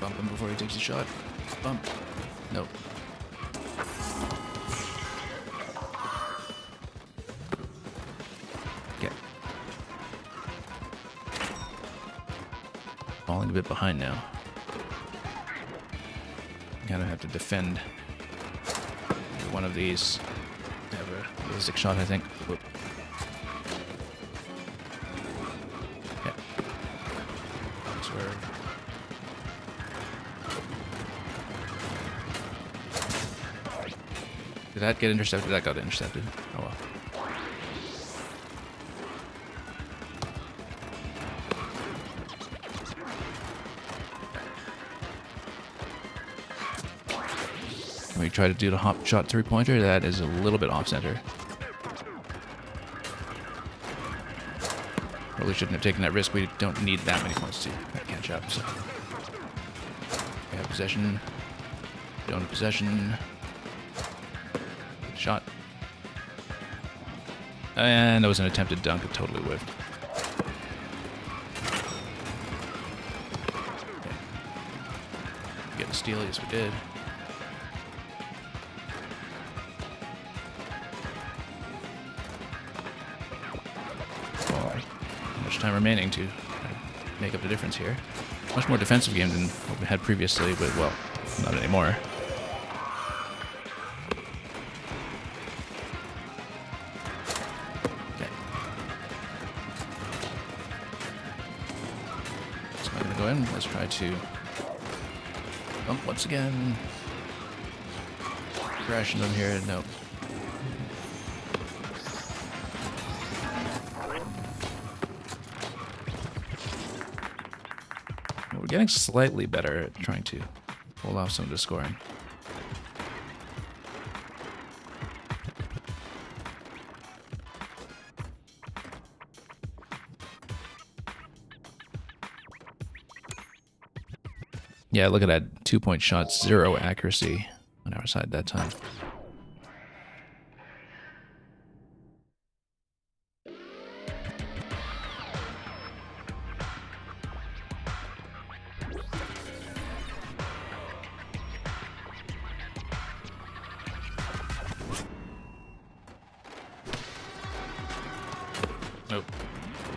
Bump him before he takes a shot. Bump. Nope. Okay. Falling a bit behind now. Kind of have to defend one of these. Have a basic shot, I think. Whoop. Yeah. Swerve. Did that get intercepted? That got intercepted. Oh well. When we try to do the hop shot 3-pointer, that is a little bit off center. Probably shouldn't have taken that risk. We don't need that many points to catch up. So we have possession. Don't have possession. Shot. And that was an attempted dunk. It totally whiffed. Okay. Get a steal. Yes, we did. Time remaining to make up the difference here. Much more defensive game than what we had previously, but well, not anymore. Okay. So I'm gonna go in. Let's try to bump once again. Crashing them here. Nope. We're getting slightly better at trying to pull off some of the scoring. Yeah, look at that 2-point shot, 0 accuracy on our side that time. Nope.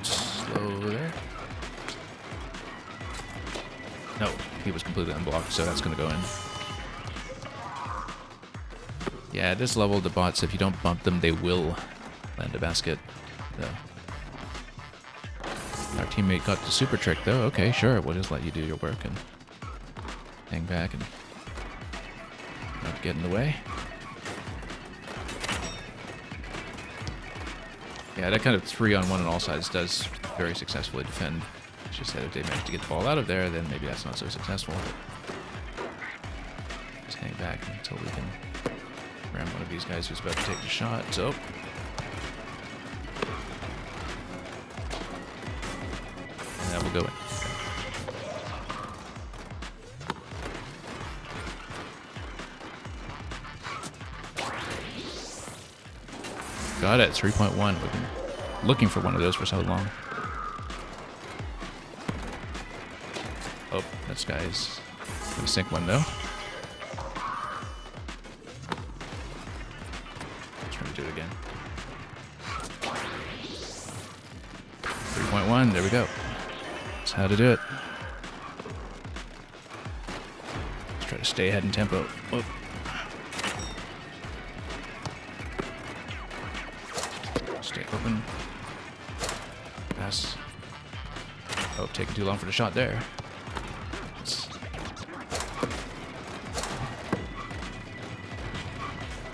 Slow there. No, he was completely unblocked, so that's going to go in. Yeah, at this level, the bots, if you don't bump them, they will land a basket. So. Our teammate got the super trick, though. Okay, sure, we'll just let you do your work and hang back and not get in the way. Yeah, that kind of 3-on-1 on all sides does very successfully defend. It's just that if they manage to get the ball out of there, then maybe that's not so successful. Just hang back until we can ram one of these guys who's about to take the shot. So, and that will go in. Got it, 3.1. We've been looking for one of those for so long. Oh, this guy's gonna sink one though. Let's try to do it again. 3.1, there we go. That's how to do it. Let's try to stay ahead in tempo. Oh. Stay open. Pass. Oh, taking too long for the shot there.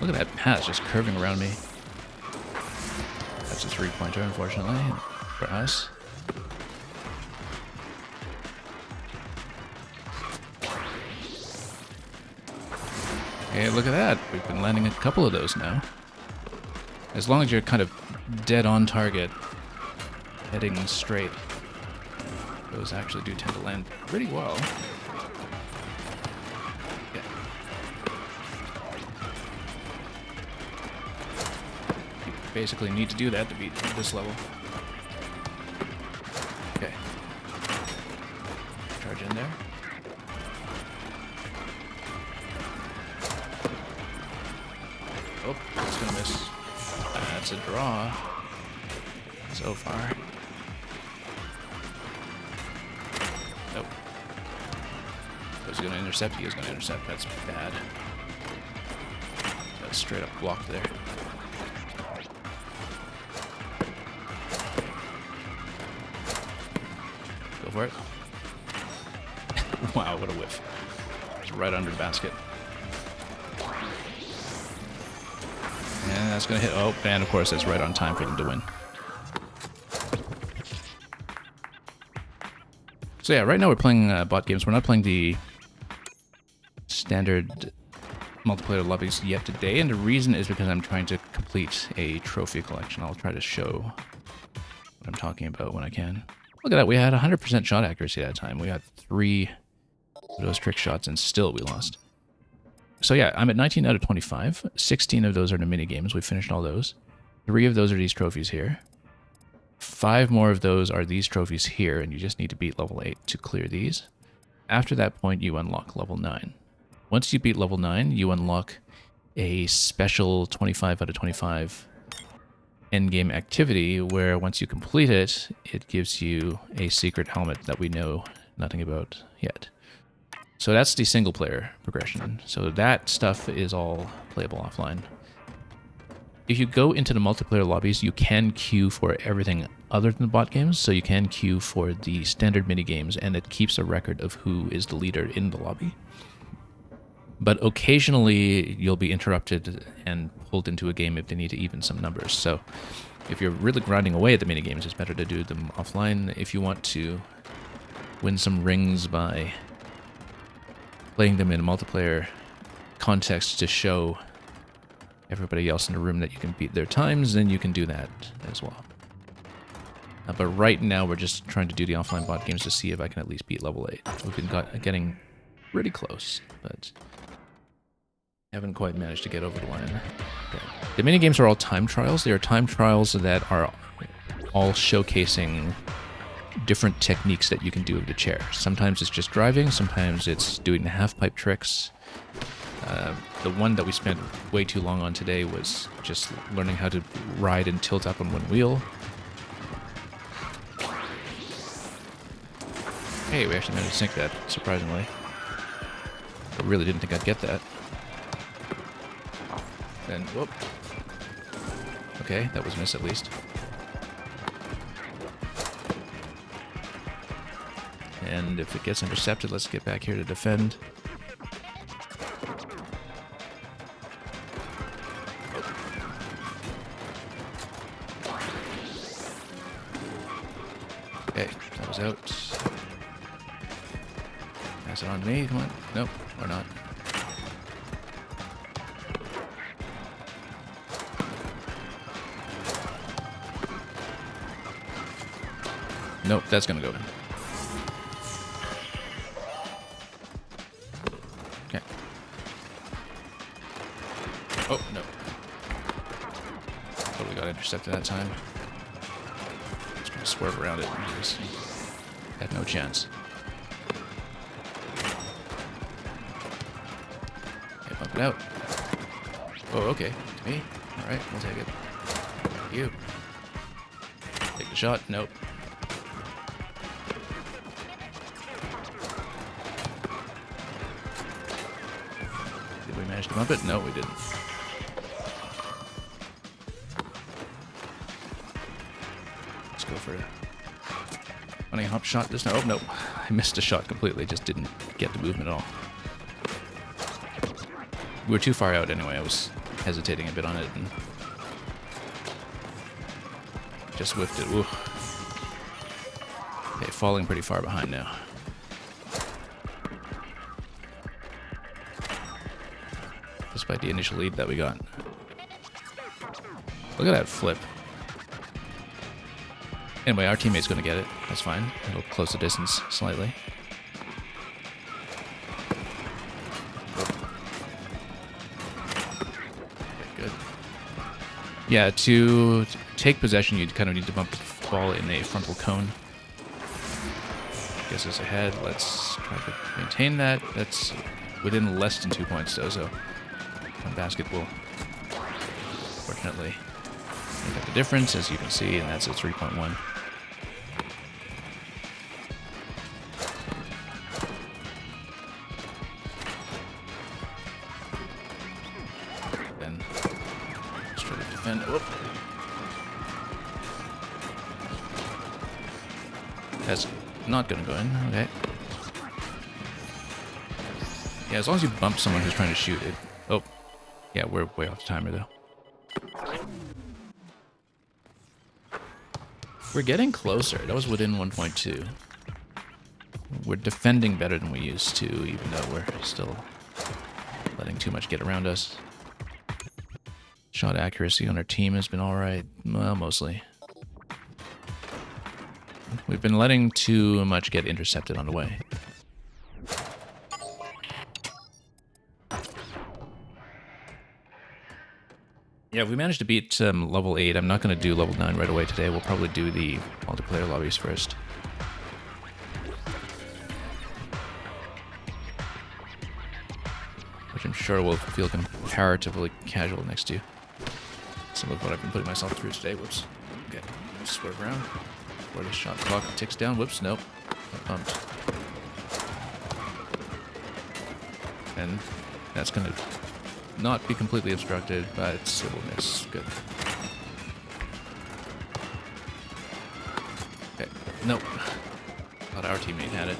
Look at that pass just curving around me. That's a 3-pointer, unfortunately, for us. Hey, look at that. We've been landing a couple of those now. As long as you're kind of dead on target, heading straight, those actually do tend to land pretty well. Yeah. basically need to do that to beat this level. Okay. Charge in there. Oh, it's gonna miss. That's a draw so far. Nope. Was he gonna intercept? He is gonna intercept. That's bad. That's straight up blocked there. Go for it. Wow, what a whiff. It's right under the basket. And that's going to hit. Oh, and of course, that's right on time for them to win. So yeah, right now we're playing bot games. We're not playing the standard multiplayer lobbies yet today, and the reason is because I'm trying to complete a trophy collection. I'll try to show what I'm talking about when I can. Look at that, we had 100% shot accuracy that time. We had 3 of those trick shots, and still we lost. So yeah, I'm at 19 out of 25. 16 of those are the mini games. We finished all those. 3 of those are these trophies here. 5 more of those are these trophies here, and you just need to beat level 8 to clear these. After that point, you unlock level 9. Once you beat level 9, you unlock a special 25 out of 25 endgame activity where once you complete it, it gives you a secret helmet that we know nothing about yet. So that's the single player progression. So that stuff is all playable offline. If you go into the multiplayer lobbies, you can queue for everything other than the bot games. So you can queue for the standard mini games, and it keeps a record of who is the leader in the lobby. But occasionally you'll be interrupted and pulled into a game if they need to even some numbers. So if you're really grinding away at the mini games, it's better to do them offline. If you want to win some rings by playing them in a multiplayer context to show everybody else in the room that you can beat their times, then you can do that as well. But right now we're just trying to do the offline bot games to see if I can at least beat level 8. We've been getting pretty close, but haven't quite managed to get over the line. Okay. The mini games are all time trials. They are time trials that are all showcasing different techniques that you can do with the chair. Sometimes it's just driving, sometimes it's doing the half-pipe tricks. The one that we spent way too long on today was just learning how to ride and tilt up on one wheel. Hey, we actually managed to sink that, surprisingly. I really didn't think I'd get that. Then, whoop. Okay, that was a miss at least. And if it gets intercepted, let's get back here to defend. Okay, that was out. Pass it on to me, come on. Nope, or not. Nope, that's gonna go in. Okay. Oh, no. Totally got intercepted that time. Just gonna swerve around it and just had no chance. Okay, bump it out. Oh, okay. To me? Alright, we'll take it. You. Take the shot. Nope. Managed to bump it? No, we didn't. Let's go for a funny hop shot this time. Oh, no. I missed a shot completely. Just didn't get the movement at all. We were too far out anyway. I was hesitating a bit on it and just whiffed it. Ooh. Okay, falling pretty far behind now. Despite the initial lead that we got. Look at that flip. Anyway, our teammate's going to get it. That's fine. It'll close the distance slightly. Okay, good. Yeah, to take possession, you kind of need to bump the ball in a frontal cone. Gets us ahead. Let's try to maintain that. That's within less than 2 points, though, so one basket will fortunately make up the difference, as you can see, and that's a 3.1. Then let's try to defend. Whoop. That's not gonna go in. Okay. Yeah, as long as you bump someone who's trying to shoot it. Oh, yeah, we're way off the timer though. We're getting closer. That was within 1.2. We're defending better than we used to, even though we're still letting too much get around us. Shot accuracy on our team has been alright. Well, mostly. We've been letting too much get intercepted on the way. Yeah, we managed to beat level 8. I'm not going to do level 9 right away today. We'll probably do the multiplayer lobbies first. Which I'm sure will feel comparatively casual next to some of what I've been putting myself through today. Whoops. Okay, swerve around. Before the shot clock ticks down. Whoops, nope. Got bumped. And that's going to not be completely obstructed, but it will miss. Good. Okay, nope. Thought our teammate had it.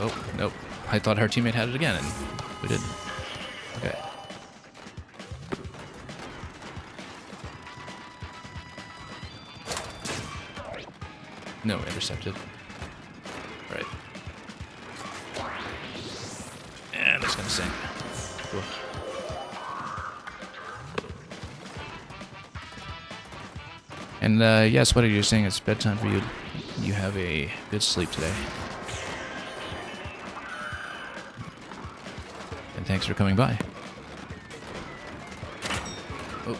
Oh, nope. I thought our teammate had it again, and we didn't. Okay. No, intercepted. Right. And it's gonna sink. Oof. And yes, what are you saying? It's bedtime for you. You have a good sleep today. And thanks for coming by. Oh.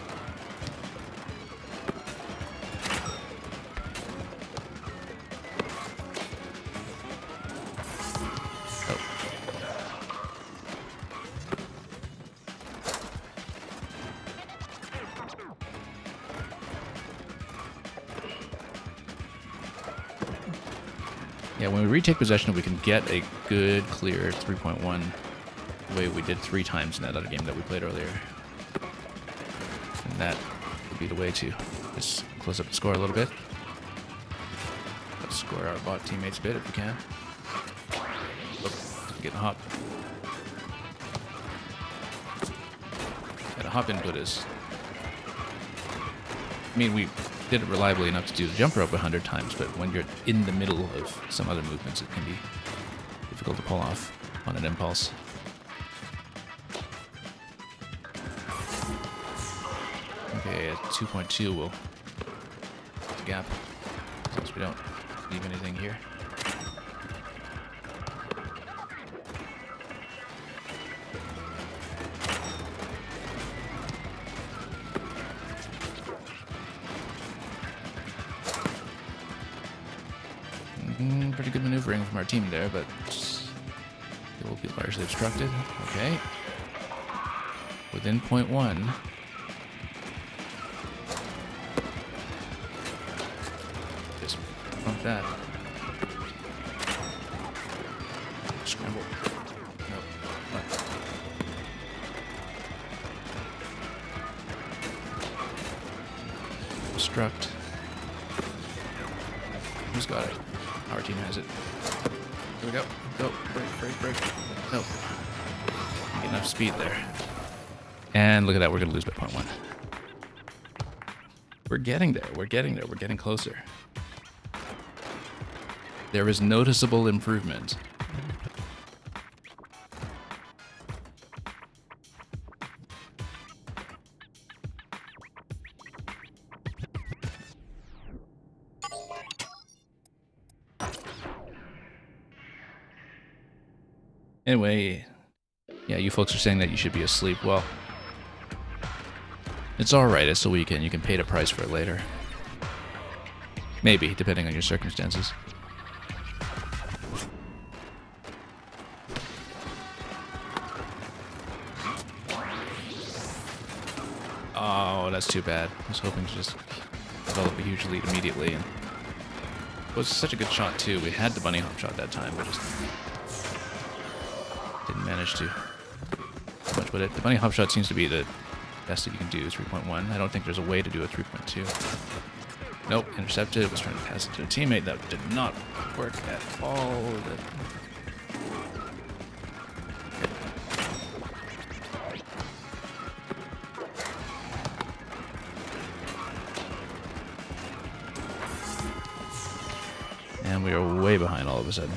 Yeah, when we retake possession, we can get a good, clear 3.1 the way we did 3 times in that other game that we played earlier. And that would be the way to just close up the score a little bit. Let's score our bot teammates a bit if we can. Oh, getting a hop. And a hop input is... I mean, we did it reliably enough to do the jump rope 100 times, but when you're in the middle of some other movements, it can be difficult to pull off on an impulse. Okay, at 2.2 we'll the gap, since we don't leave anything here. Pretty good maneuvering from our team there, but it will be largely obstructed. Okay. Within 0.1. Just bump that. Scramble. Nope. What? Obstruct. Who's got it? Our team has it. Here we go. Go. Break. No. Get enough speed there. And look at that. We're going to lose by 0.1. We're getting there. We're getting closer. There is noticeable improvement. Anyway, Yeah, you folks are saying that you should be asleep. Well, it's alright. It's the weekend. You can pay the price for it later. Maybe, depending on your circumstances. Oh, that's too bad. I was hoping to just develop a huge lead immediately. And it was such a good shot, too. We had the bunny hop shot that time, but just didn't manage to do much with it. The bunny hop shot seems to be the best that you can do, 3.1. I don't think there's a way to do a 3.2. Nope, intercepted. Was trying to pass it to a teammate. That did not work at all. And we are way behind all of a sudden.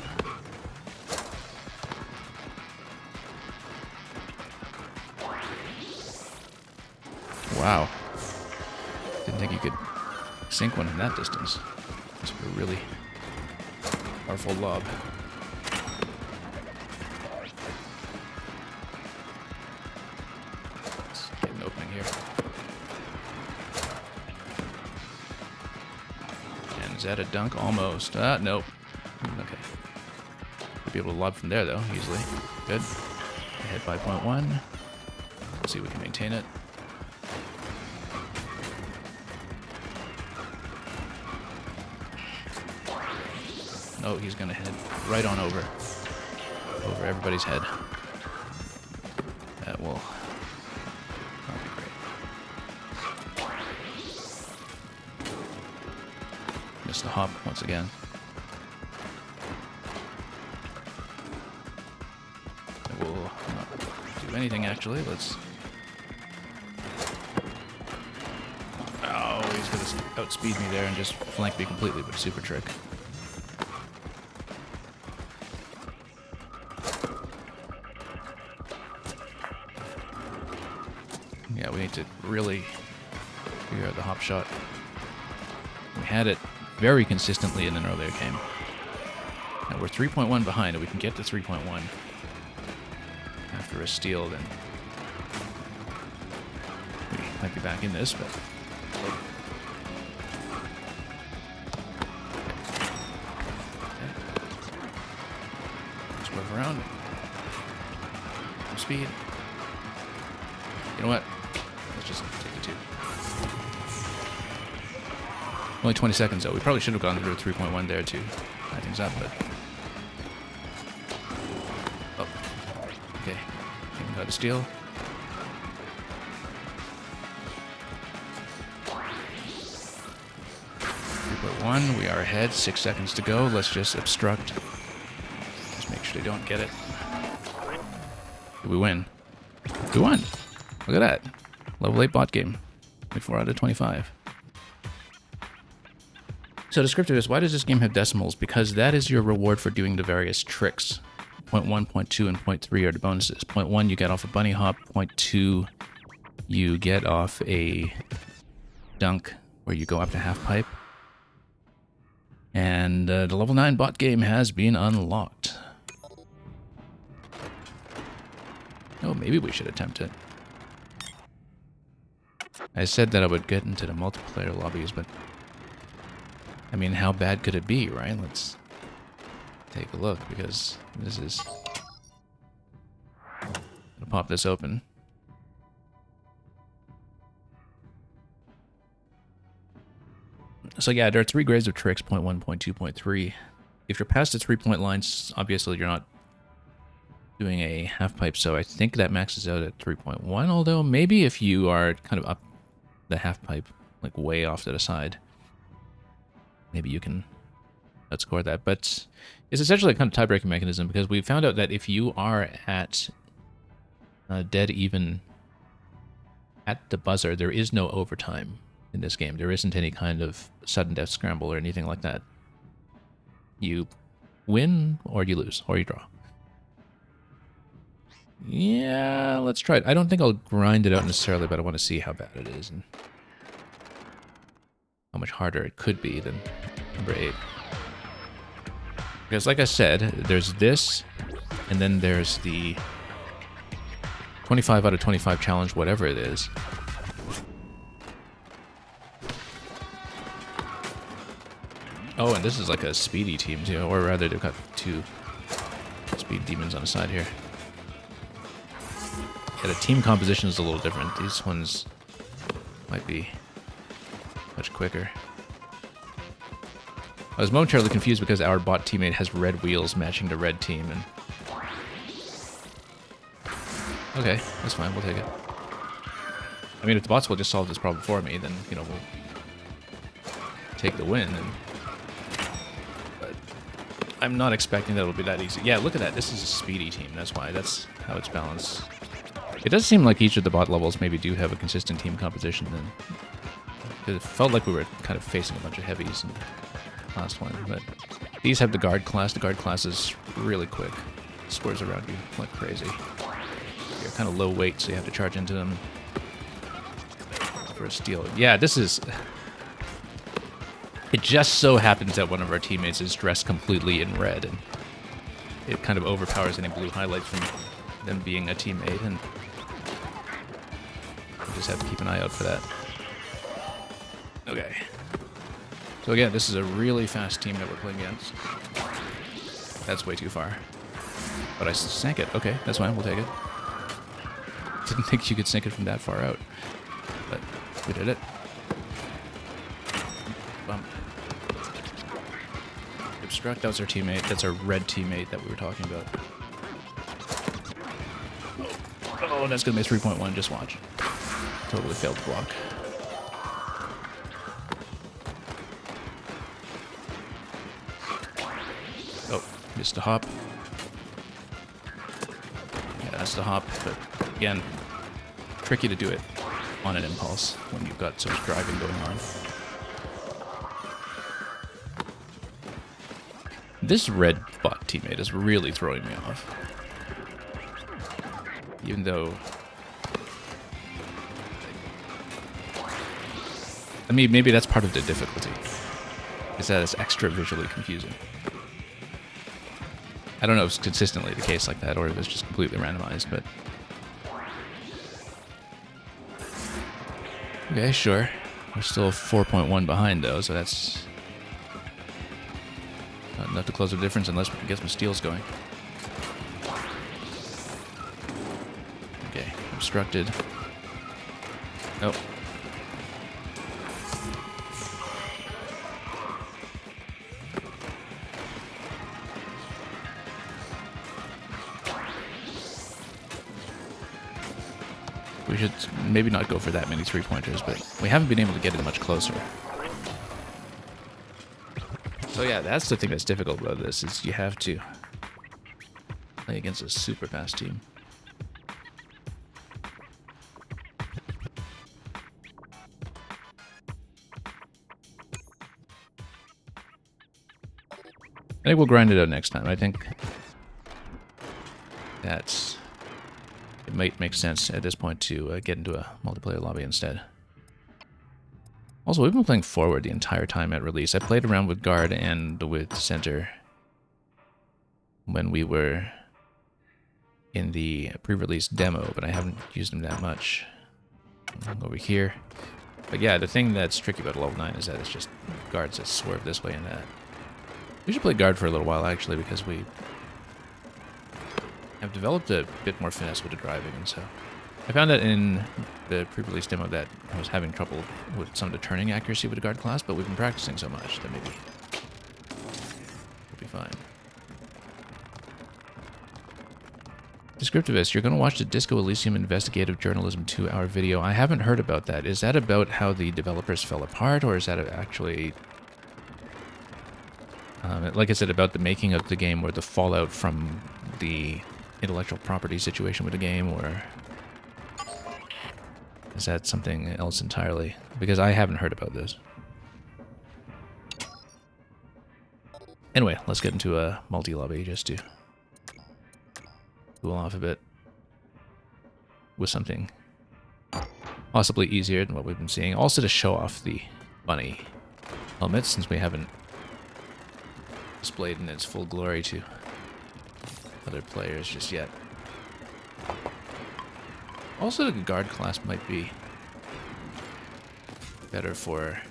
Wow. Didn't think you could sink one in that distance. It's a really powerful lob. Let's get an opening here. And is that a dunk? Almost. Nope. Okay. We'll be able to lob from there, though, easily. Good. Ahead by 0.1. Let's see if we can maintain it. Oh, he's going to head right on over everybody's head. That will be great. Missed the hop once again. It will not do anything, actually. Let's... Oh, he's going to outspeed me there and just flank me completely with a super trick. Yeah, we need to really figure out the hop shot. We had it very consistently in an earlier game. Now we're 3.1 behind, and we can get to 3.1 after a steal, then we might be back in this, but... Let's move around. Some speed. You know what? Let's just take the 2. Only 20 seconds, though. We probably should have gone through 3.1 there, to tie things up, but... Oh. Okay. Got a steal. We are ahead. 6 seconds to go. Let's just obstruct. Just make sure they don't get it. Did we win? We won! Look at that. Level 8 bot game. 24 out of 25. So descriptive is, why does this game have decimals? Because that is your reward for doing the various tricks. 0.1, 0.2, and 0.3 are the bonuses. 0.1 you get off a bunny hop. 0.2 you get off a dunk where you go up to half pipe. And the level 9 bot game has been unlocked. Oh, maybe we should attempt it. I said that I would get into the multiplayer lobbies, but... I mean, how bad could it be, right? Let's take a look, because this is... I'll pop this open. So yeah, there are 3 grades of tricks, 0.1, 0.2, 0.3. If you're past the 3-point lines, obviously you're not doing a half pipe, so I think that maxes out at 3.1, although maybe if you are kind of up the half pipe, like way off to the side, maybe you can outscore that. But it's essentially a kind of tie-breaking mechanism, because we found out that if you are at dead even at the buzzer, there is no overtime in this game. There isn't any kind of sudden death scramble or anything like that. You win, or you lose, or you draw. Yeah, let's try it. I don't think I'll grind it out necessarily, but I want to see how bad it is and how much harder it could be than number 8. Because like I said, there's this, and then there's the 25 out of 25 challenge, whatever it is. Oh, and this is like a speedy team too, or rather they've got 2 speed demons on the side here. Yeah, the team composition is a little different. These ones might be much quicker. I was momentarily confused because our bot teammate has red wheels matching the red team, and okay, that's fine, we'll take it. I mean, if the bots will just solve this problem for me, then, you know, we'll take the win. But I'm not expecting that it'll be that easy. Yeah, look at that. This is a speedy team. That's why. That's how it's balanced. It does seem like each of the bot levels maybe do have a consistent team composition then. It felt like we were kind of facing a bunch of heavies in the last one, but these have the guard class. The guard class is really quick. Scores around you like crazy. You're kind of low weight, so you have to charge into them for a steal. Yeah, this is... It just so happens that one of our teammates is dressed completely in red, and it kind of overpowers any blue highlights from them being a teammate, and we just have to keep an eye out for that. Okay. So again, this is a really fast team that we're playing against. That's way too far. But I sank it. Okay, that's fine. We'll take it. Didn't think you could sink it from that far out. But we did it. Bump. Obstruct, that was our teammate. That's our red teammate that we were talking about. Oh, that's going to be a 3.1. Just watch. Totally failed to block. Oh, missed a hop. Yeah, that's the hop, but again, tricky to do it on an impulse when you've got so much driving going on. This red bot teammate is really throwing me off. Even though... I mean, maybe that's part of the difficulty. Is that it's extra visually confusing. I don't know if it's consistently the case like that, or if it's just completely randomized, but... Okay, sure. We're still 4.1 behind, though, so that's... not enough to close the difference unless we can get some steals going. Okay, obstructed. Oh. We should maybe not go for that many three-pointers, but we haven't been able to get it much closer. So yeah, that's the thing that's difficult about this, is you have to play against a super fast team. I think we'll grind it out next time. I think that's... It might make sense at this point to get into a multiplayer lobby instead. Also, we've been playing forward the entire time at release. I played around with guard and with center when we were in the pre-release demo, but I haven't used them that much over here. But yeah, the thing that's tricky about level 9 is that it's just guards that swerve this way and that. We should play guard for a little while, actually, because we have developed a bit more finesse with the driving, and so I found that in the pre-release demo that I was having trouble with some of the turning accuracy with the guard class, but we've been practicing so much that maybe we'll be fine. Descriptivist, you're going to watch the Disco Elysium Investigative Journalism 2-hour video. I haven't heard about that. Is that about how the developers fell apart, or is that actually... like I said, about the making of the game, or the fallout from the intellectual property situation with the game, or is that something else entirely? Because I haven't heard about this. Anyway, let's get into a multi-lobby just to cool off a bit with something possibly easier than what we've been seeing. Also to show off the bunny helmet, since we haven't displayed in its full glory to other players just yet. Also, the guard class might be better for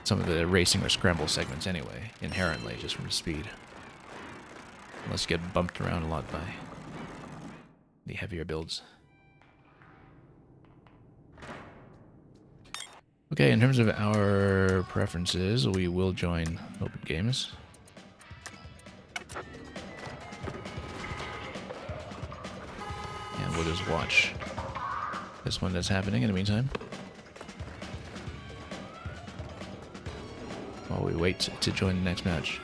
some of the racing or scramble segments anyway, inherently, just from speed. Unless you get bumped around a lot by the heavier builds. Okay, in terms of our preferences, we will join Open Games. And we'll just watch this one that's happening in the meantime. While we wait to join the next match.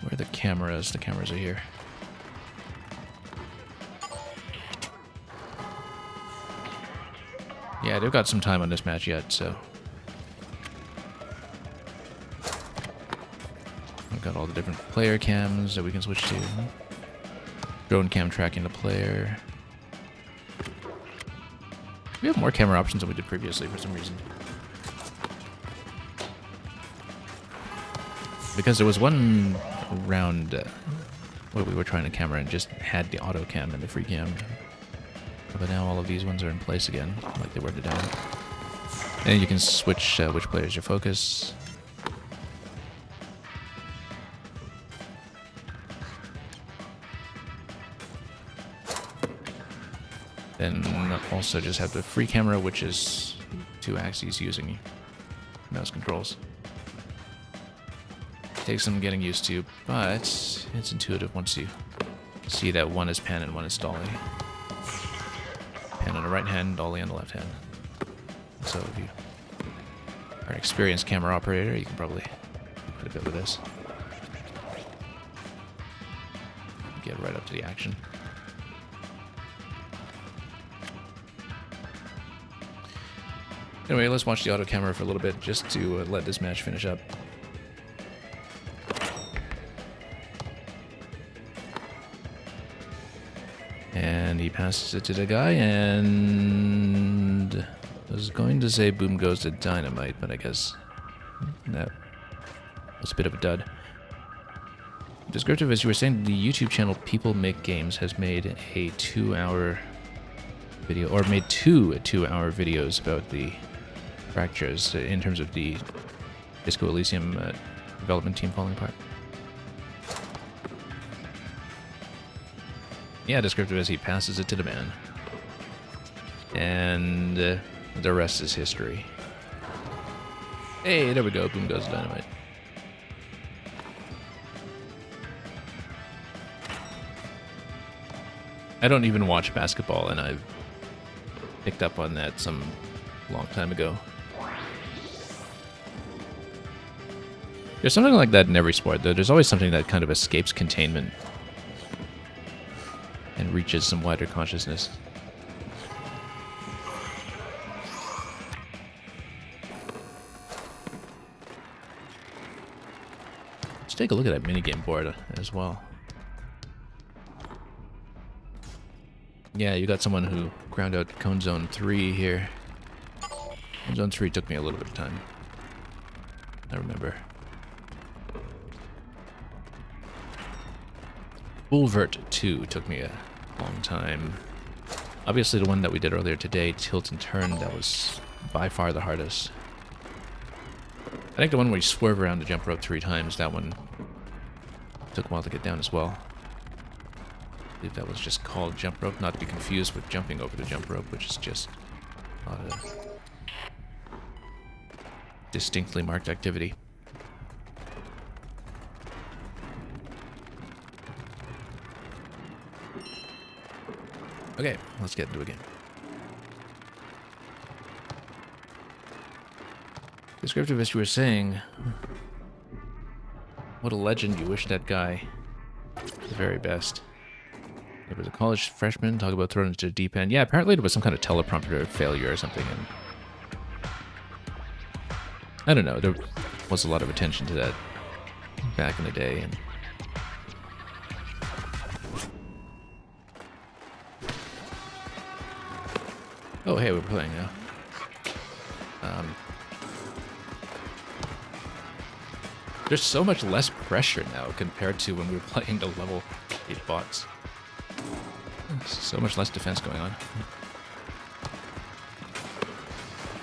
Where are the cameras? The cameras are here. Yeah, they've got some time on this match yet, so... We've got all the different player cams that we can switch to. Drone cam tracking the player. We have more camera options than we did previously for some reason. Because there was one round where we were trying to camera and just had the auto cam and the free cam. But now all of these ones are in place again, like they were today. And you can switch which players your focus. Then also just have the free camera, which is 2 axes using mouse controls. Takes some getting used to, but it's intuitive once you see that one is pan and one is dolly. Pan on the right hand, dolly on the left hand. So if you are an experienced camera operator, you can probably do quite a bit with this. Get right up to the action. Anyway, let's watch the auto camera for a little bit just to let this match finish up. And he passes it to the guy, and I was going to say boom goes to dynamite, but I guess that was a bit of a dud. Descriptive, as you were saying, the YouTube channel People Make Games has made a 2-hour video, or made 2 2-hour videos about the fractures in terms of the Disco Elysium development team falling apart. Yeah, descriptive as he passes it to the man. And the rest is history. Hey, there we go. Boom goes dynamite. I don't even watch basketball, and I've picked up on that some long time ago. There's something like that in every sport, though. There's always something that kind of escapes containment and reaches some wider consciousness. Let's take a look at that minigame board as well. Yeah, you got someone who ground out Cone Zone 3 here. Cone Zone 3 took me a little bit of time. I remember. Bulvert 2 took me a long time. Obviously the one that we did earlier today, Tilt and Turn, that was by far the hardest. I think the one where you swerve around the jump rope 3 times, that one took a while to get down as well. I believe that was just called jump rope, not to be confused with jumping over the jump rope, which is just not a distinctly marked activity. Okay, let's get into a game. Descriptive, as you were saying, what a legend. You wish that guy the very best. It was a college freshman, talk about thrown into the deep end. Yeah, apparently there was some kind of teleprompter failure or something, and I don't know, there was a lot of attention to that back in the day, and oh, hey, we're playing now. There's so much less pressure now compared to when we were playing the level 8 bots. So much less defense going on.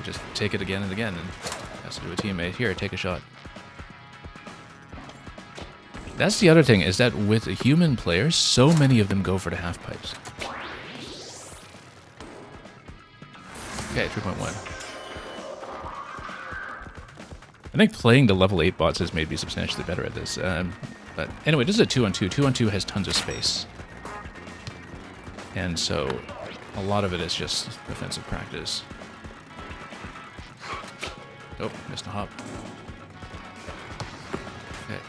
Just take it again and again, and has to do a teammate. Here, take a shot. That's the other thing, is that with human players, so many of them go for the half pipes. Okay, 3.1. I think playing the level 8 bots has made me substantially better at this. But anyway, this is a 2-on-2. 2-on-2 has tons of space. And so a lot of it is just defensive practice. Oh, missed a hop. Okay.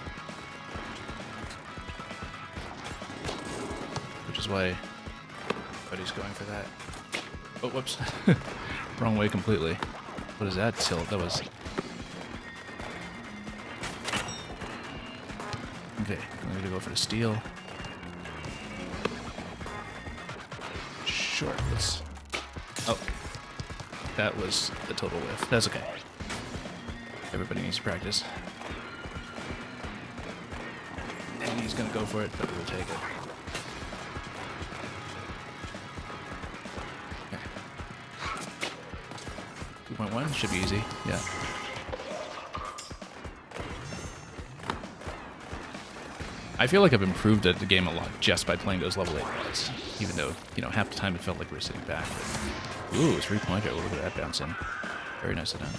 Which is why Buddy's going for that. Oh, whoops. Wrong way completely. What is that tilt? That was... Okay, I'm going to go for the steal. Short, let's... Oh. That was a total whiff. That's okay. Everybody needs to practice. And he's going to go for it, but we'll take it. Okay. 2.1 should be easy. Yeah. I feel like I've improved at the game a lot just by playing those level 8 bots. Even though, you know, half the time it felt like we were sitting back. But, ooh, 3-pointer. Look at that bouncing. Very nicely done.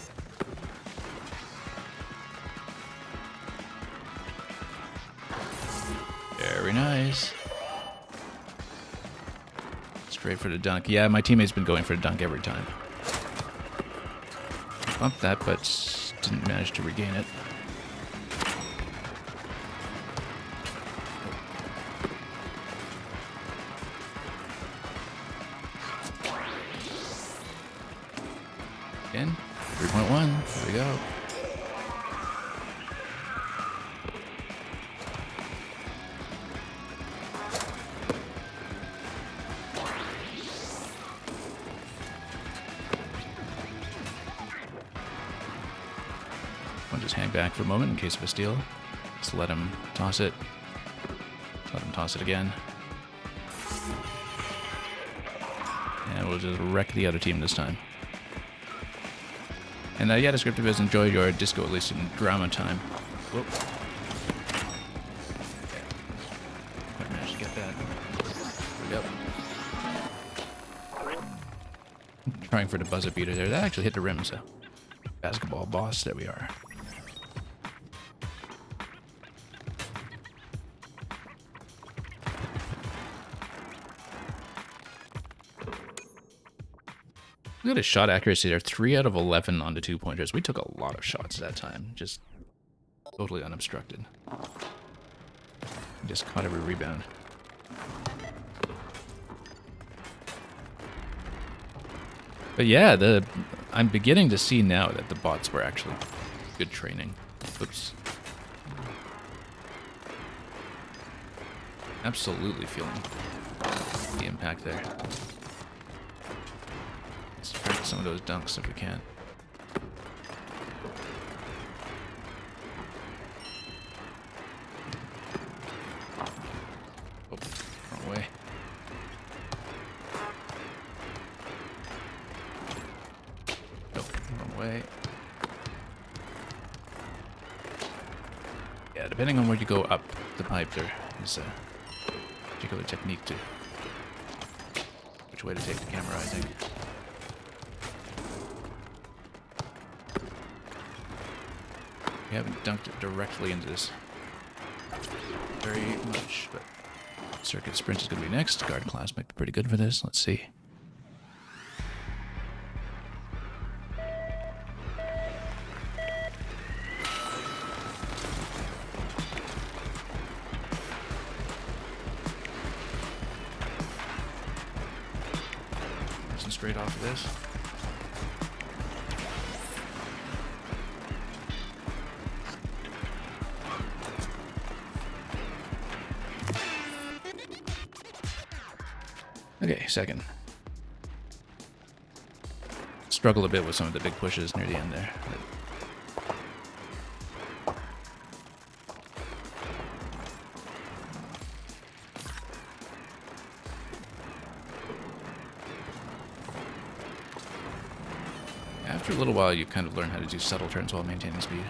Very nice. Straight for the dunk. Yeah, my teammate's been going for the dunk every time. Bumped that, but didn't manage to regain it. Again, 3.1. There we go. I'll just hang back for a moment in case of a steal. Just let him toss it. Let him toss it again. And we'll just wreck the other team this time. And yeah, Descriptive has enjoyed your Disco Elysium drama time. Whoop. Okay. Quite managed to get that. Yep. Trying for the buzzer beater there. That actually hit the rim, so. Basketball boss, there we are. Look at his shot accuracy there. 3 out of 11 on the 2-pointers. We took a lot of shots that time. Just totally unobstructed. Just caught every rebound. But yeah, I'm beginning to see now that the bots were actually good training. Oops. Absolutely feeling the impact there. Let's practice some of those dunks if we can. Oh, wrong way. Nope, wrong way. Yeah, depending on where you go up the pipe, there is a particular technique to which way to take the camera, I think. We haven't dunked it directly into this very much, but Circuit Sprint is going to be next. Guard Class might be pretty good for this. Let's see. Listen straight off of this. Okay, second. Struggle a bit with some of the big pushes near the end there. After a little while, you kind of learn how to do subtle turns while maintaining speed.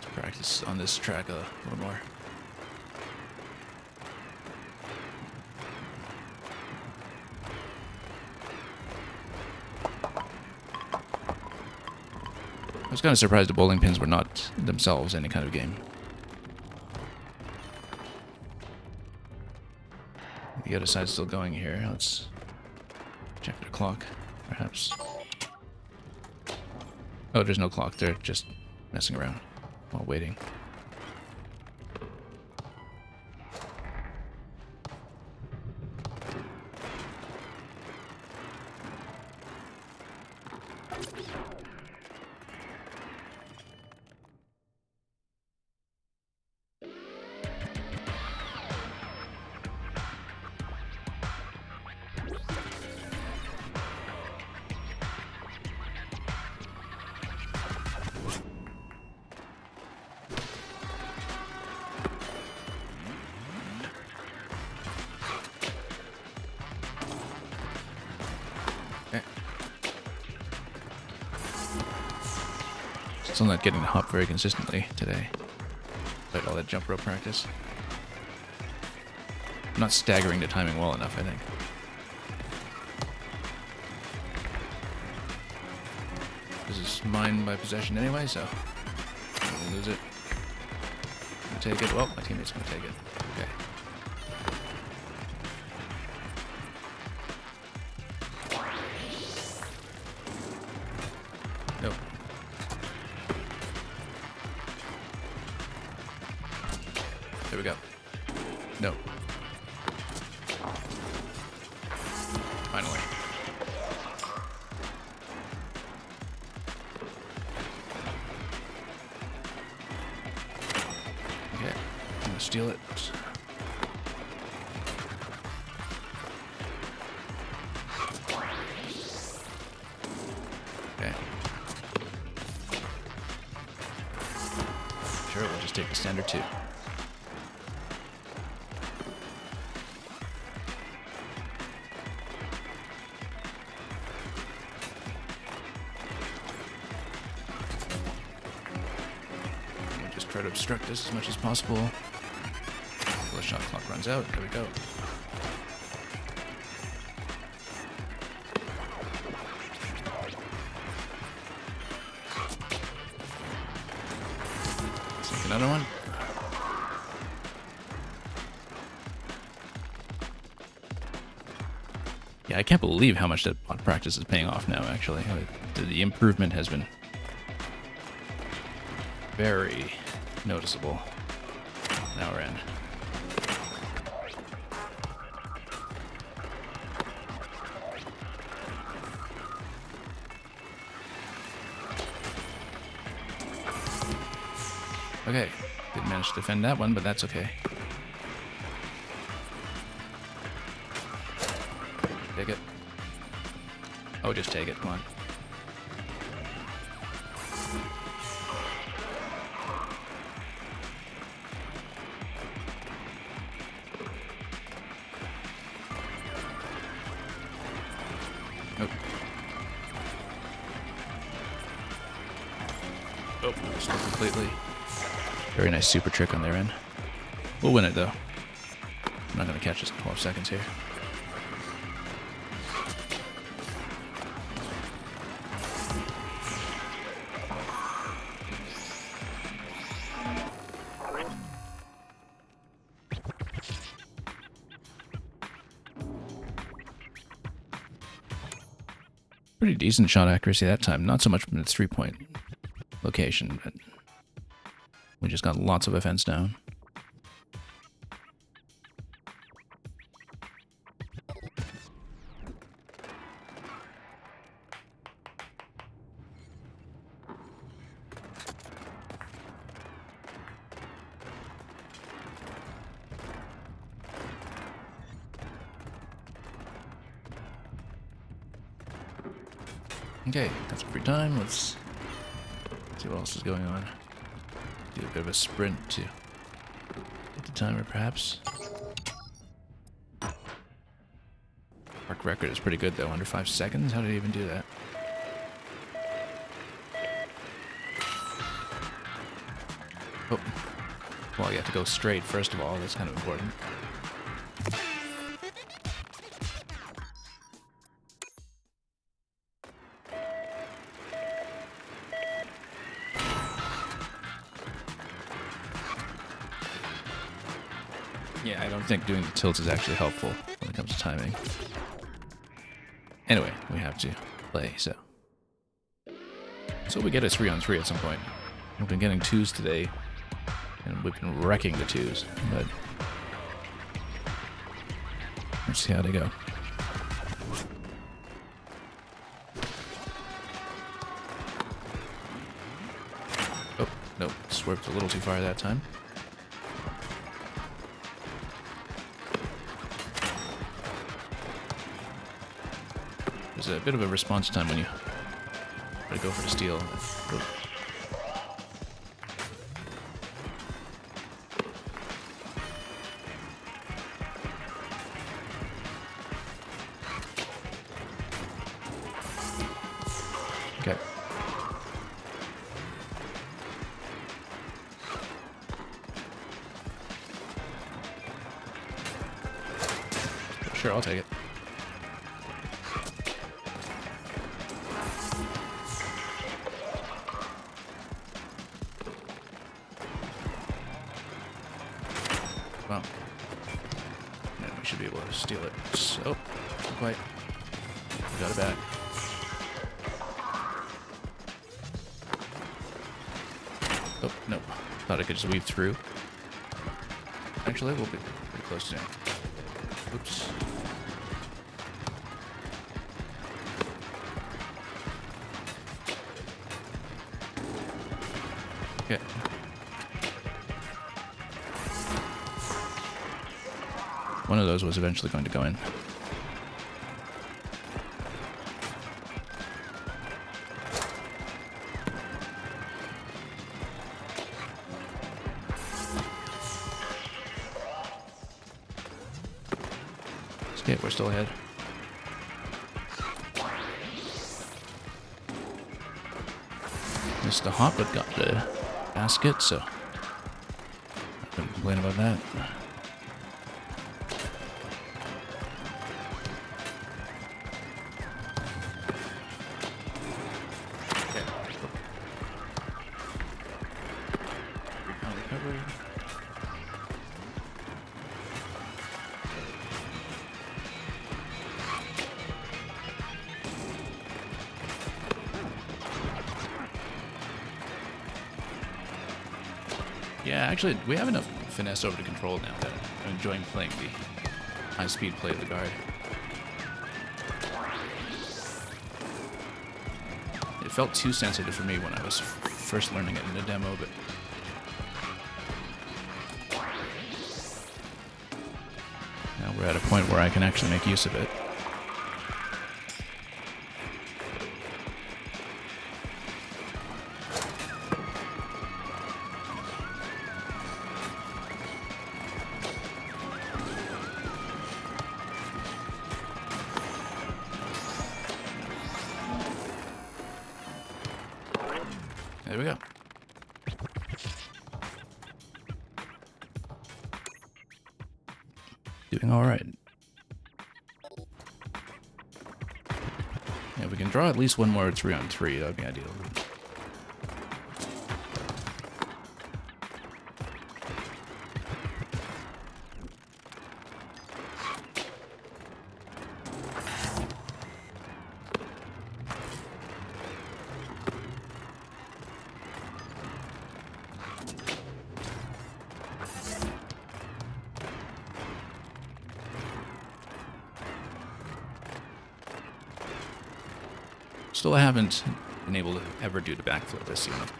Let's practice on this track a little more. I was kind of surprised the bowling pins were not themselves any kind of game. The other side's still going here. Let's check the clock, perhaps. Oh, there's no clock. They're just messing around while waiting. Still not getting the hop very consistently today, despite all that jump rope practice. I'm not staggering the timing well enough, I think. This is mine by possession anyway, so I'm gonna lose it. I'm gonna take it. Well, my teammate's gonna take it. Okay. Nope. There we go. No. Finally. Okay. I'm gonna steal it. Okay. Sure, we'll just take the standard 2. Try to obstruct this as much as possible until the shot clock runs out. There we go. Let's take another one. Yeah, I can't believe how much that practice is paying off now, actually. The improvement has been very noticeable. Now we're in. Okay, didn't manage to defend that one, but that's okay. Take it. Oh, just take it, come on. Nope. Oh, missed it completely. Very nice super trick on their end. We'll win it though. I'm not going to catch this in 12 seconds here. Pretty decent shot accuracy that time. Not so much from its 3-point location, but we just got lots of offense down. Okay, got some free time. Let's See what else is going on. Do a bit of a sprint to hit the timer, perhaps. Park record is pretty good, though. Under 5 seconds? How did he even do that? Oh. Well, you have to go straight, first of all. That's kind of important. Yeah, I don't think doing the tilts is actually helpful when it comes to timing. Anyway, we have to play, so we get a 3-on-3 at some point. We've been getting 2s today, and we've been wrecking the 2s, but let's see how they go. Oh, nope, swerved a little too far that time. There's a bit of a response time when you try to go for the steal. Oop. Okay. Sure, I'll take it. Well, and we should be able to steal it. So, not quite. We got it back. Oh, nope. Thought I could just weave through. Actually, we'll be pretty close to it. Oops. Okay. One of those was eventually going to go in. Okay, we're still ahead. Missed the hop, but got the basket, so I couldn't complain about that. Recovery. Yeah, actually, we have enough finesse over the control now that I'm enjoying playing the high-speed play of the guard. It felt too sensitive for me when I was first learning it in the demo, but now we're at a point where I can actually make use of it. There we go. Doing all right. Yeah, if we can draw at least one more 3-on-3, that would be ideal. Still haven't been able to ever do the backflip this unit.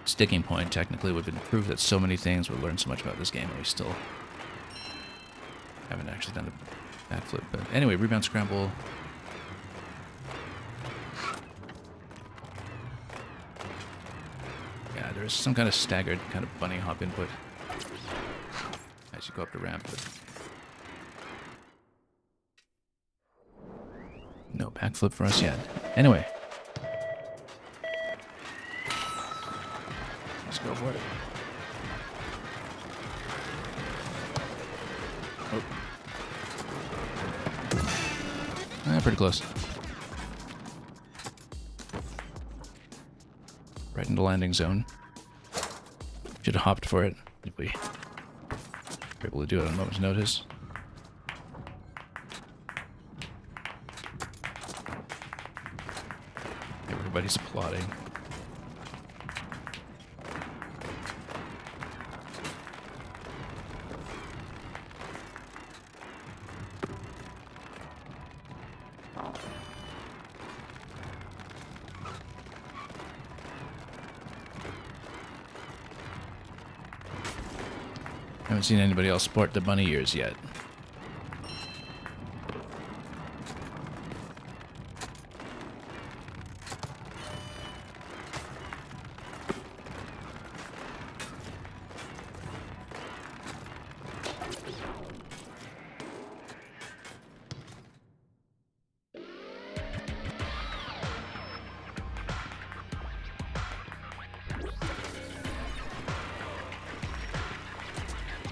Sticking point, technically, we've improved at so many things, we've learned so much about this game, and we still haven't actually done the backflip. But anyway, rebound scramble. Yeah, there's some kind of staggered kind of bunny hop input as you go up the ramp, but no backflip for us yet. Anyway, let's go for it. Oh. Pretty close. Right into landing zone. Should have hopped for it if we were able to do it on a moment's notice. Everybody's applauding. Haven't seen anybody else sport the bunny ears yet.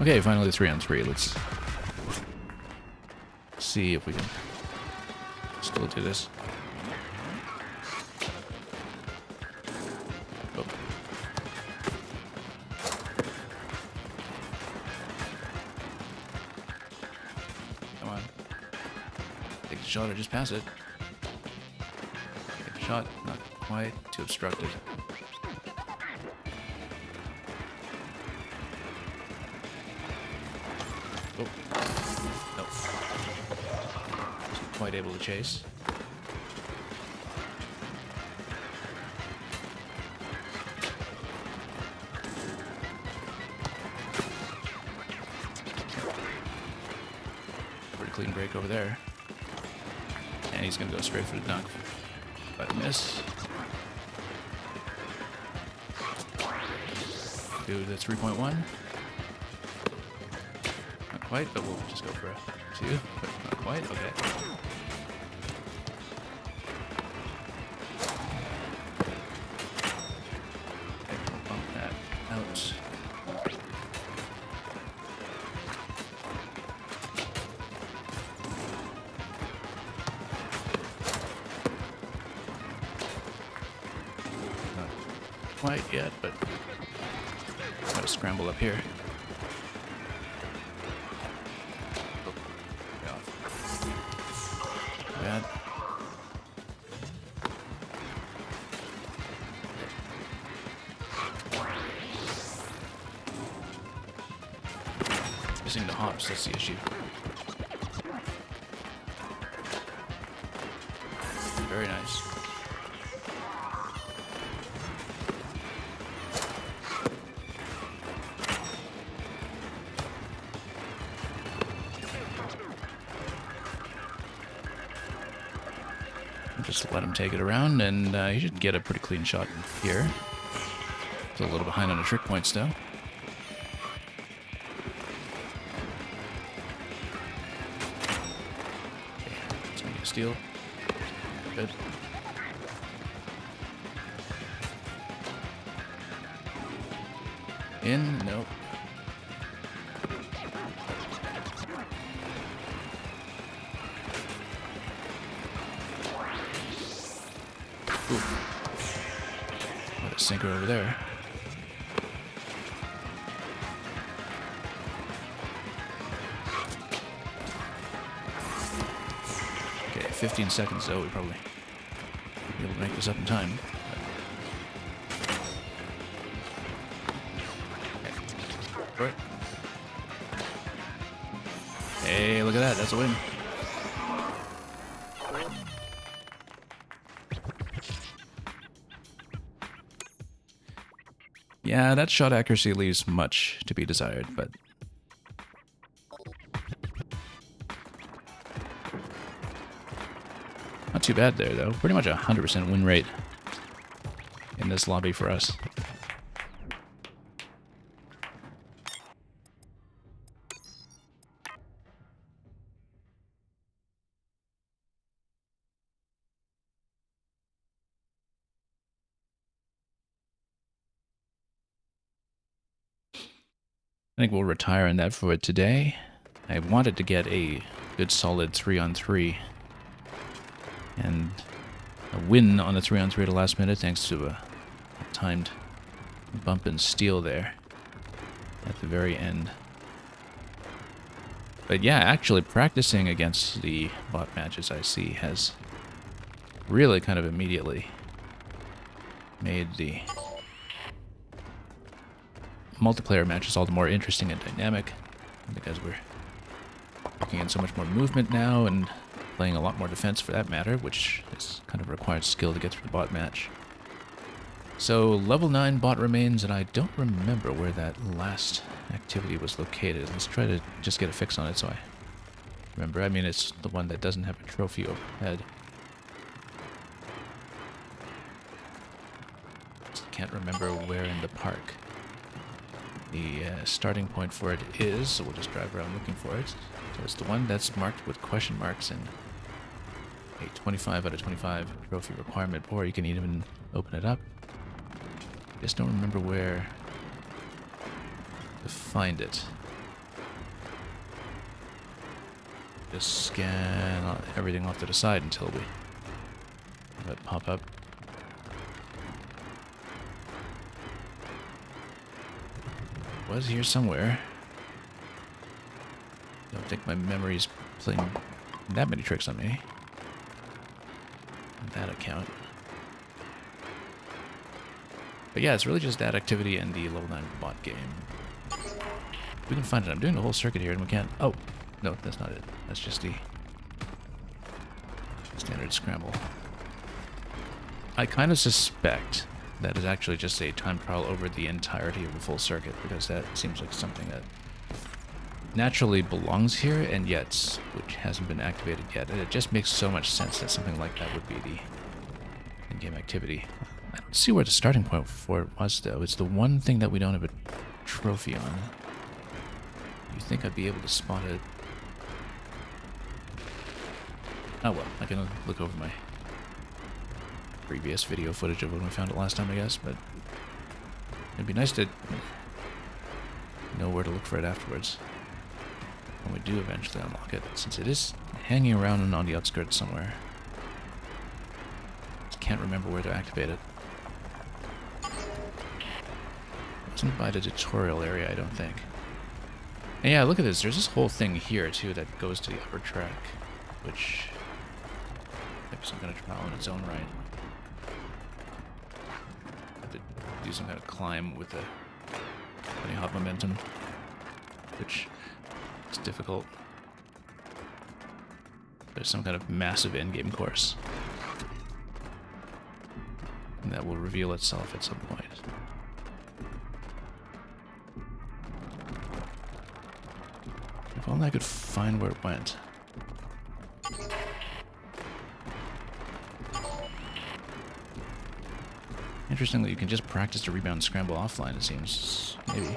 Okay, finally 3-on-3. Let's see if we can still do this. Oh. Come on. Take a shot or just pass it. Take a shot, not quite, too obstructed. Oh, nope. Wasn't quite able to chase. Pretty clean break over there. And he's going to go straight for the dunk. But miss. Do the 3.1. Quite, but we'll just go for a 2, but not quite, okay. We'll bump that out. Not quite yet, but gotta scramble up here. Bad. Missing the hops, that's the issue. Very nice. Just let him take it around, and he should get a pretty clean shot here. He's a little behind on the trick points, though. Okay, it's going to be a steal. Good. In? Nope. Ooh. What a sinker over there. Okay, 15 seconds though. We probably be able to make this up in time. Okay. Right. Hey, look at that. That's a win. Yeah, that shot accuracy leaves much to be desired, but not too bad there, though. Pretty much a 100% win rate in this lobby for us. I think we'll retire on that for today. I wanted to get a good solid 3-on-3 and a win on the 3-on-3 at the last minute thanks to a timed bump and steal there at the very end. But yeah, actually practicing against the bot matches I see has really kind of immediately made the multiplayer matches all the more interesting and dynamic because we're working in so much more movement now and playing a lot more defense for that matter, which is kind of required skill to get through the bot match. So level 9 bot remains, and I don't remember where that last activity was located. Let's try to just get a fix on it so I remember. I mean, it's the one that doesn't have a trophy overhead. Just can't remember where in the park the starting point for it is, so we'll just drive around looking for it. So it's the one that's marked with question marks and a 25 out of 25 trophy requirement, or you can even open it up. Just don't remember where to find it. Just scan everything off to the side until we have it pop up. It was here somewhere. Don't think my memory's playing that many tricks on me. On that account. But yeah, it's really just that activity and the level 9 bot game. We can find it. I'm doing the whole circuit here and we can't... Oh, no, that's not it. That's just the standard scramble. I kind of suspect that is actually just a time trial over the entirety of the full circuit, because that seems like something that naturally belongs here, and yet, which hasn't been activated yet. And it just makes so much sense that something like that would be the in-game activity. I don't see where the starting point for it was, though. It's the one thing that we don't have a trophy on. You think I'd be able to spot it? Oh well, I can look over my previous video footage of when we found it last time, I guess, but it'd be nice to know where to look for it afterwards when we do eventually unlock it, since it is hanging around and on the outskirts somewhere. Just can't remember where to activate it. Wasn't by the tutorial area, I don't think. And yeah, look at this. There's this whole thing here too that goes to the upper track, which maybe some kind of trial in its own right. Have to do some kind of climb with the bunny hop momentum, which is difficult. There's some kind of massive endgame course, and that will reveal itself at some point. If only I could find where it went. Interestingly, you can just practice to rebound scramble offline, it seems. Maybe.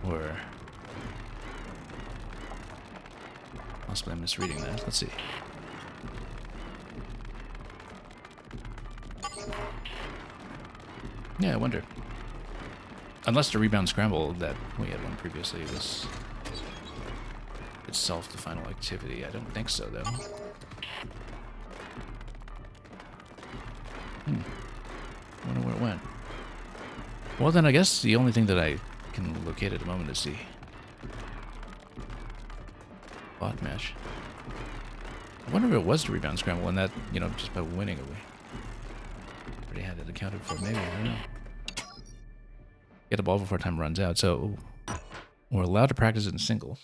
Or possibly I'm misreading that. Let's see. Yeah, I wonder. Unless the rebound scramble that we had one previously was itself the final activity. I don't think so, though. I wonder where it went. Well, then I guess the only thing that I can locate at the moment is the bot match. I wonder if it was the rebound scramble and that, you know, just by winning it, we already had it accounted for. Maybe, I don't know. Get the ball before time runs out, so we're allowed to practice it in singles.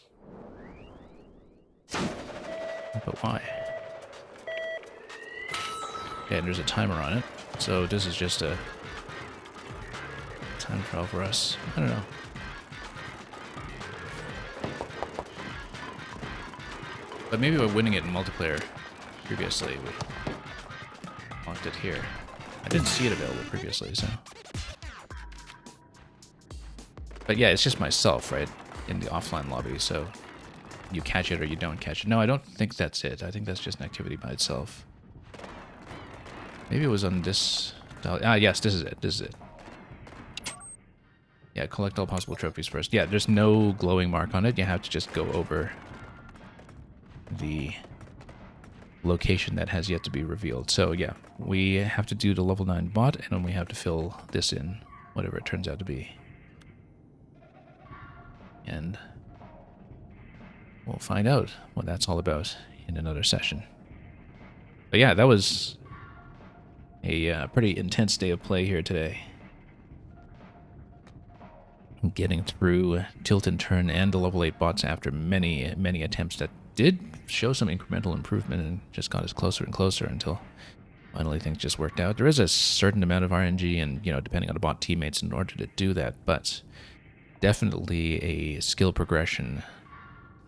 But why? Okay, and there's a timer on it, so this is just a time trial for us. I don't know. But maybe by winning it in multiplayer previously, we locked it here. I didn't see it available previously, so... But yeah, it's just myself, right? In the offline lobby, so you catch it or you don't catch it. No, I don't think that's it. I think that's just an activity by itself. Maybe it was on this... Ah, yes, this is it. This is it. Yeah, collect all possible trophies first. Yeah, there's no glowing mark on it. You have to just go over the location that has yet to be revealed. So yeah, we have to do the level 9 bot, and then we have to fill this in, whatever it turns out to be. And we'll find out what that's all about in another session. But yeah, that was a pretty intense day of play here today. Getting through Tilt and Turn and the level 8 bots after many, many attempts that did show some incremental improvement and just got us closer and closer until finally things just worked out. There is a certain amount of RNG and, depending on the bot teammates in order to do that, but definitely a skill progression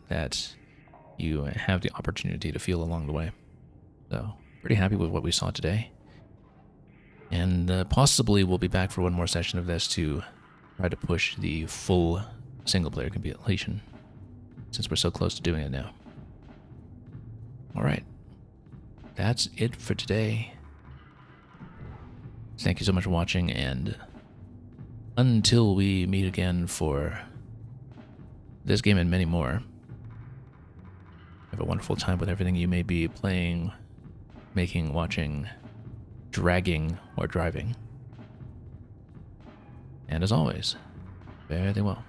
that you have the opportunity to feel along the way. So, pretty happy with what we saw today. And possibly we'll be back for one more session of this to try to push the full single-player completion, since we're so close to doing it now. Alright, that's it for today. Thank you so much for watching, and until we meet again for this game and many more, have a wonderful time with everything you may be playing, making, watching, dragging, or driving. And as always, fare thee well.